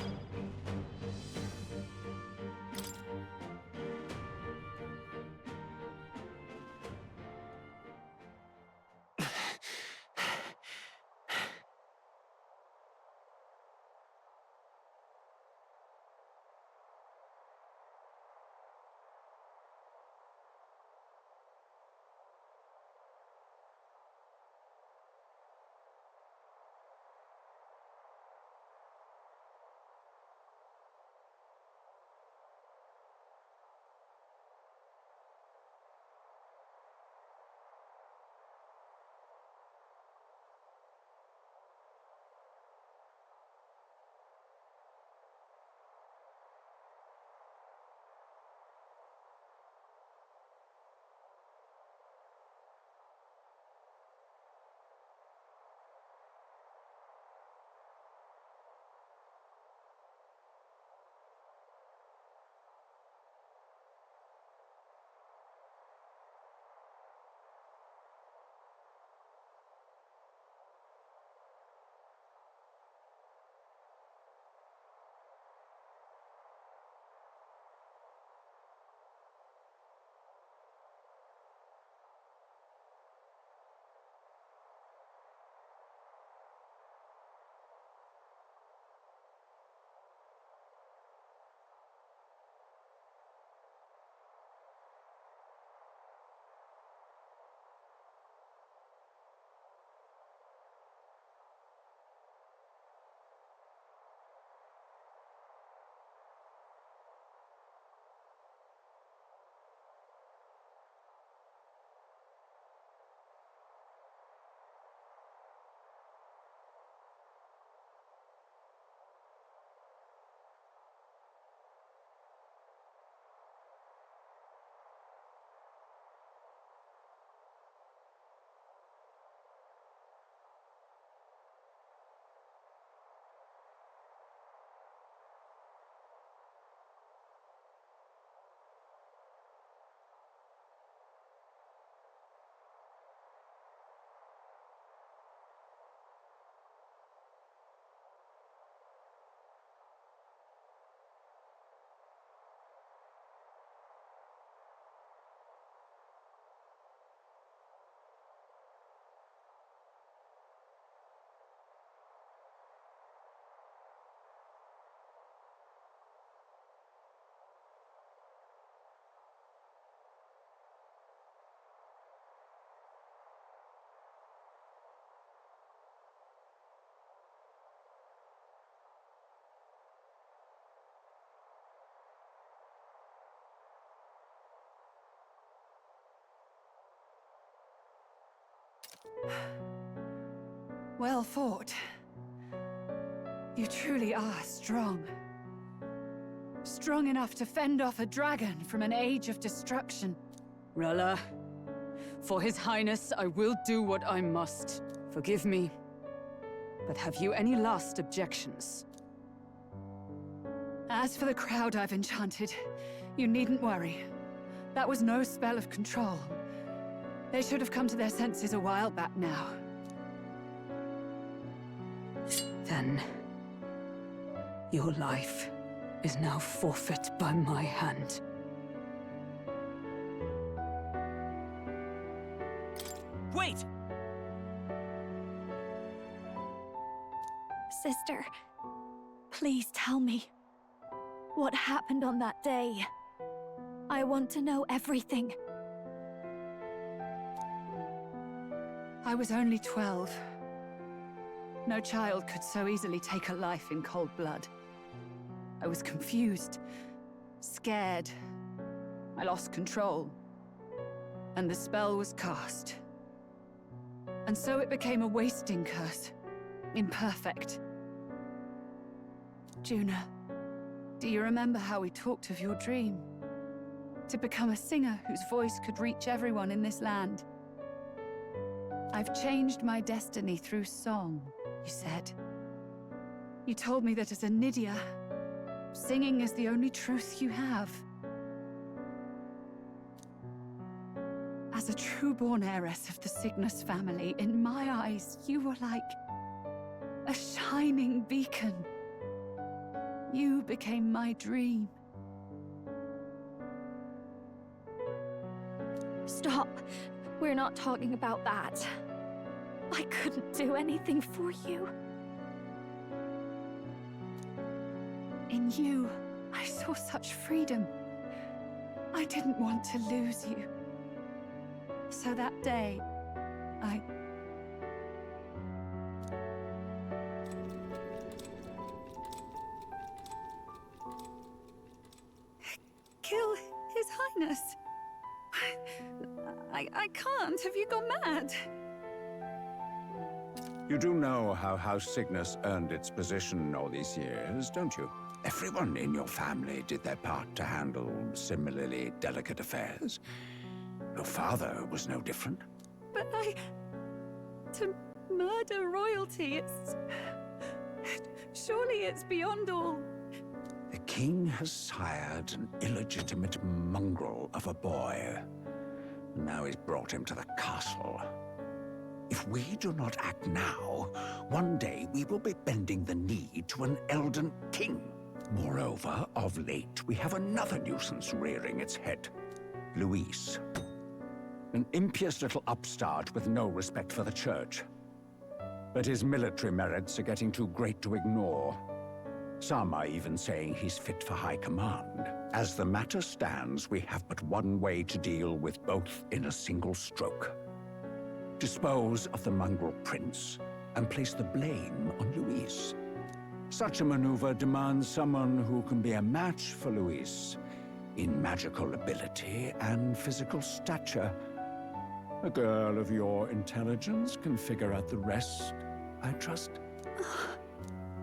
Well fought. You truly are strong. Strong enough to fend off a dragon from an age of destruction. Rella, for His Highness, I will do what I must. Forgive me, but have you any last objections? As for the crowd I've enchanted, you needn't worry. That was no spell of control. They should have come to their senses a while back now. Then... your life is now forfeit by my hand. Wait! Sister, please tell me. What happened on that day? I want to know everything. I was only 12. No child could so easily take a life in cold blood. I was confused, scared. I lost control. And the spell was cast. And so it became a wasting curse. Imperfect. Juna, do you remember how we talked of your dream? To become a singer whose voice could reach everyone in this land. I've changed my destiny through song, you said. You told me that as a Nydia, singing is the only truth you have. As a true-born heiress of the Cygnus family, in my eyes, you were like a shining beacon. You became my dream. Stop. We're not talking about that. I couldn't do anything for you. In you, I saw such freedom. I didn't want to lose you. So that day, I... kill His Highness. I can't. Have you gone mad? You do know how House Cygnus earned its position all these years, don't you? Everyone in your family did their part to handle similarly delicate affairs. Your father was no different. But to murder royalty, surely it's beyond all... The king has sired an illegitimate mongrel of a boy. Now he's brought him to the castle. If we do not act now, one day we will be bending the knee to an Elden king. Moreover, of late, we have another nuisance rearing its head. Luis. An impious little upstart with no respect for the church. But his military merits are getting too great to ignore. Some are even saying he's fit for high command. As the matter stands, we have but one way to deal with both in a single stroke. Dispose of the mongrel prince and place the blame on Luis. Such a maneuver demands someone who can be a match for Luis in magical ability and physical stature. A girl of your intelligence can figure out the rest, I trust.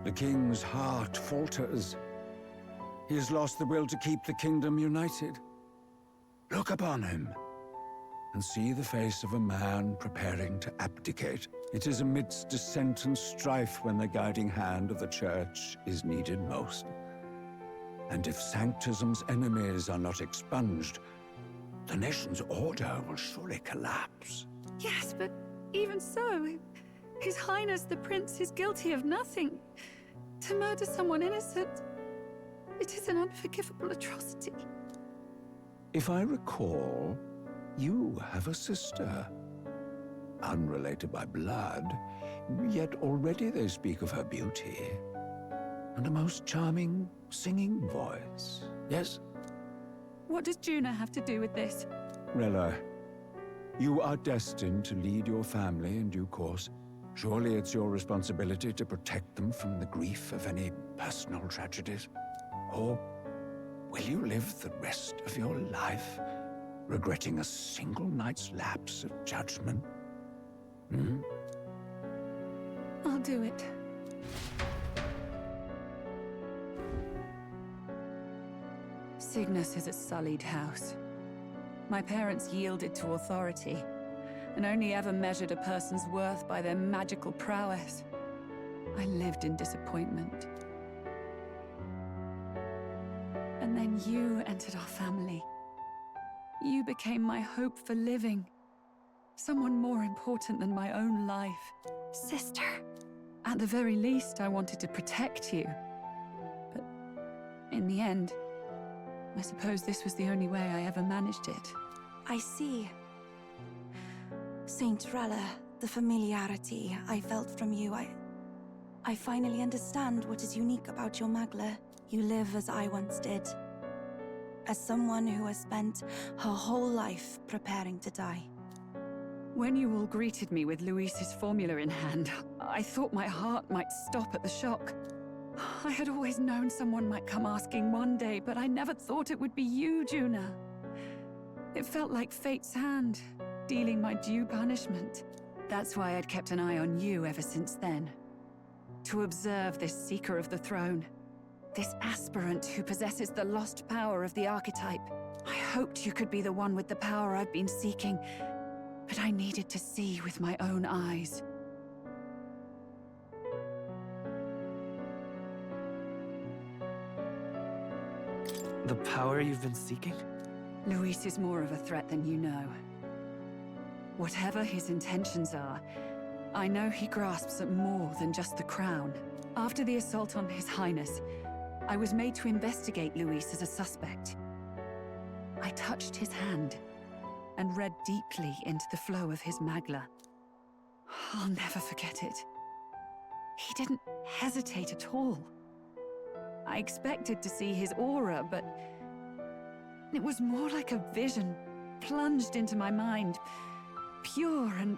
The king's heart falters. He has lost the will to keep the kingdom united. Look upon him and see the face of a man preparing to abdicate. It is amidst dissent and strife when the guiding hand of the church is needed most. And if Sanctism's enemies are not expunged, the nation's order will surely collapse. Yes, but even so, His Highness the Prince is guilty of nothing. To murder someone innocent, it is an unforgivable atrocity. If I recall, you have a sister. Unrelated by blood, yet already they speak of her beauty. And a most charming singing voice, yes? What does Juna have to do with this? Rella, you are destined to lead your family in due course. Surely it's your responsibility to protect them from the grief of any personal tragedies. Or will you live the rest of your life regretting a single night's lapse of judgment? Hmm? I'll do it. Cygnus is a sullied house. My parents yielded to authority, and only ever measured a person's worth by their magical prowess. I lived in disappointment. And then you entered our family. You became my hope for living. Someone more important than my own life. Sister, At the very least, I wanted to protect you. But in the end, I suppose this was the only way I ever managed it. I see. Saint Rella, the familiarity I felt from you, I finally understand what is unique about your Magla. You live as I once did. As someone who has spent her whole life preparing to die. When you all greeted me with Luis's formula in hand, I thought my heart might stop at the shock. I had always known someone might come asking one day, but I never thought it would be you, Juna. It felt like fate's hand, dealing my due punishment. That's why I'd kept an eye on you ever since then. To observe this seeker of the throne. This aspirant who possesses the lost power of the archetype. I hoped you could be the one with the power I've been seeking, but I needed to see with my own eyes. The power you've been seeking? Luis is more of a threat than you know. Whatever his intentions are, I know he grasps at more than just the crown. After the assault on His Highness, I was made to investigate Luis as a suspect. I touched his hand and read deeply into the flow of his Magla. I'll never forget it. He didn't hesitate at all. I expected to see his aura, but it was more like a vision plunged into my mind, pure and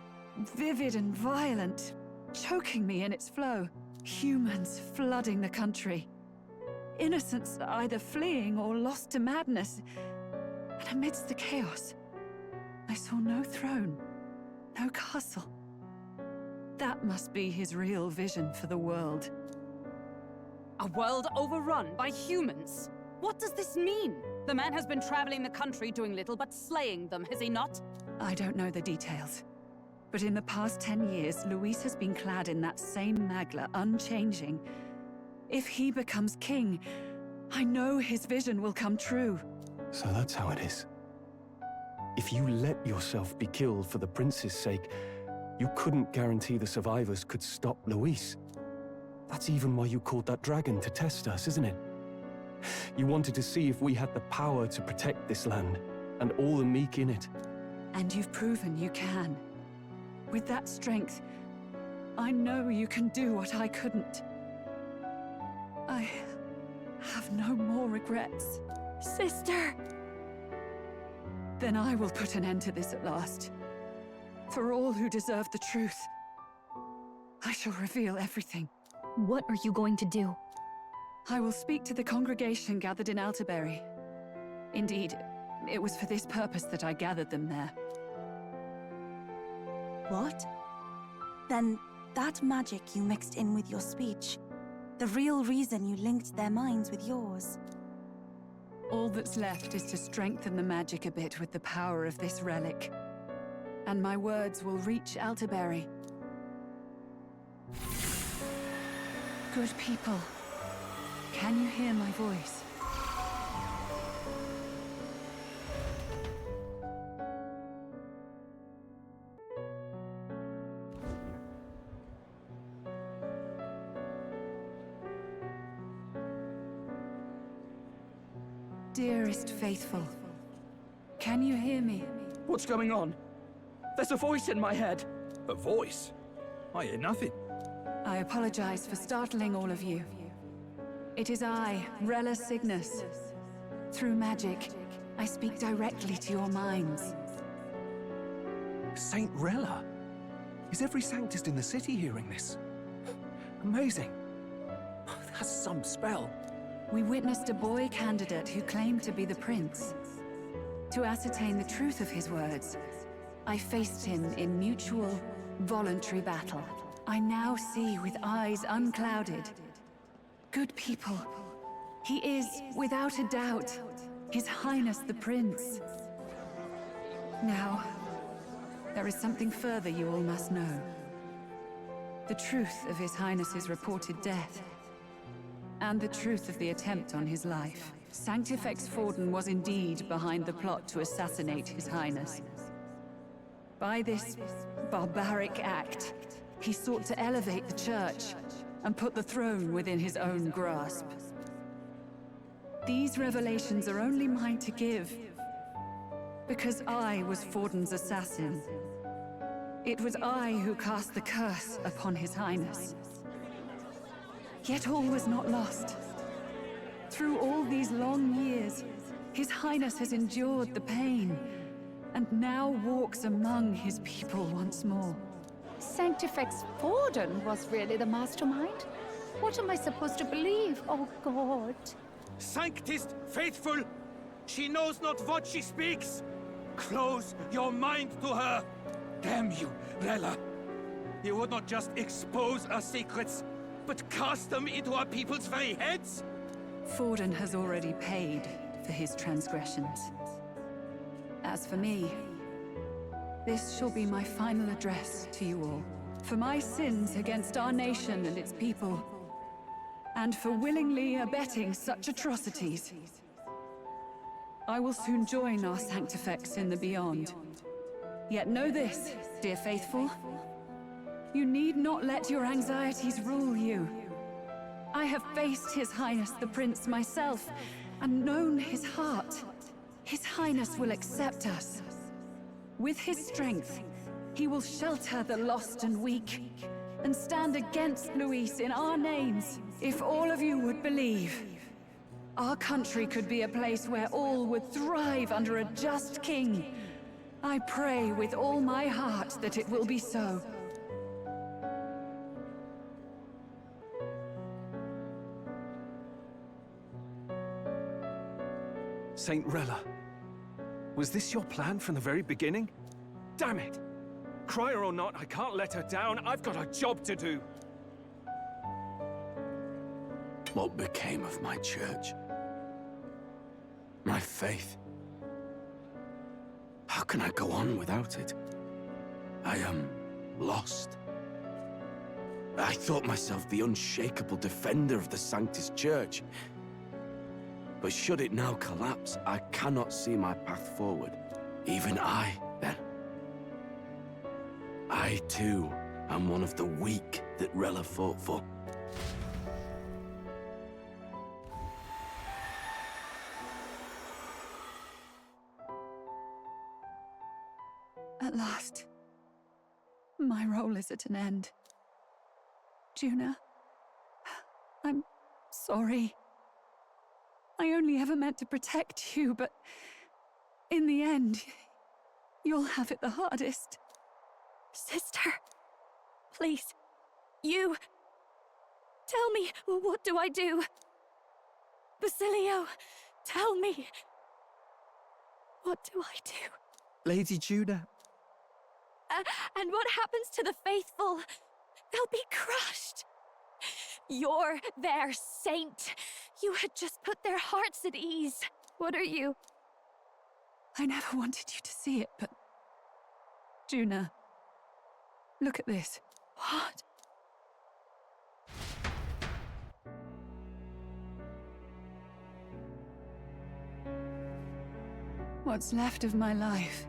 vivid and violent, choking me in its flow. Humans flooding the country. Innocents either fleeing or lost to madness. And amidst the chaos, I saw no throne, no castle. That must be his real vision for the world. A world overrun by humans? What does this mean? The man has been traveling the country doing little but slaying them, has he not? I don't know the details. But in the past 10 years, Luis has been clad in that same Magla, unchanging. If he becomes king, I know his vision will come true. So that's how it is. If you let yourself be killed for the prince's sake, you couldn't guarantee the survivors could stop Luis. That's even why you called that dragon to test us, isn't it? You wanted to see if we had the power to protect this land, and all the meek in it. And you've proven you can. With that strength, I know you can do what I couldn't. I have no more regrets. Sister! Then I will put an end to this at last. For all who deserve the truth, I shall reveal everything. What are you going to do? I will speak to the congregation gathered in Altaberry. Indeed, it was for this purpose that I gathered them there. What? Then that magic you mixed in with your speech, the real reason you linked their minds with yours. All that's left is to strengthen the magic a bit with the power of this relic. And my words will reach Altaberry. Good people, can you hear my voice? Dearest faithful, can you hear me? What's going on? There's a voice in my head. A voice? I hear nothing. I apologize for startling all of you. It is I, Rella Cygnus. Through magic, I speak directly to your minds. Saint Rella? Is every Sanctist in the city hearing this? Amazing. That's some spell. We witnessed a boy candidate who claimed to be the prince. To ascertain the truth of his words, I faced him in mutual, voluntary battle. I now see with eyes unclouded. Good people, he is, without a doubt, His Highness the Prince. Now, there is something further you all must know. The truth of His Highness's reported death. And the truth of the attempt on his life. Sanctifex Forden was indeed behind the plot to assassinate His Highness. By this barbaric act, he sought to elevate the church and put the throne within his own grasp. These revelations are only mine to give, because I was Forden's assassin. It was I who cast the curse upon His Highness. Yet all was not lost. Through all these long years, His Highness has endured the pain, and now walks among his people once more. Sanctifex Forden was really the mastermind? What am I supposed to believe? Oh, God. Sanctist faithful! She knows not what she speaks! Close your mind to her! Damn you, Rella! You would not just expose our secrets, but cast them into our people's very heads? Forden has already paid for his transgressions. As for me, this shall be my final address to you all. For my sins against our nation and its people, and for willingly abetting such atrocities. I will soon join our Sanctifex in the Beyond. Yet know this, dear faithful. You need not let your anxieties rule you. I have faced His Highness the Prince myself, and known his heart. His Highness will accept us. With his strength, he will shelter the lost and weak, and stand against Luis in our names. If all of you would believe, our country could be a place where all would thrive under a just king. I pray with all my heart that it will be so. Saint Rella, was this your plan from the very beginning? Damn it! Crier or not, I can't let her down. I've got a job to do. What became of my church? My faith? How can I go on without it? I am lost. I thought myself the unshakable defender of the Sanctus Church. But should it now collapse, I cannot see my path forward. Even I, then. I, too, am one of the weak that Rella fought for. At last, my role is at an end. Juna, I'm sorry. I only ever meant to protect you, but in the end, you'll have it the hardest. Sister, please, you... Tell me, what do I do? Basilio, tell me. What do I do? Lady Juna. And what happens to the faithful? They'll be crushed. You're their saint. You had just put their hearts at ease. What are you? I never wanted you to see it, but... Juna, look at this. What? What's left of my life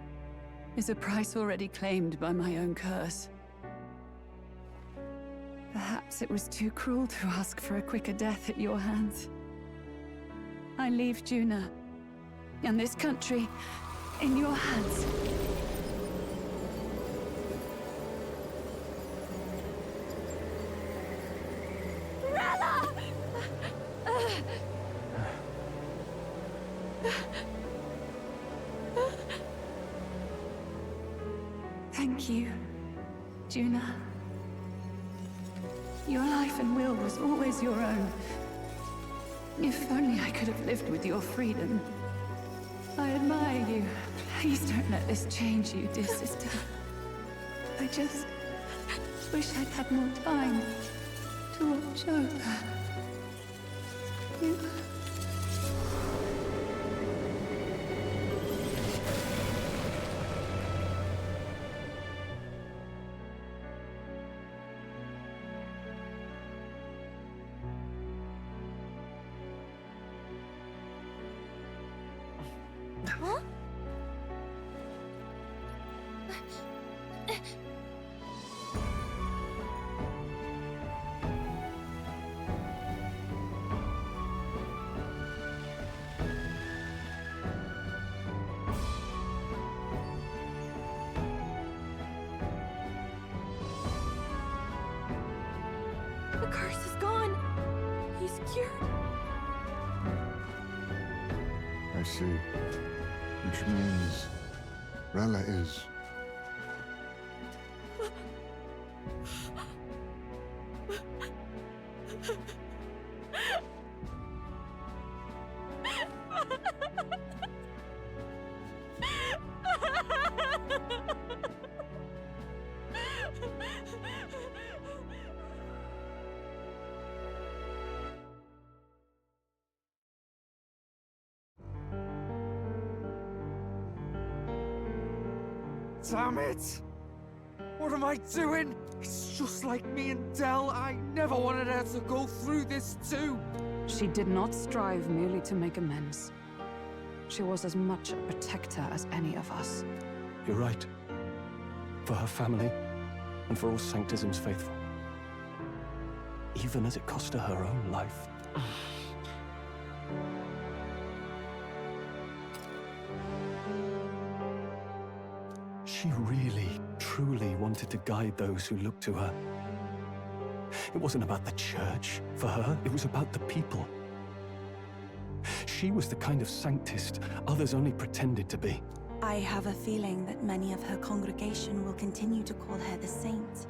is a price already claimed by my own curse. Perhaps it was too cruel to ask for a quicker death at your hands. I leave Juna and this country in your hands. Rella! Thank you, Juna. Your life and will was always your own. If only I could have lived with your freedom. I admire you. Please don't let this change you, dear sister. I just wish I'd had more time to watch over you. Huh? see. Which means Rella is... Damn it! What am I doing? It's just like me and Del. I never wanted her to go through this too. She did not strive merely to make amends. She was as much a protector as any of us. You're right. For her family, and for all Sanctism's faithful. Even as it cost her her own life. She really, truly wanted to guide those who looked to her. It wasn't about the church for her, it was about the people. She was the kind of Sanctist others only pretended to be. I have a feeling that many of her congregation will continue to call her the saint.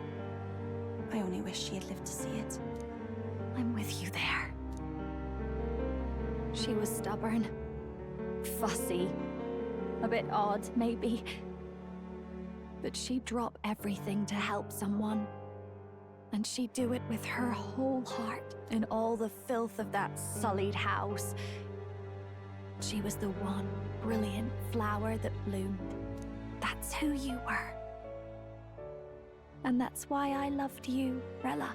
I only wish she had lived to see it. I'm with you there. She was stubborn, fussy, a bit odd, maybe. But she'd drop everything to help someone. And she'd do it with her whole heart in all the filth of that sullied house. She was the one brilliant flower that bloomed. That's who you were. And that's why I loved you, Rella.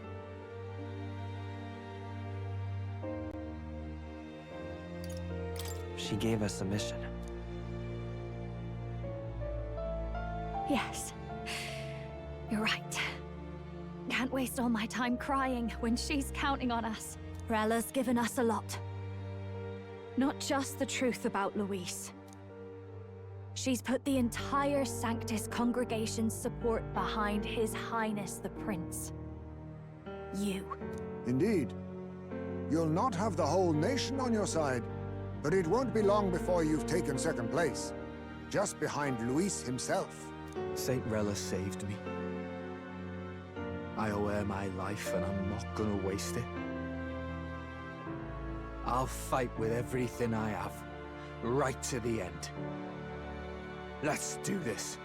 She gave us a mission. Yes. You're right. Can't waste all my time crying when she's counting on us. Rella's given us a lot. Not just the truth about Luis. She's put the entire Sanctus congregation's support behind His Highness the Prince. You. Indeed. You'll not have the whole nation on your side, but it won't be long before you've taken second place. Just behind Luis himself. Saint Rella saved me. I owe her my life, and I'm not gonna waste it. I'll fight with everything I have, right to the end. Let's do this.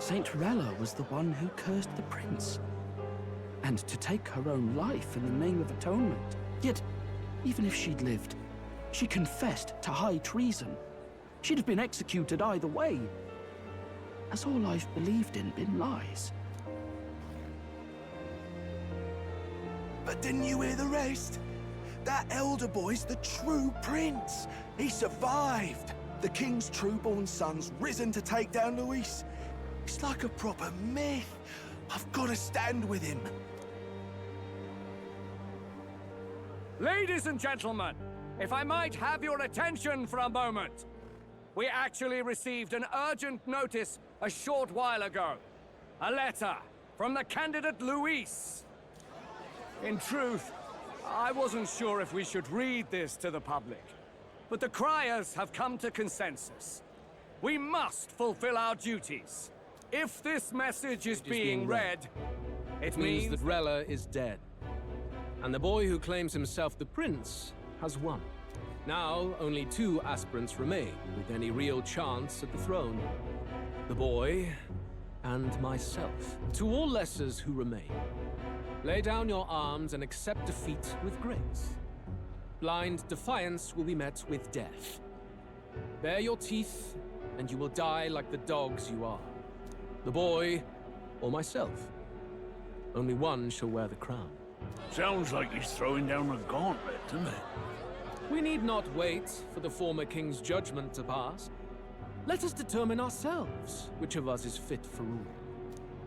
Saint Rella was the one who cursed the prince. And to take her own life in the name of atonement. Yet, even if she'd lived, she confessed to high treason. She'd have been executed either way. Has all I've believed in been lies? But didn't you hear the rest? That elder boy's the true prince. He survived. The king's true-born son's risen to take down Luis. It's like a proper myth. I've got to stand with him. Ladies and gentlemen, if I might have your attention for a moment. We actually received an urgent notice a short while ago. A letter from the candidate Luis. In truth, I wasn't sure if we should read this to the public. But the criers have come to consensus. We must fulfill our duties. If this message is being read, it means that Rella is dead. And the boy who claims himself the prince has won. Now, only 2 aspirants remain with any real chance at the throne. The boy and myself. To all lessers who remain, lay down your arms and accept defeat with grace. Blind defiance will be met with death. Bare your teeth, and you will die like the dogs you are. The boy, or myself. Only one shall wear the crown. Sounds like he's throwing down a gauntlet, doesn't it? We need not wait for the former king's judgment to pass. Let us determine ourselves which of us is fit for rule.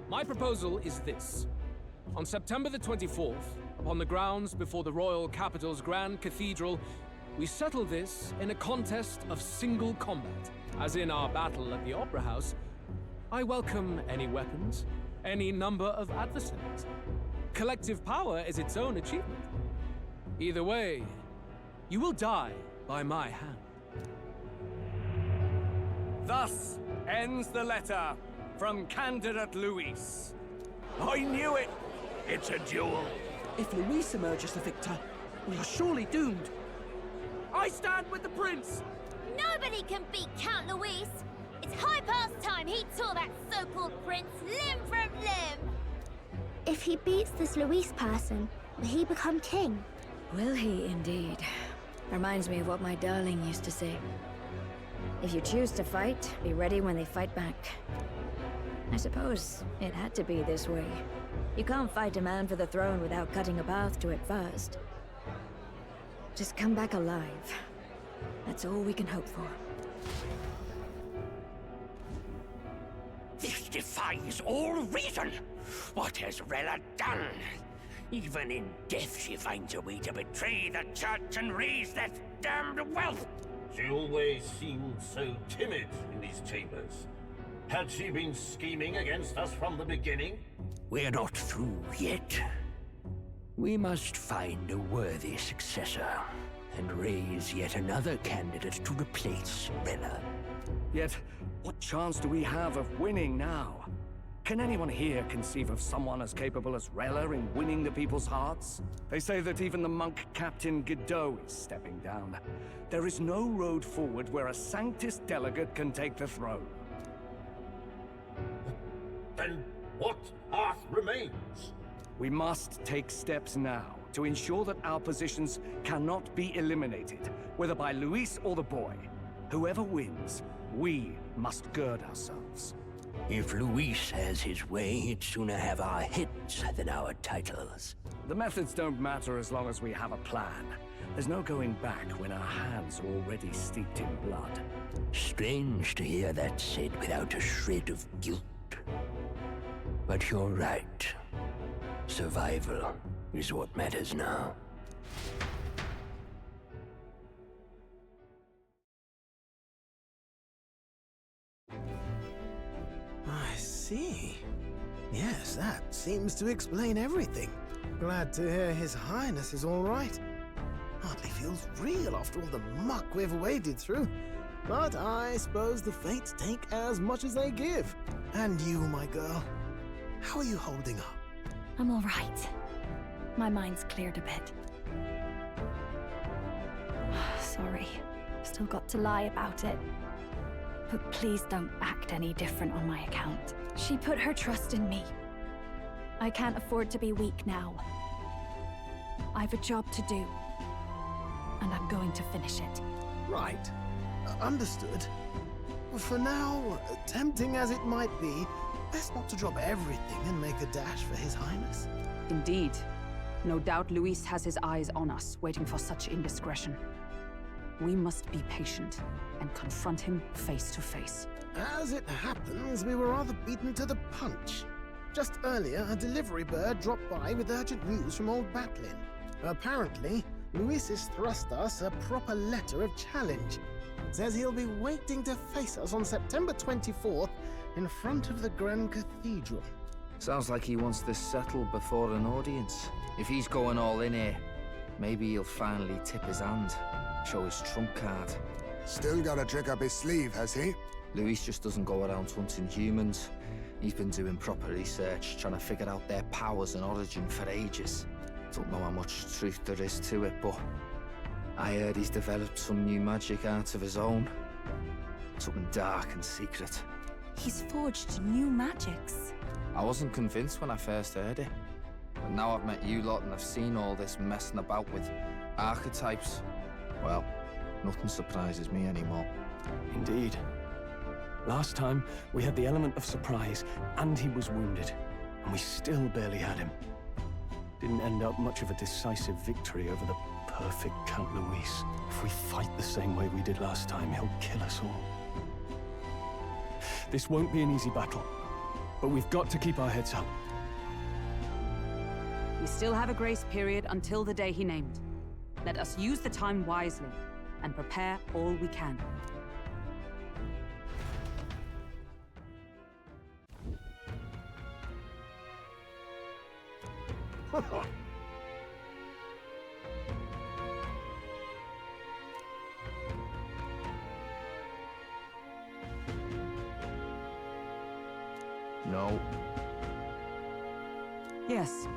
My proposal is this. On September the 24th, upon the grounds before the royal capital's grand cathedral, we settle this in a contest of single combat. As in our battle at the Opera House, I welcome any weapons, any number of adversaries. Collective power is its own achievement. Either way, you will die by my hand. Thus ends the letter from Candidate Luis. I knew it! It's a duel. If Luis emerges the victor, we are surely doomed. I stand with the prince! Nobody can beat Count Luis! It's high past time he tore that so-called prince limb from limb! If he beats this Luis person, will he become king? Will he indeed? Reminds me of what my darling used to say. If you choose to fight, be ready when they fight back. I suppose it had to be this way. You can't fight a man for the throne without cutting a path to it first. Just come back alive. That's all we can hope for. This defies all reason! What has Rella done? Even in death she finds a way to betray the church and raise that damned wealth! She always seemed so timid in these chambers. Had she been scheming against us from the beginning? We're not through yet. We must find a worthy successor, and raise yet another candidate to replace Rella. Yet, what chance do we have of winning now? Can anyone here conceive of someone as capable as Rella in winning the people's hearts? They say that even the monk Captain Godot is stepping down. There is no road forward where a Sanctus delegate can take the throne. Then what path remains? We must take steps now to ensure that our positions cannot be eliminated, whether by Luis or the boy. Whoever wins, we must gird ourselves. If Luis has his way, he'd sooner have our heads than our titles. The methods don't matter as long as we have a plan. There's no going back when our hands are already steeped in blood. Strange to hear that said without a shred of guilt. But you're right. Survival is what matters now. I see. Yes, that seems to explain everything. Glad to hear His Highness is all right. Hardly feels real after all the muck we've waded through. But I suppose the fates take as much as they give. And you, my girl, how are you holding up? I'm all right. My mind's cleared a bit. Sorry. Still got to lie about it. But please don't act any different on my account. She put her trust in me. I can't afford to be weak now. I've a job to do. And I'm going to finish it. Right. Understood. For now, tempting as it might be, best not to drop everything and make a dash for His Highness. Indeed. No doubt Luis has his eyes on us, waiting for such indiscretion. We must be patient and confront him face to face. As it happens, we were rather beaten to the punch. Just earlier, a delivery bird dropped by with urgent news from old Batlin. Apparently, Luis has thrust us a proper letter of challenge. Says he'll be waiting to face us on September 24th in front of the Grand Cathedral. Sounds like he wants this settled before an audience. If he's going all in here, maybe he'll finally tip his hand, show his trump card. Still got a trick up his sleeve, has he? Luis just doesn't go around hunting humans. He's been doing proper research, trying to figure out their powers and origin for ages. Don't know how much truth there is to it, but I heard he's developed some new magic art of his own. Something dark and secret. He's forged new magics. I wasn't convinced when I first heard it. But now I've met you lot and I've seen all this messing about with archetypes. Well, nothing surprises me anymore. Indeed. Last time, we had the element of surprise, and he was wounded. And we still barely had him. Didn't end up much of a decisive victory over the perfect Count Luis. If we fight the same way we did last time, he'll kill us all. This won't be an easy battle, but we've got to keep our heads up. We still have a grace period until the day he named. Let us use the time wisely and prepare all we can. No. Yes.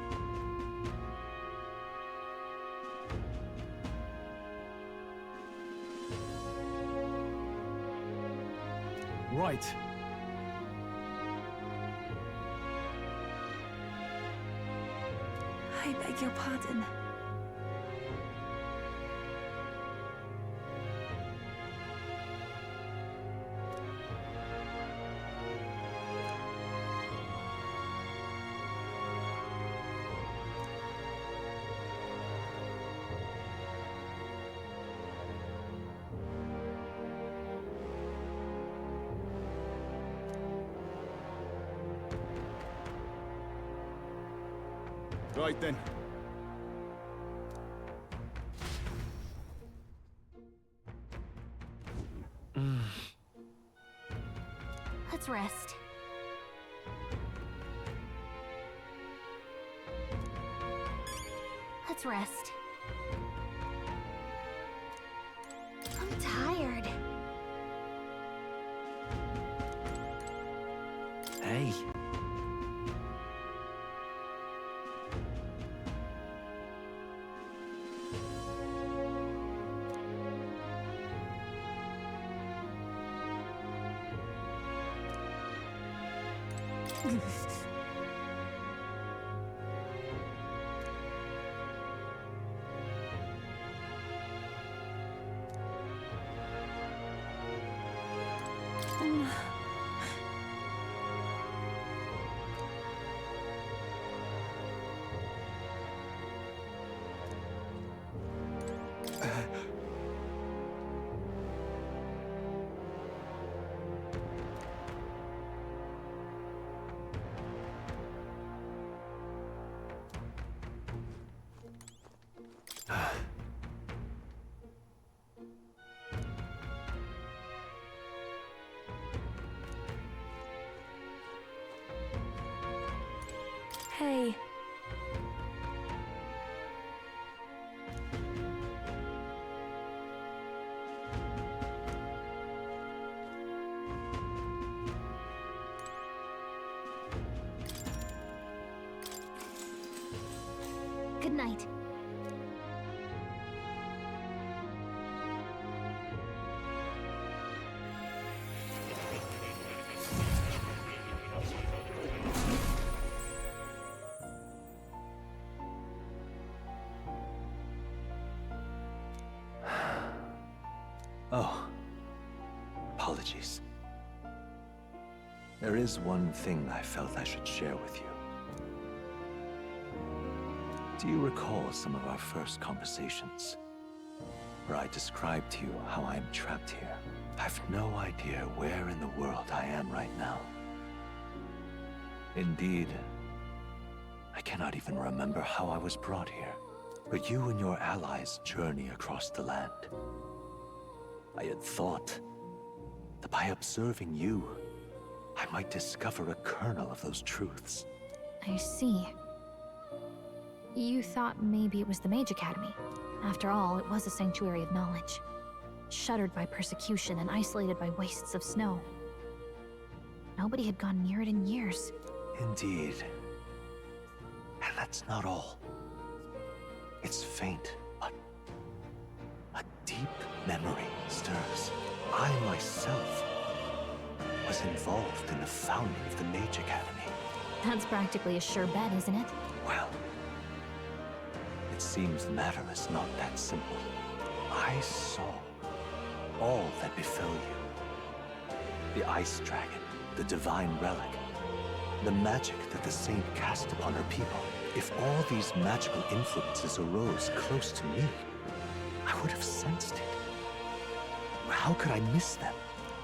Right. I beg your pardon. Right then. Let's rest. Let's rest. I'm tired. Hey. Hey. Good night. Oh. Apologies. There is one thing I felt I should share with you. Do you recall some of our first conversations? Where I described to you how I am trapped here. I've no idea where in the world I am right now. Indeed, I cannot even remember how I was brought here. But you and your allies journey across the land. I had thought that by observing you, I might discover a kernel of those truths. I see. You thought maybe it was the Mage Academy. After all, it was a sanctuary of knowledge. Shuttered by persecution and isolated by wastes of snow. Nobody had gone near it in years. Indeed. And that's not all. It's faint, but a deep memory stirs. I myself was involved in the founding of the Mage Academy. That's practically a sure bet, isn't it? Well, it seems the matter is not that simple. I saw all that befell you. The Ice Dragon, the Divine Relic, The magic that the saint cast upon her people. If all these magical influences arose close to me, I would have sensed it. How could I miss them?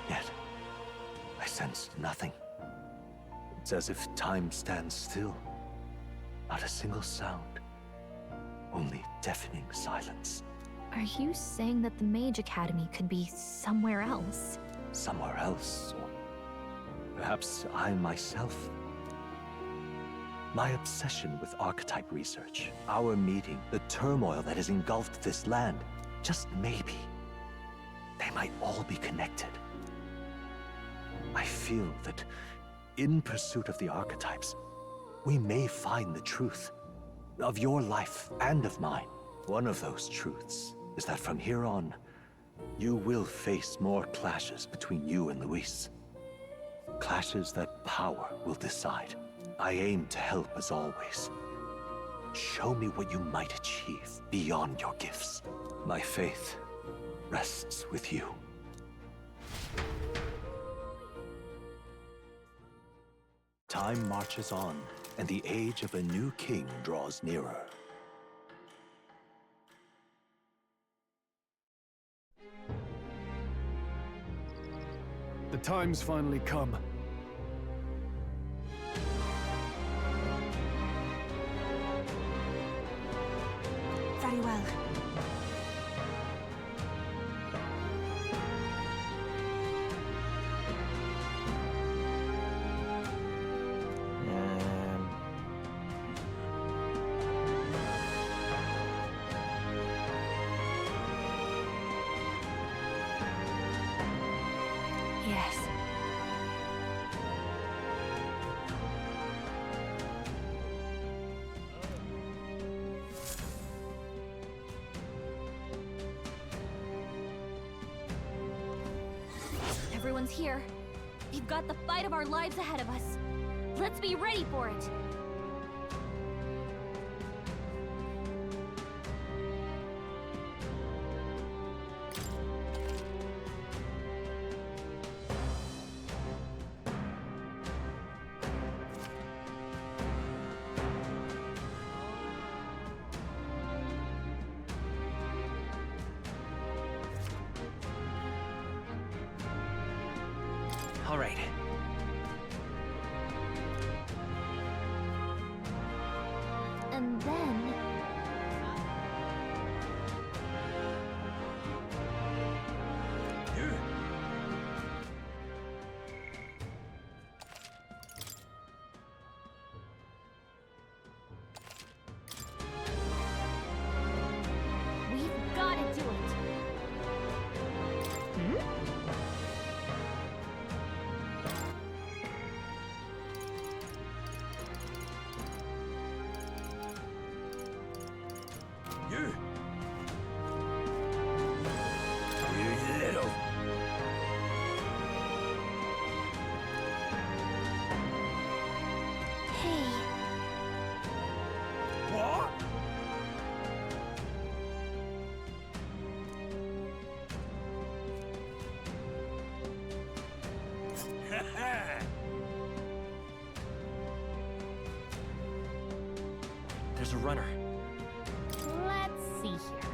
Yet, I sensed nothing. It's as if time stands still. Not a single sound. Only deafening silence. Are you saying that the Mage Academy could be somewhere else? Somewhere else, or perhaps I myself. My obsession with archetype research, our meeting, the turmoil that has engulfed this land, just maybe, they might all be connected. I feel that in pursuit of the archetypes, we may find the truth of your life and of mine. One of those truths is that from here on, you will face more clashes between you and Luis. Clashes that power will decide. I aim to help as always. Show me what you might achieve beyond your gifts. My faith rests with you. Time marches on, and the age of a new king draws nearer. The time's finally come. Very well. Yes. Everyone's here. We've got the fight of our lives ahead of us. Let's be ready for it. All right. And then... We've got to do it. You little... Hey. What? There's a runner. Let's see here.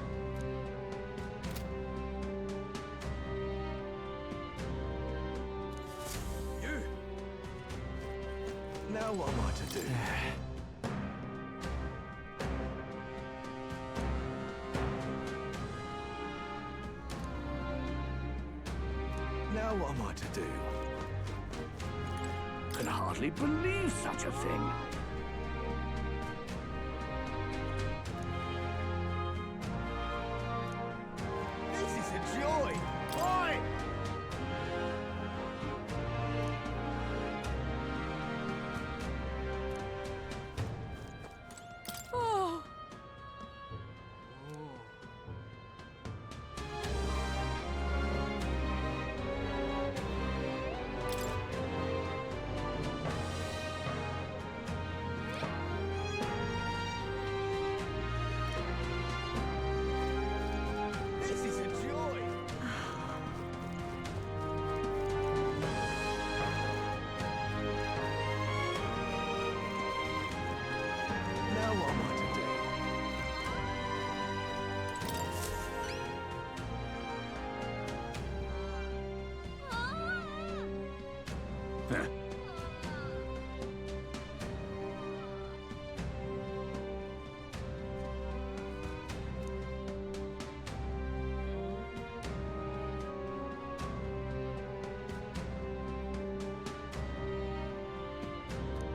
You! Now what am I to do? Now what am I to do? Can hardly believe such a thing. This is a joy! Oi! Oh.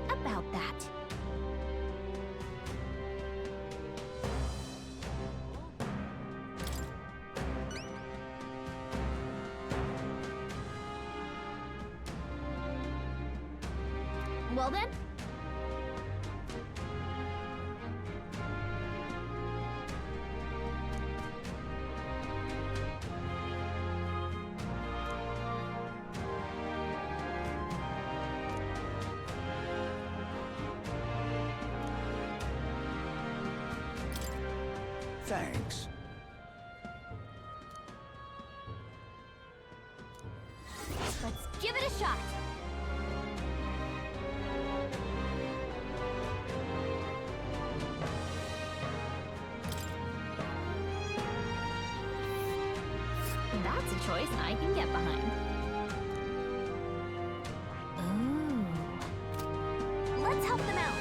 About that. Well then? Thanks. Let's give it a shot. That's a choice I can get behind. Ooh. Let's help them out.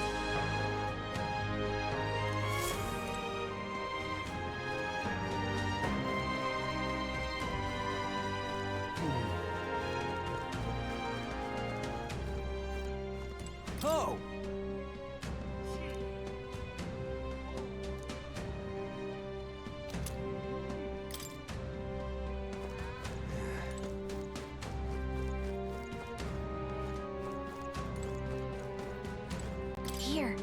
Oh! Here.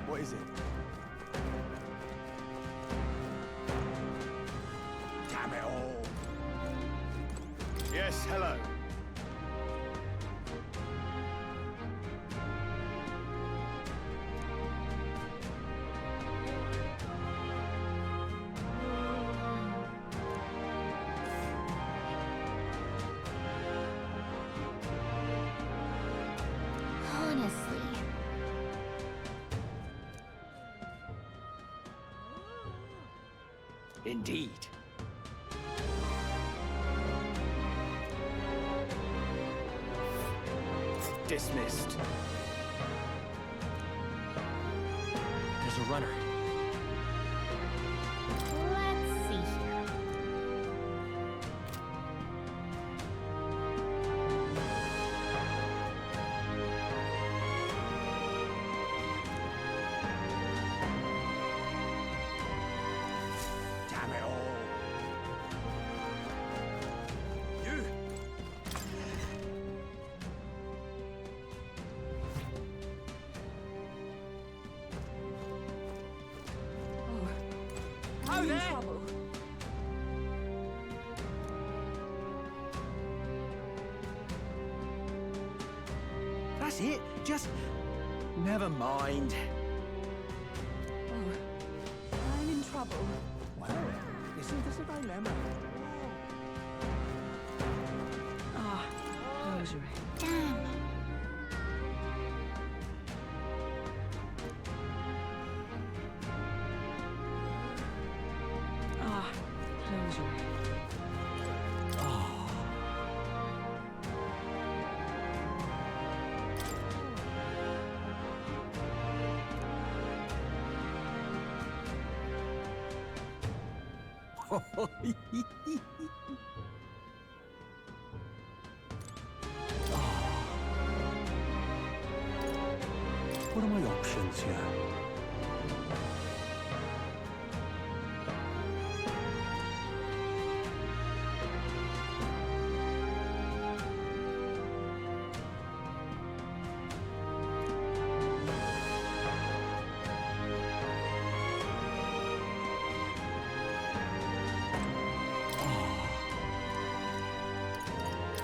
What is it? Damn it all. Yes, hello. Honestly. Indeed. Dismissed. There's a runner. Let's see here. Damn it all. You. I'm in there. trouble. That's it. Just never mind. Oh, I'm in trouble. Well, isn't this a dilemma? Ah, rosary. Damn. Ah, rosary. What are my options here?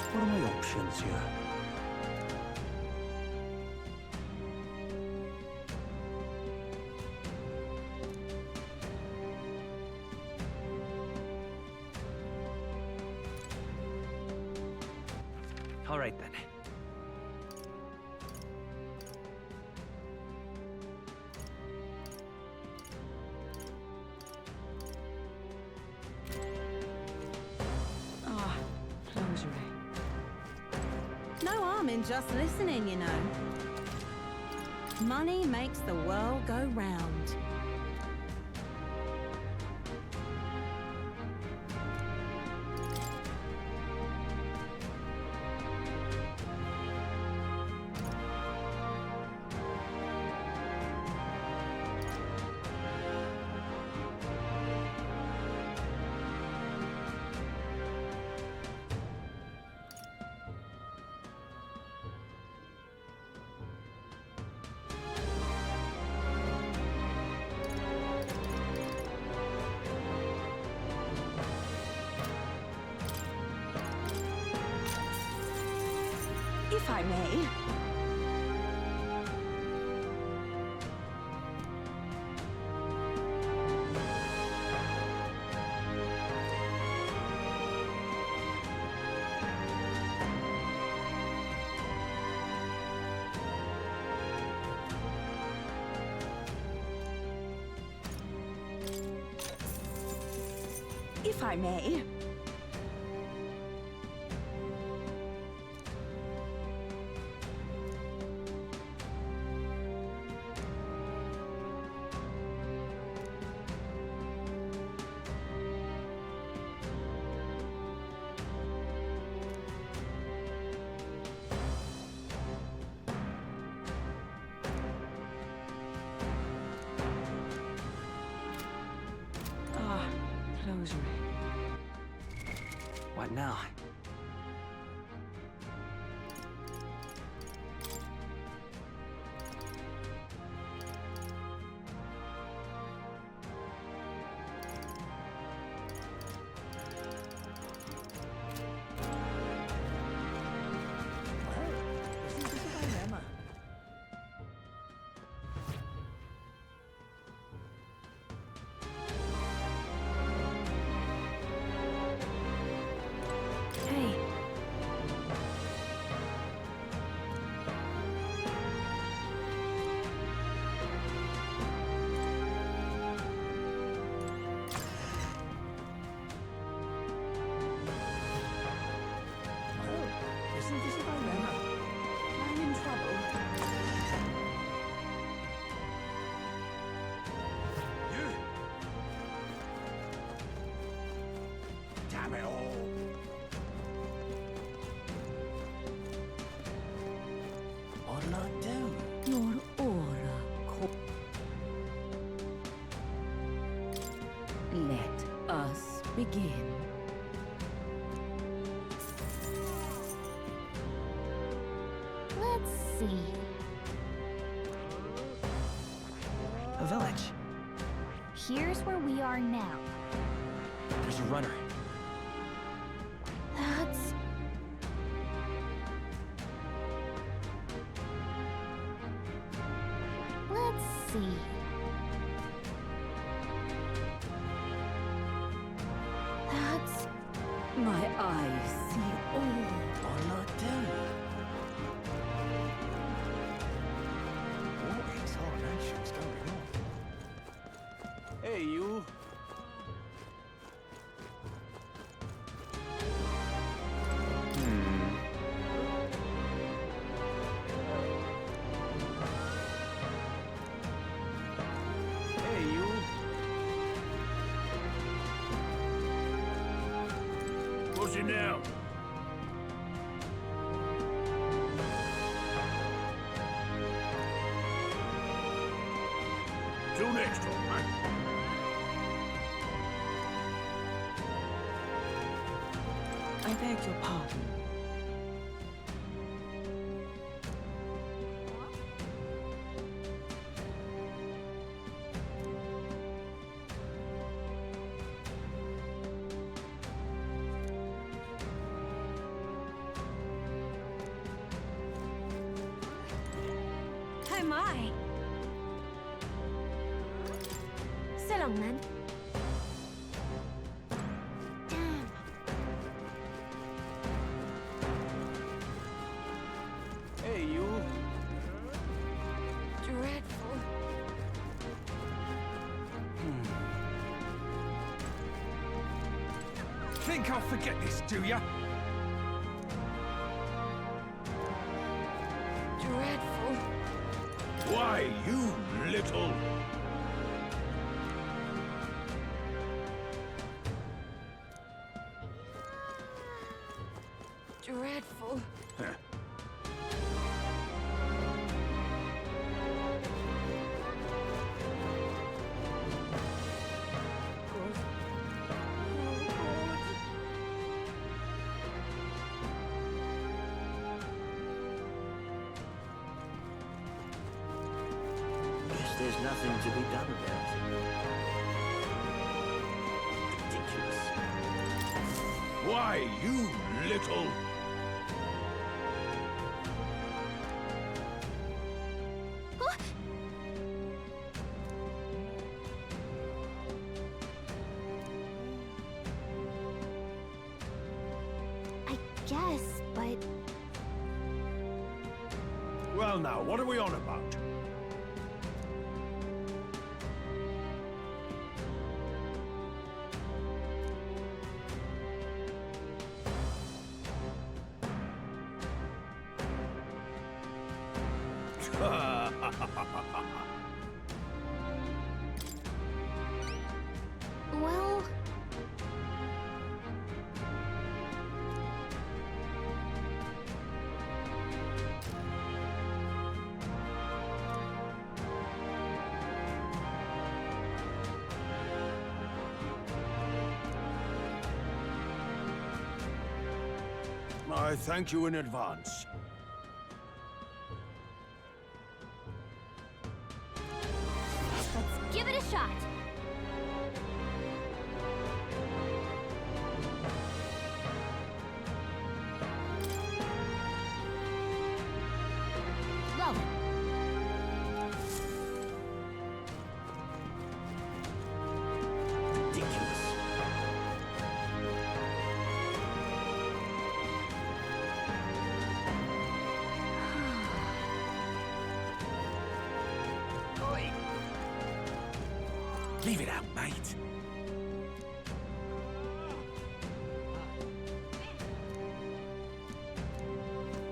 What are my options here? All right then. harm in just listening, you know. Money makes the world go round. If I may. If I may. Rosary. What now? Damn it all! What'll I do? Your aura. Let us begin. Let's see. A village. Here's where we are now. There's a runner. That's... Let's see. That's... My eyes see all. What'll I do? What in tarnation's going on? Hey, you. Hey, you. What's it now? Till next time, mate. I beg your pardon. Oh my! So long then. Damn. Hey, you. Dreadful. Think I'll forget this, do ya? Why, you little... Dreadful. Guess there's nothing to be done about it. Ridiculous. Why, you little... I guess, but Well now, what are we on about? well, I thank you in advance. Let's give it a shot. Well, Ridiculous. Leave it out, mate.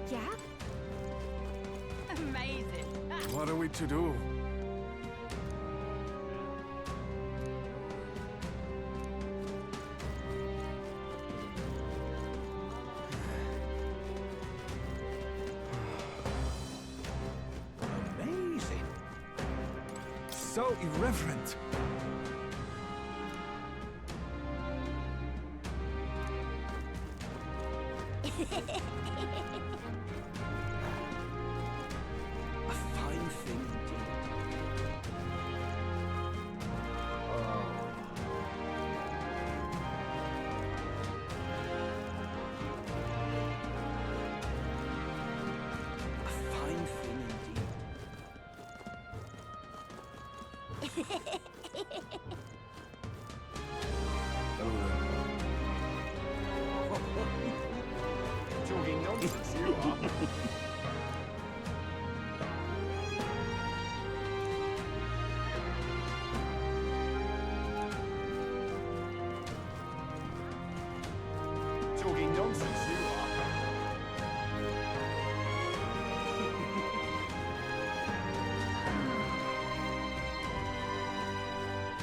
Yeah? Amazing. What are we to do? Amazing. So irreverent. A fine thing indeed. A fine thing indeed. Talking nonsense, you are. Talking nonsense, you are.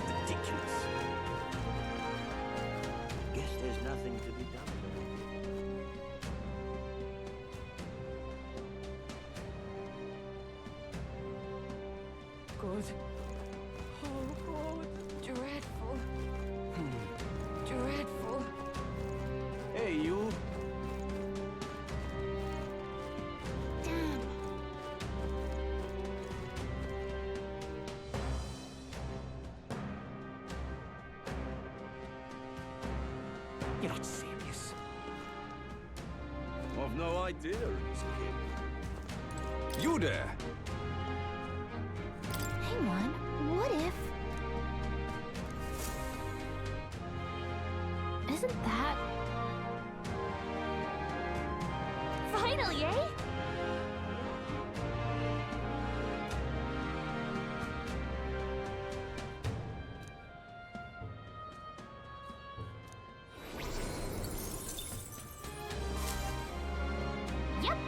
Ridiculous. Guess there's nothing to be done about it. Good. Oh, God. Dreadful. Dreadful. Hey, you. damn. You're not serious. I've no idea who's king. You there? Hang on. What if? Isn't that? finally, eh? Yep.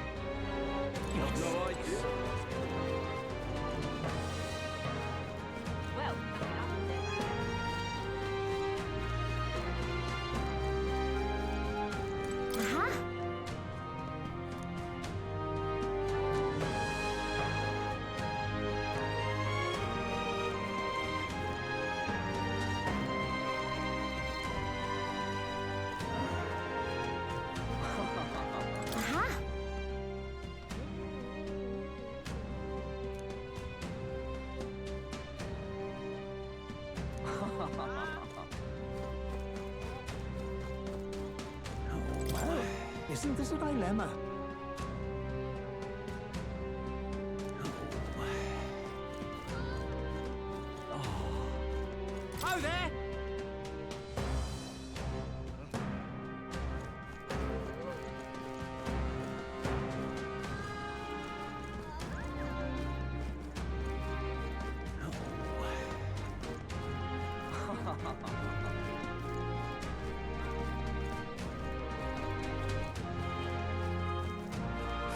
No idea. Isn't this a dilemma? Oh, there!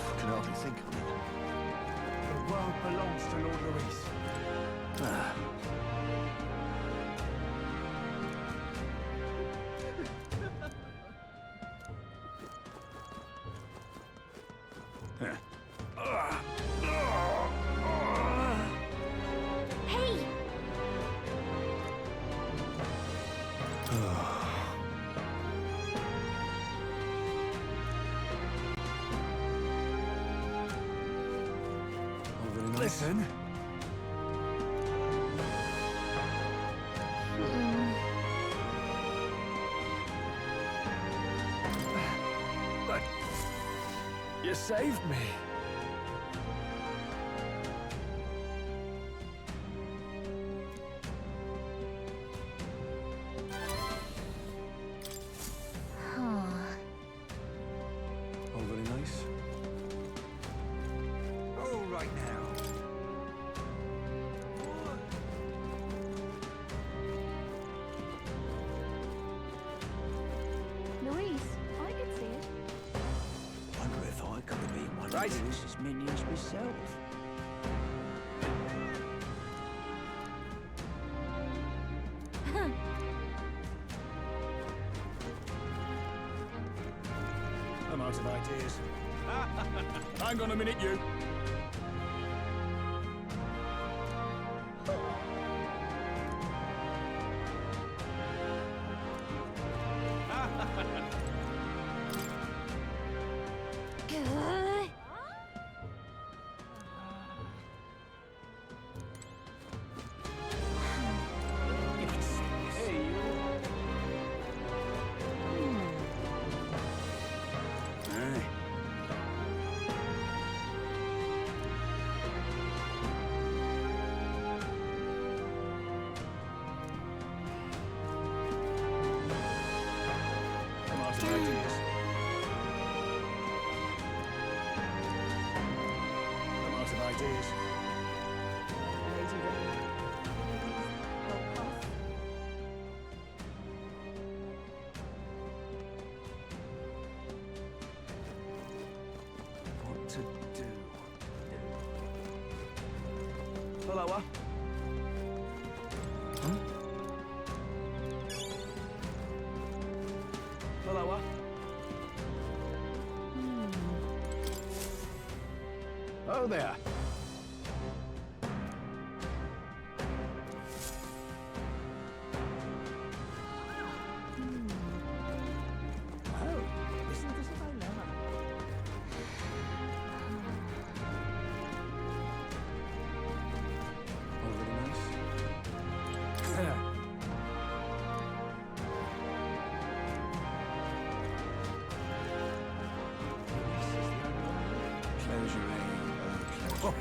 I can hardly think of it. The world belongs to Lord Luis. Ah. Hey! Listen. But you saved me. All very nice. All right now. Louise, I could see it. Wonder if I could have been one of Luis's minions myself. I'm out of ideas. Hang on a minute, you. I'm out of ideas. I'm out of ideas. What to do? Hello, Hello, Oh, there. Oh, isn't this a dilemma? All very nice. Close your aim. Close your aim.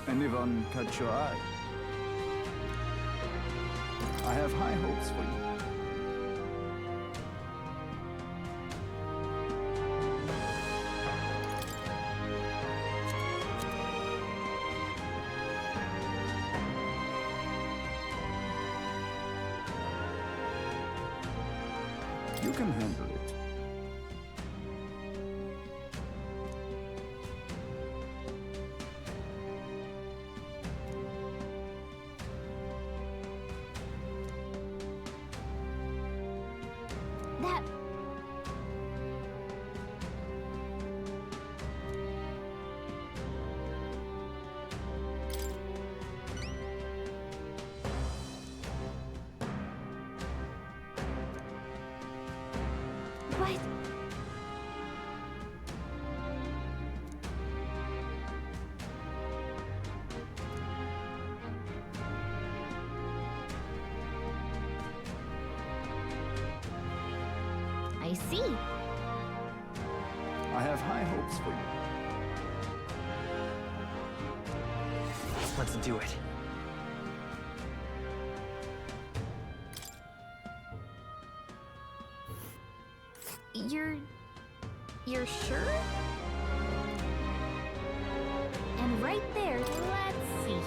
Anyone catch your eye? I have high hopes for you. You can handle it. That... What? see. I have high hopes for you. Let's do it. You're sure? And right there, let's see.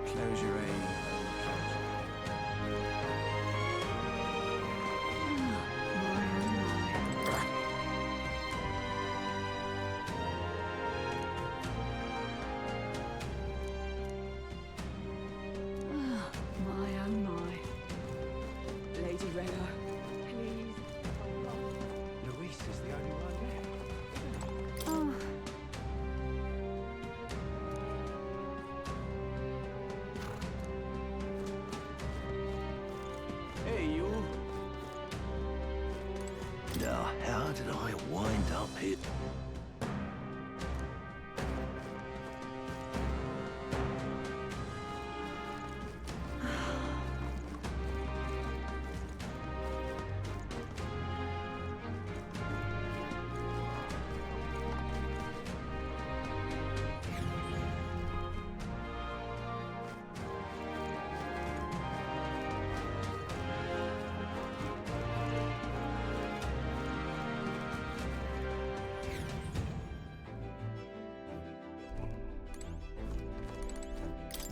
Close your eyes. My oh my. Lady Rhea, please. Luis is the only one there. Oh. Hey, you. Now, how did I wind up here?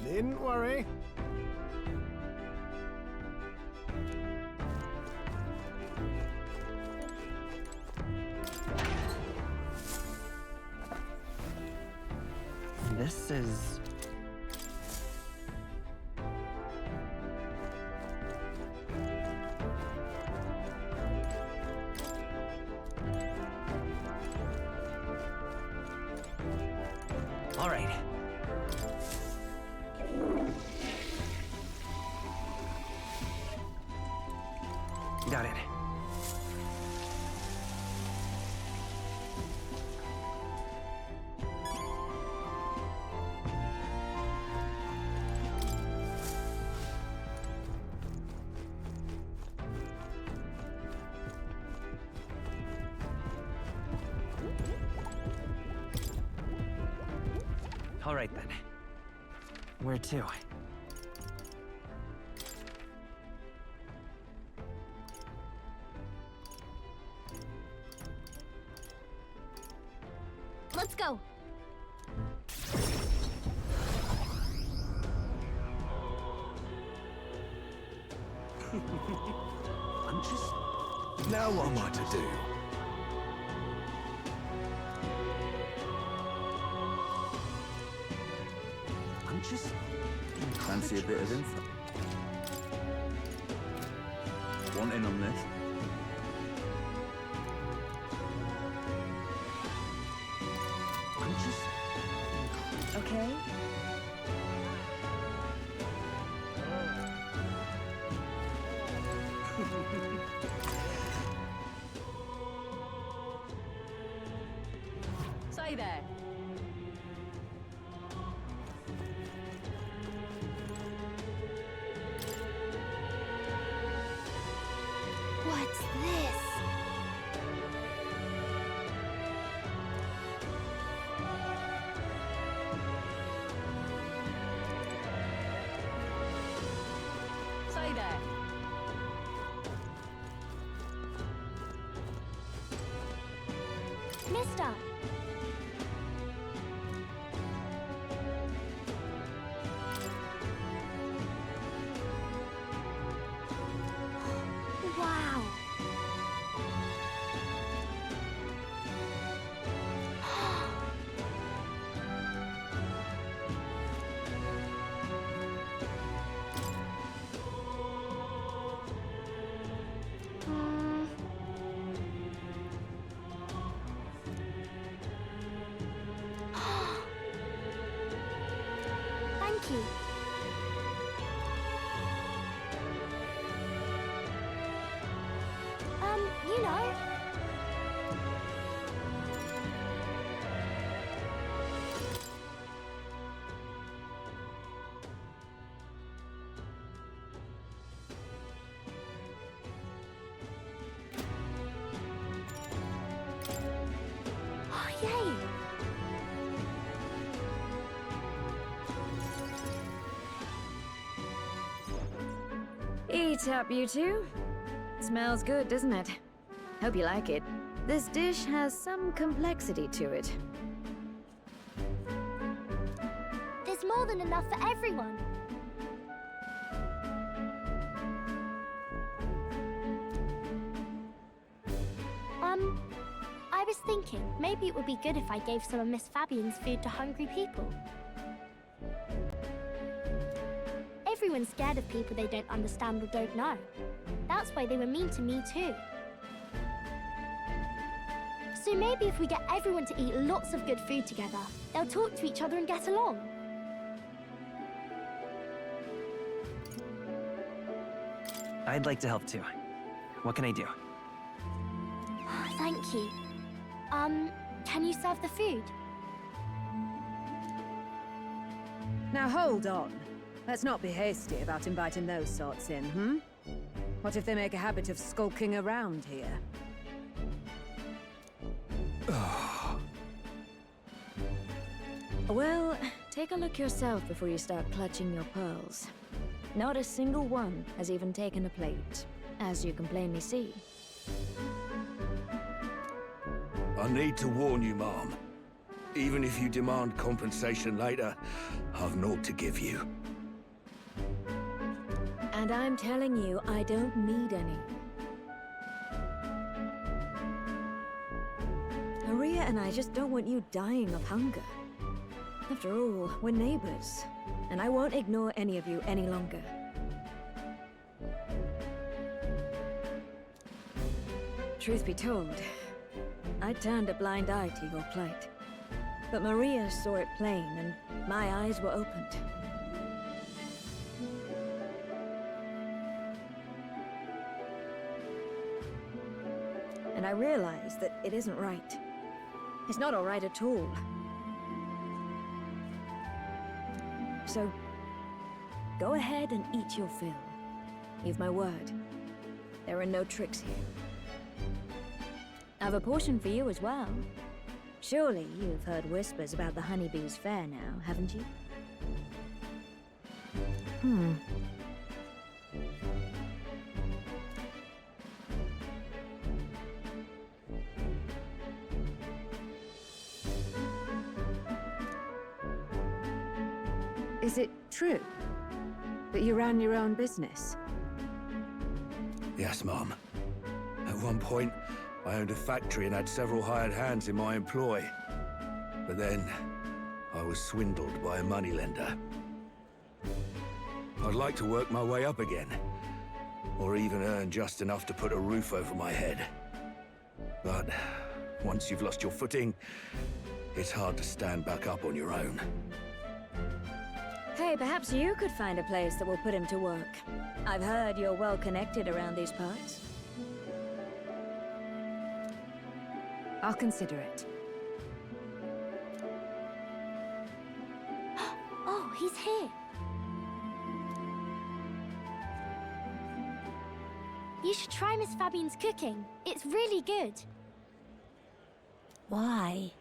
Needn't worry. This is... All right. Got it. All right then. Where to? Let's go. I'm just... Now what am I to do? I'm just... Fancy a bit of info? Want in on this? I'm just... Okay. Say there. What's this? Say there. Mister! Wow! Thank you. You know. Eat up, you two. Smells good, doesn't it? Hope you like it. This dish has some complexity to it. There's more than enough for everyone. I was thinking, maybe it would be good if I gave some of Miss Fabian's food to hungry people. Everyone's scared of people they don't understand or don't know. That's why they were mean to me too. So maybe if we get everyone to eat lots of good food together, they'll talk to each other and get along. I'd like to help too. What can I do? Thank you. Can you serve the food? Now hold on. Let's not be hasty about inviting those sorts in, hmm? What if they make a habit of skulking around here? Well, take a look yourself before you start clutching your pearls. Not a single one has even taken a plate, as you can plainly see. I need to warn you, Mom. Even if you demand compensation later, I've naught to give you. And I'm telling you, I don't need any. Maria and I just don't want you dying of hunger. After all, we're neighbors, and I won't ignore any of you any longer. Truth be told, I turned a blind eye to your plight. But Maria saw it plain, and my eyes were opened. And I realized that it isn't right. It's not all right at all. So, go ahead and eat your fill. You've my word. There are no tricks here. I've a portion for you as well. Surely you've heard whispers about the honeybees fair now, haven't you? Is it true that you ran your own business? Yes, Mom. At one point, I owned a factory and had several hired hands in my employ. But then, I was swindled by a moneylender. I'd like to work my way up again. Or even earn just enough to put a roof over my head. But once you've lost your footing, it's hard to stand back up on your own. Hey, perhaps you could find a place that will put him to work. I've heard you're well connected around these parts. I'll consider it. Oh, he's here. You should try Miss Fabian's cooking. It's really good. Why?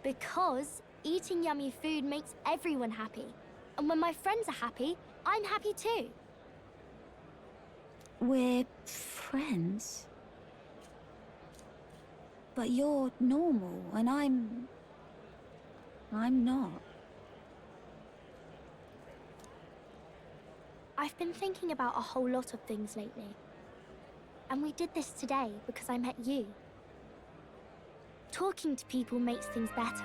Because eating yummy food makes everyone happy. And when my friends are happy, I'm happy too. We're friends? But you're normal, and I'm not. I've been thinking about a whole lot of things lately. And we did this today because I met you. Talking to people makes things better.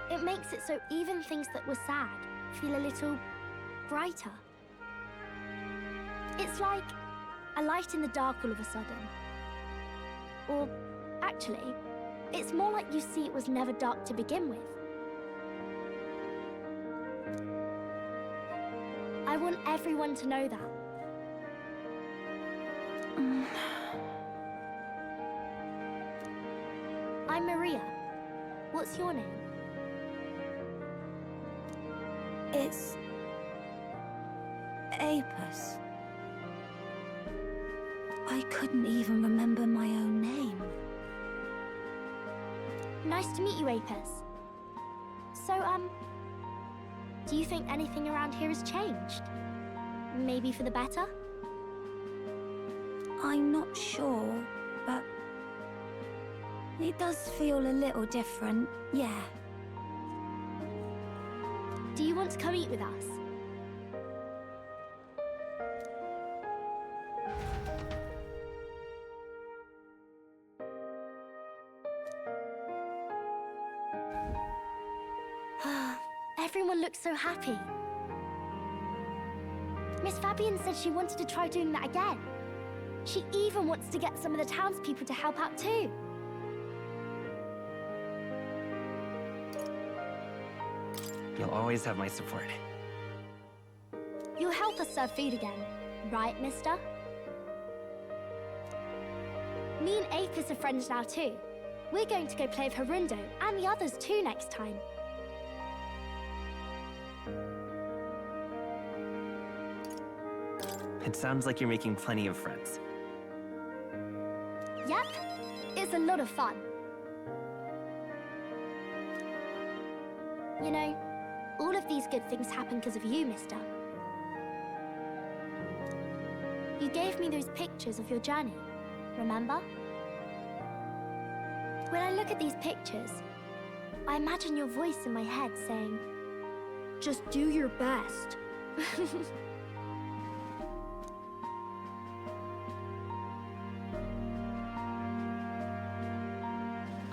It makes it so even things that were sad feel a little brighter. It's like a light in the dark all of a sudden. Or actually, it's more like you see it was never dark to begin with. I want everyone to know that. I'm Maria. What's your name? It's Apis. I couldn't even remember my own name. Nice to meet you, Apis. So, do you think anything around here has changed? Maybe for the better? I'm not sure, but it does feel a little different, yeah. Do you want to come eat with us? Everyone looks so happy. Miss Fabian said she wanted to try doing that again. She even wants to get some of the townspeople to help out too. You'll always have my support. You'll help us serve food again, right, mister? Me and Apis are friends now too. We're going to go play with Harundo and the others too next time. It sounds like you're making plenty of friends. Yep, it's a lot of fun. You know, all of these good things happen because of you, mister. You gave me those pictures of your journey, remember? When I look at these pictures, I imagine your voice in my head saying, "Just do your best."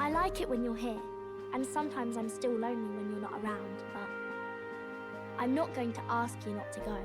I like it when you're here, and sometimes I'm still lonely when you're not around, but I'm not going to ask you not to go.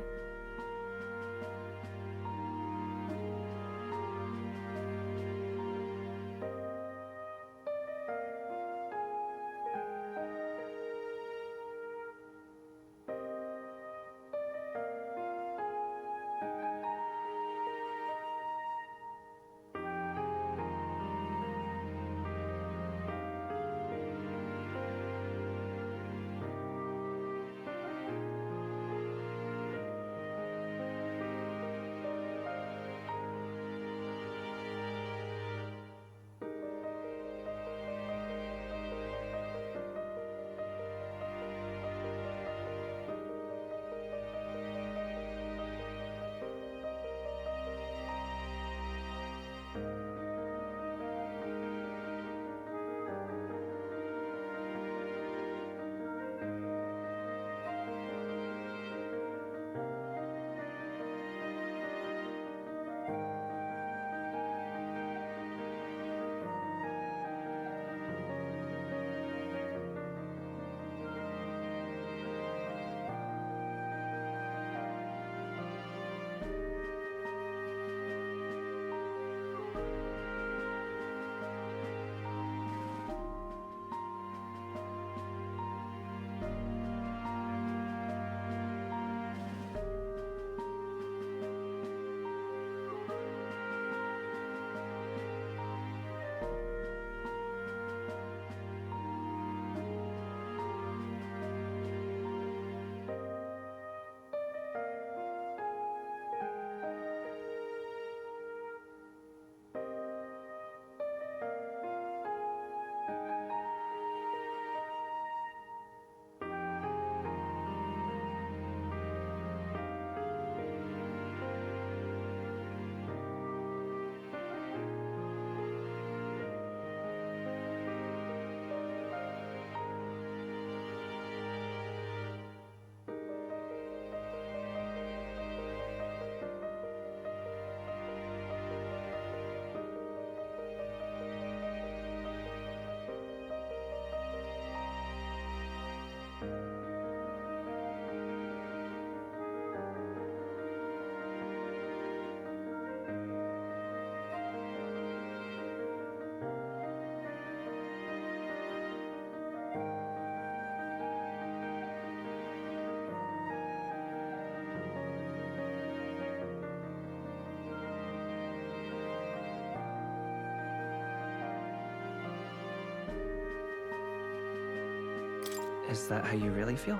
Is that how you really feel?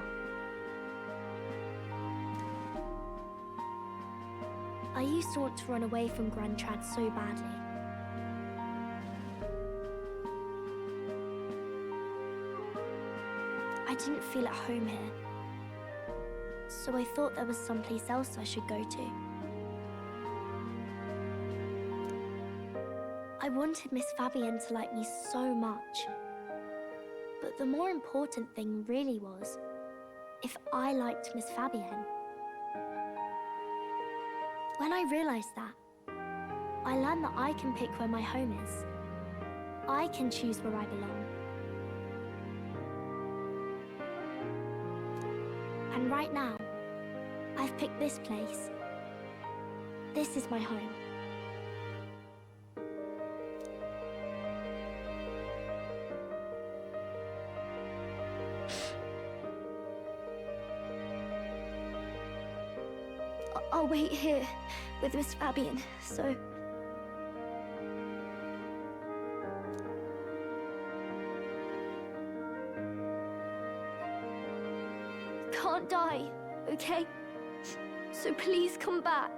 I used to want to run away from Grand Trad so badly. I didn't feel at home here. so I thought there was someplace else I should go to. I wanted Miss Fabienne to like me so much. But the more important thing really was if I liked Miss Fabienne. When I realized that, I learned that I can pick where my home is. I can choose where I belong. And right now, I've picked this place. This is my home. I'll wait here with Miss Fabienne, so... Can't die, okay? So please come back.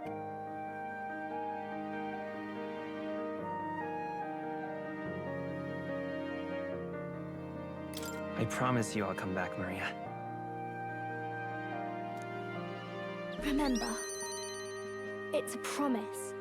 I promise you I'll come back, Maria. Remember, it's a promise.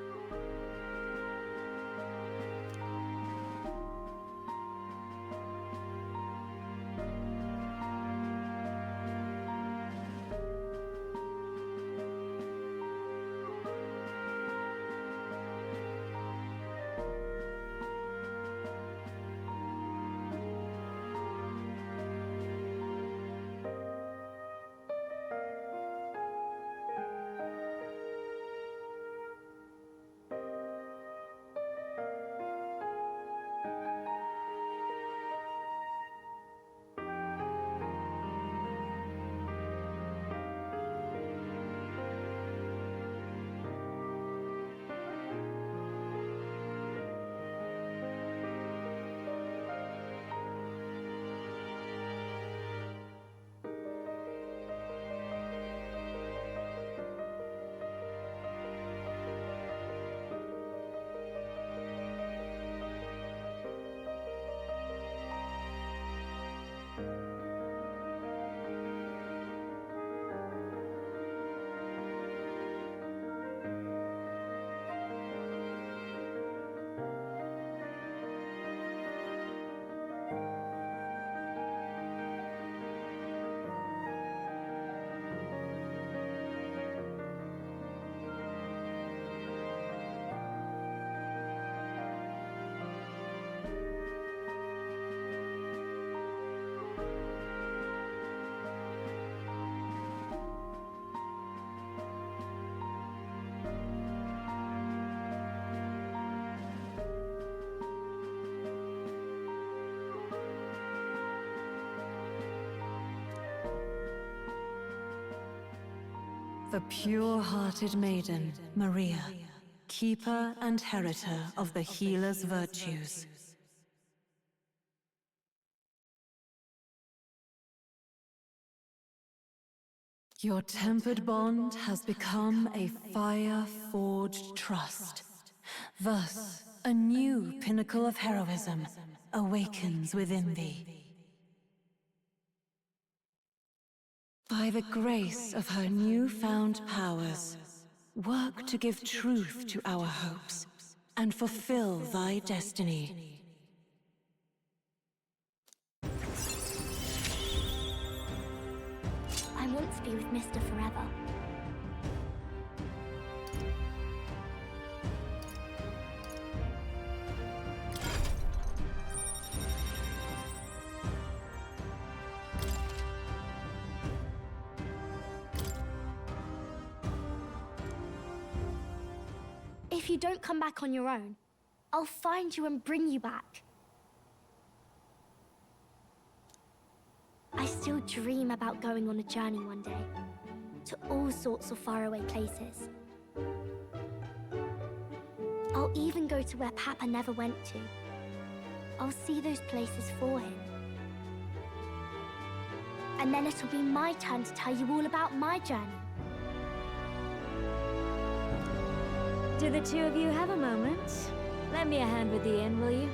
The pure-hearted maiden, Maria, keeper and heritor of the healer's virtues. Your tempered bond has become a fire-forged trust. Thus, a new pinnacle of heroism awakens within thee. By the grace of her newfound powers, work to give truth to our hopes and fulfill thy destiny. I want to be with Mr. forever. If you don't come back on your own, I'll find you and bring you back. I still dream about going on a journey one day, to all sorts of faraway places. I'll even go to where Papa never went to. I'll see those places for him. And then it'll be my turn to tell you all about my journey. Do the two of you have a moment? Lend me a hand with the inn, will you?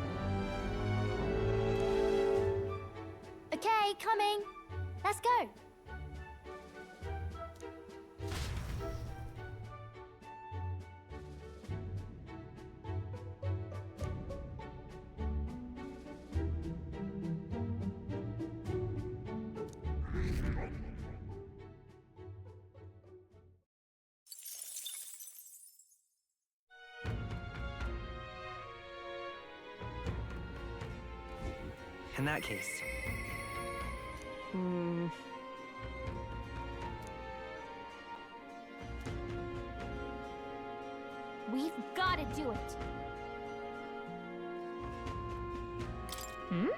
Okay, coming. Let's go. In that case... We've got to do it. Hmm?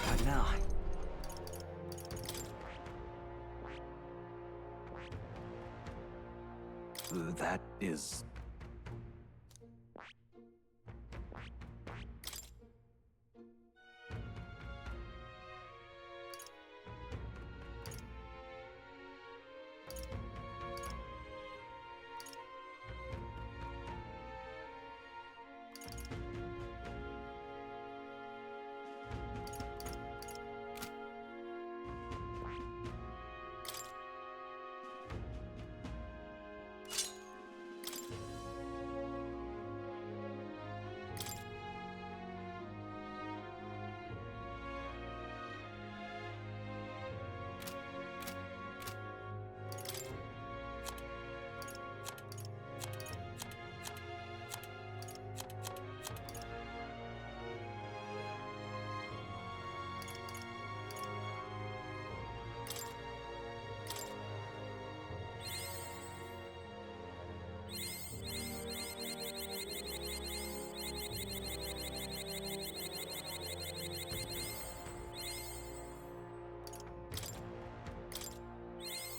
What now? That is...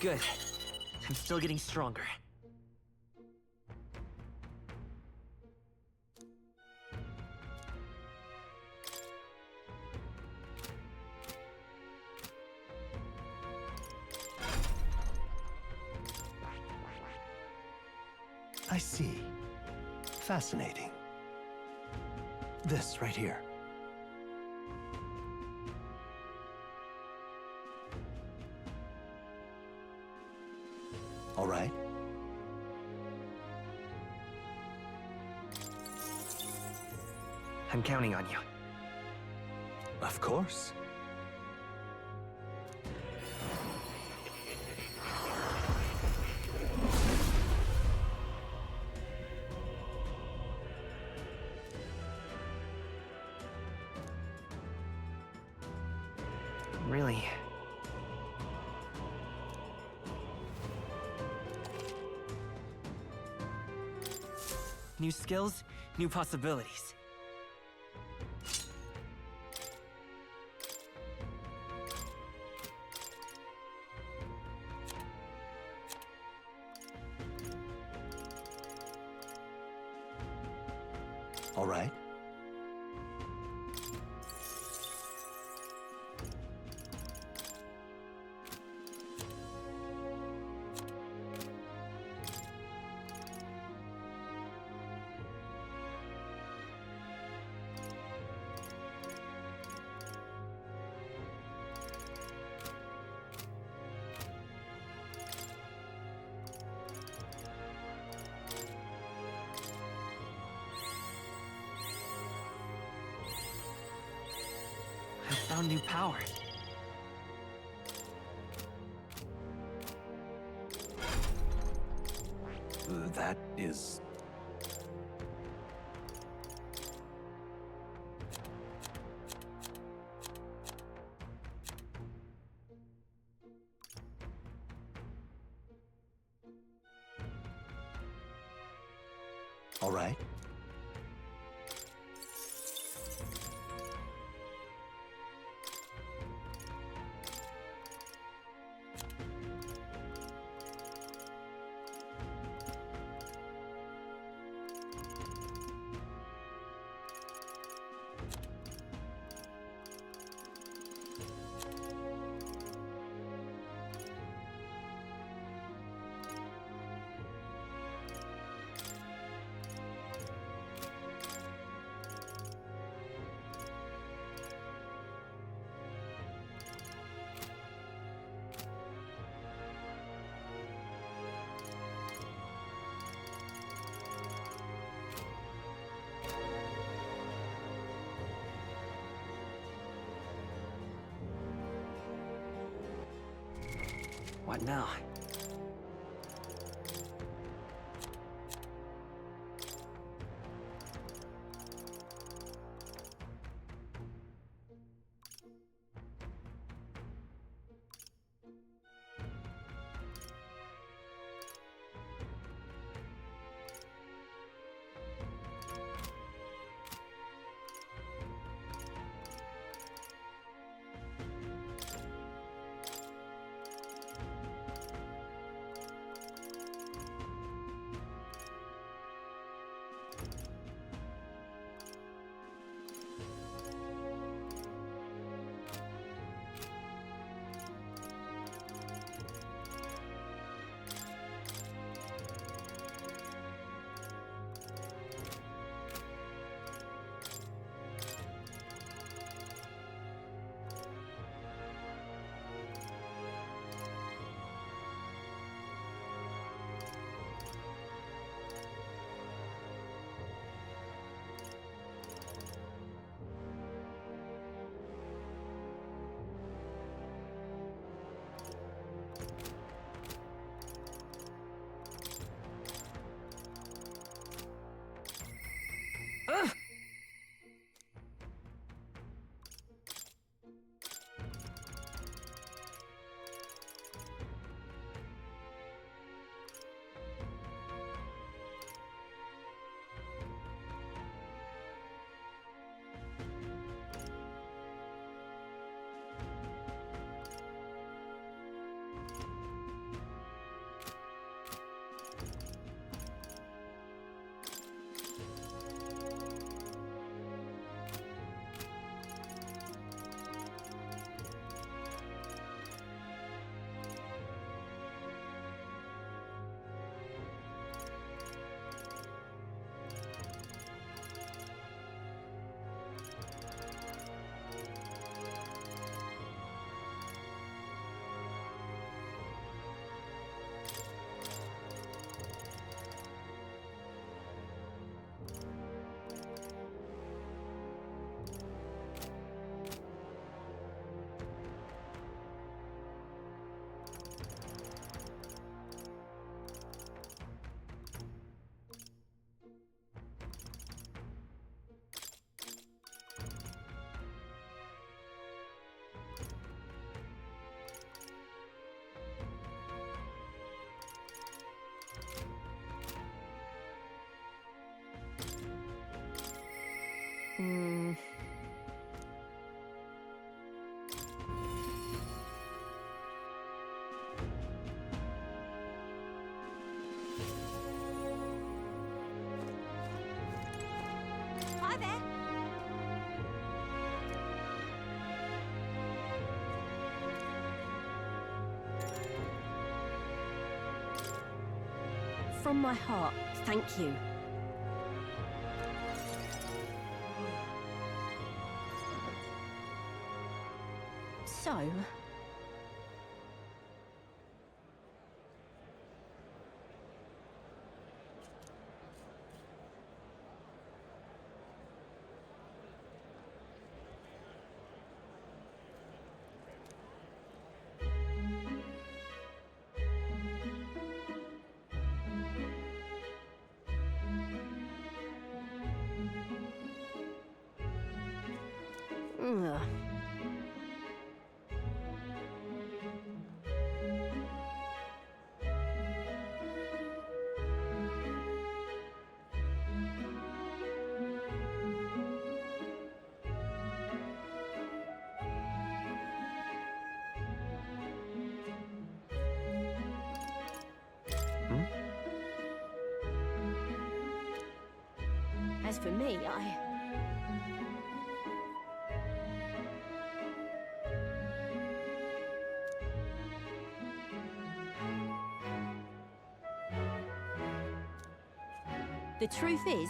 Good. I'm still getting stronger. I see. Fascinating. This right here. All right. I'm counting on you. Of course. Really? New skills, new possibilities. All right. I found new power. That is... All right. What now? Hi there. From my heart, thank you. So, ugh. As for me, the truth is,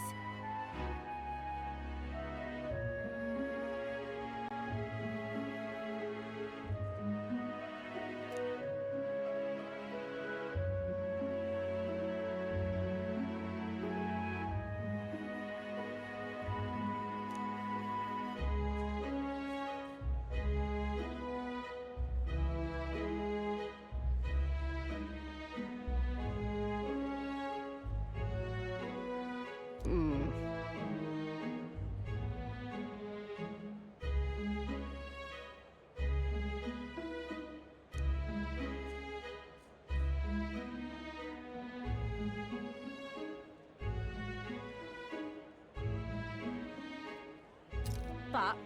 but...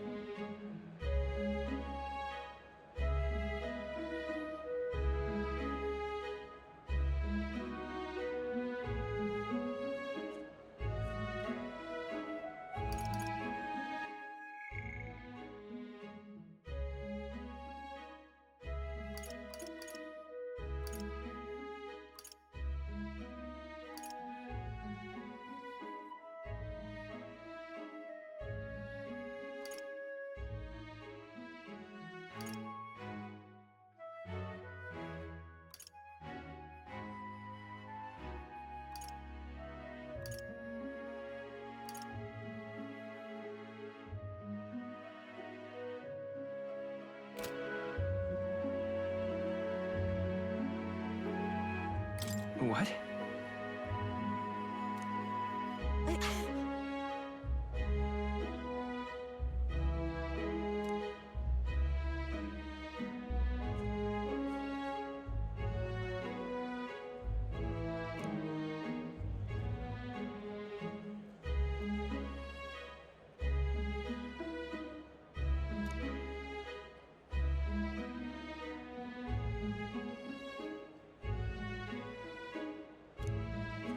What?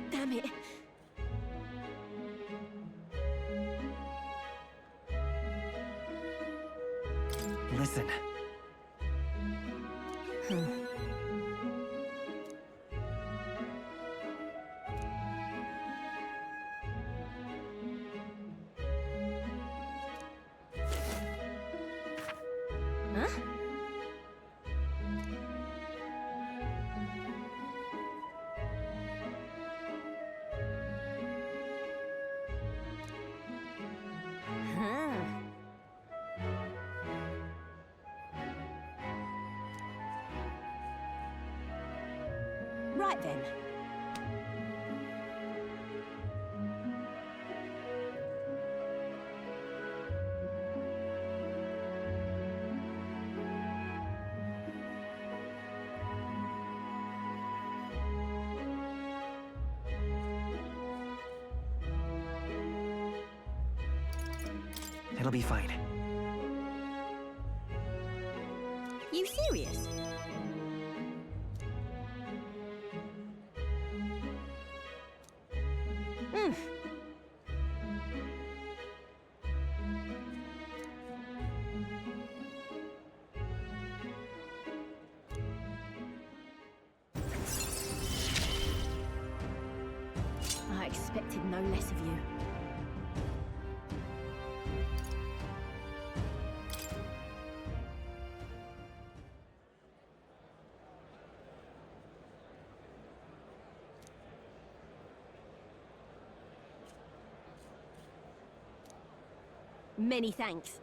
Damn it. Listen. Huh? Right then. It'll be fine. You serious? I expected no less of you. Many thanks.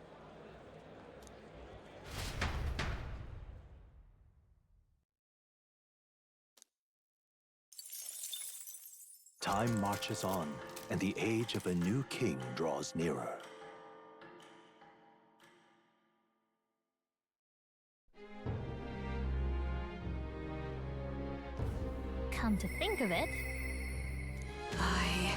Time marches on, and the age of a new king draws nearer. Come to think of it, I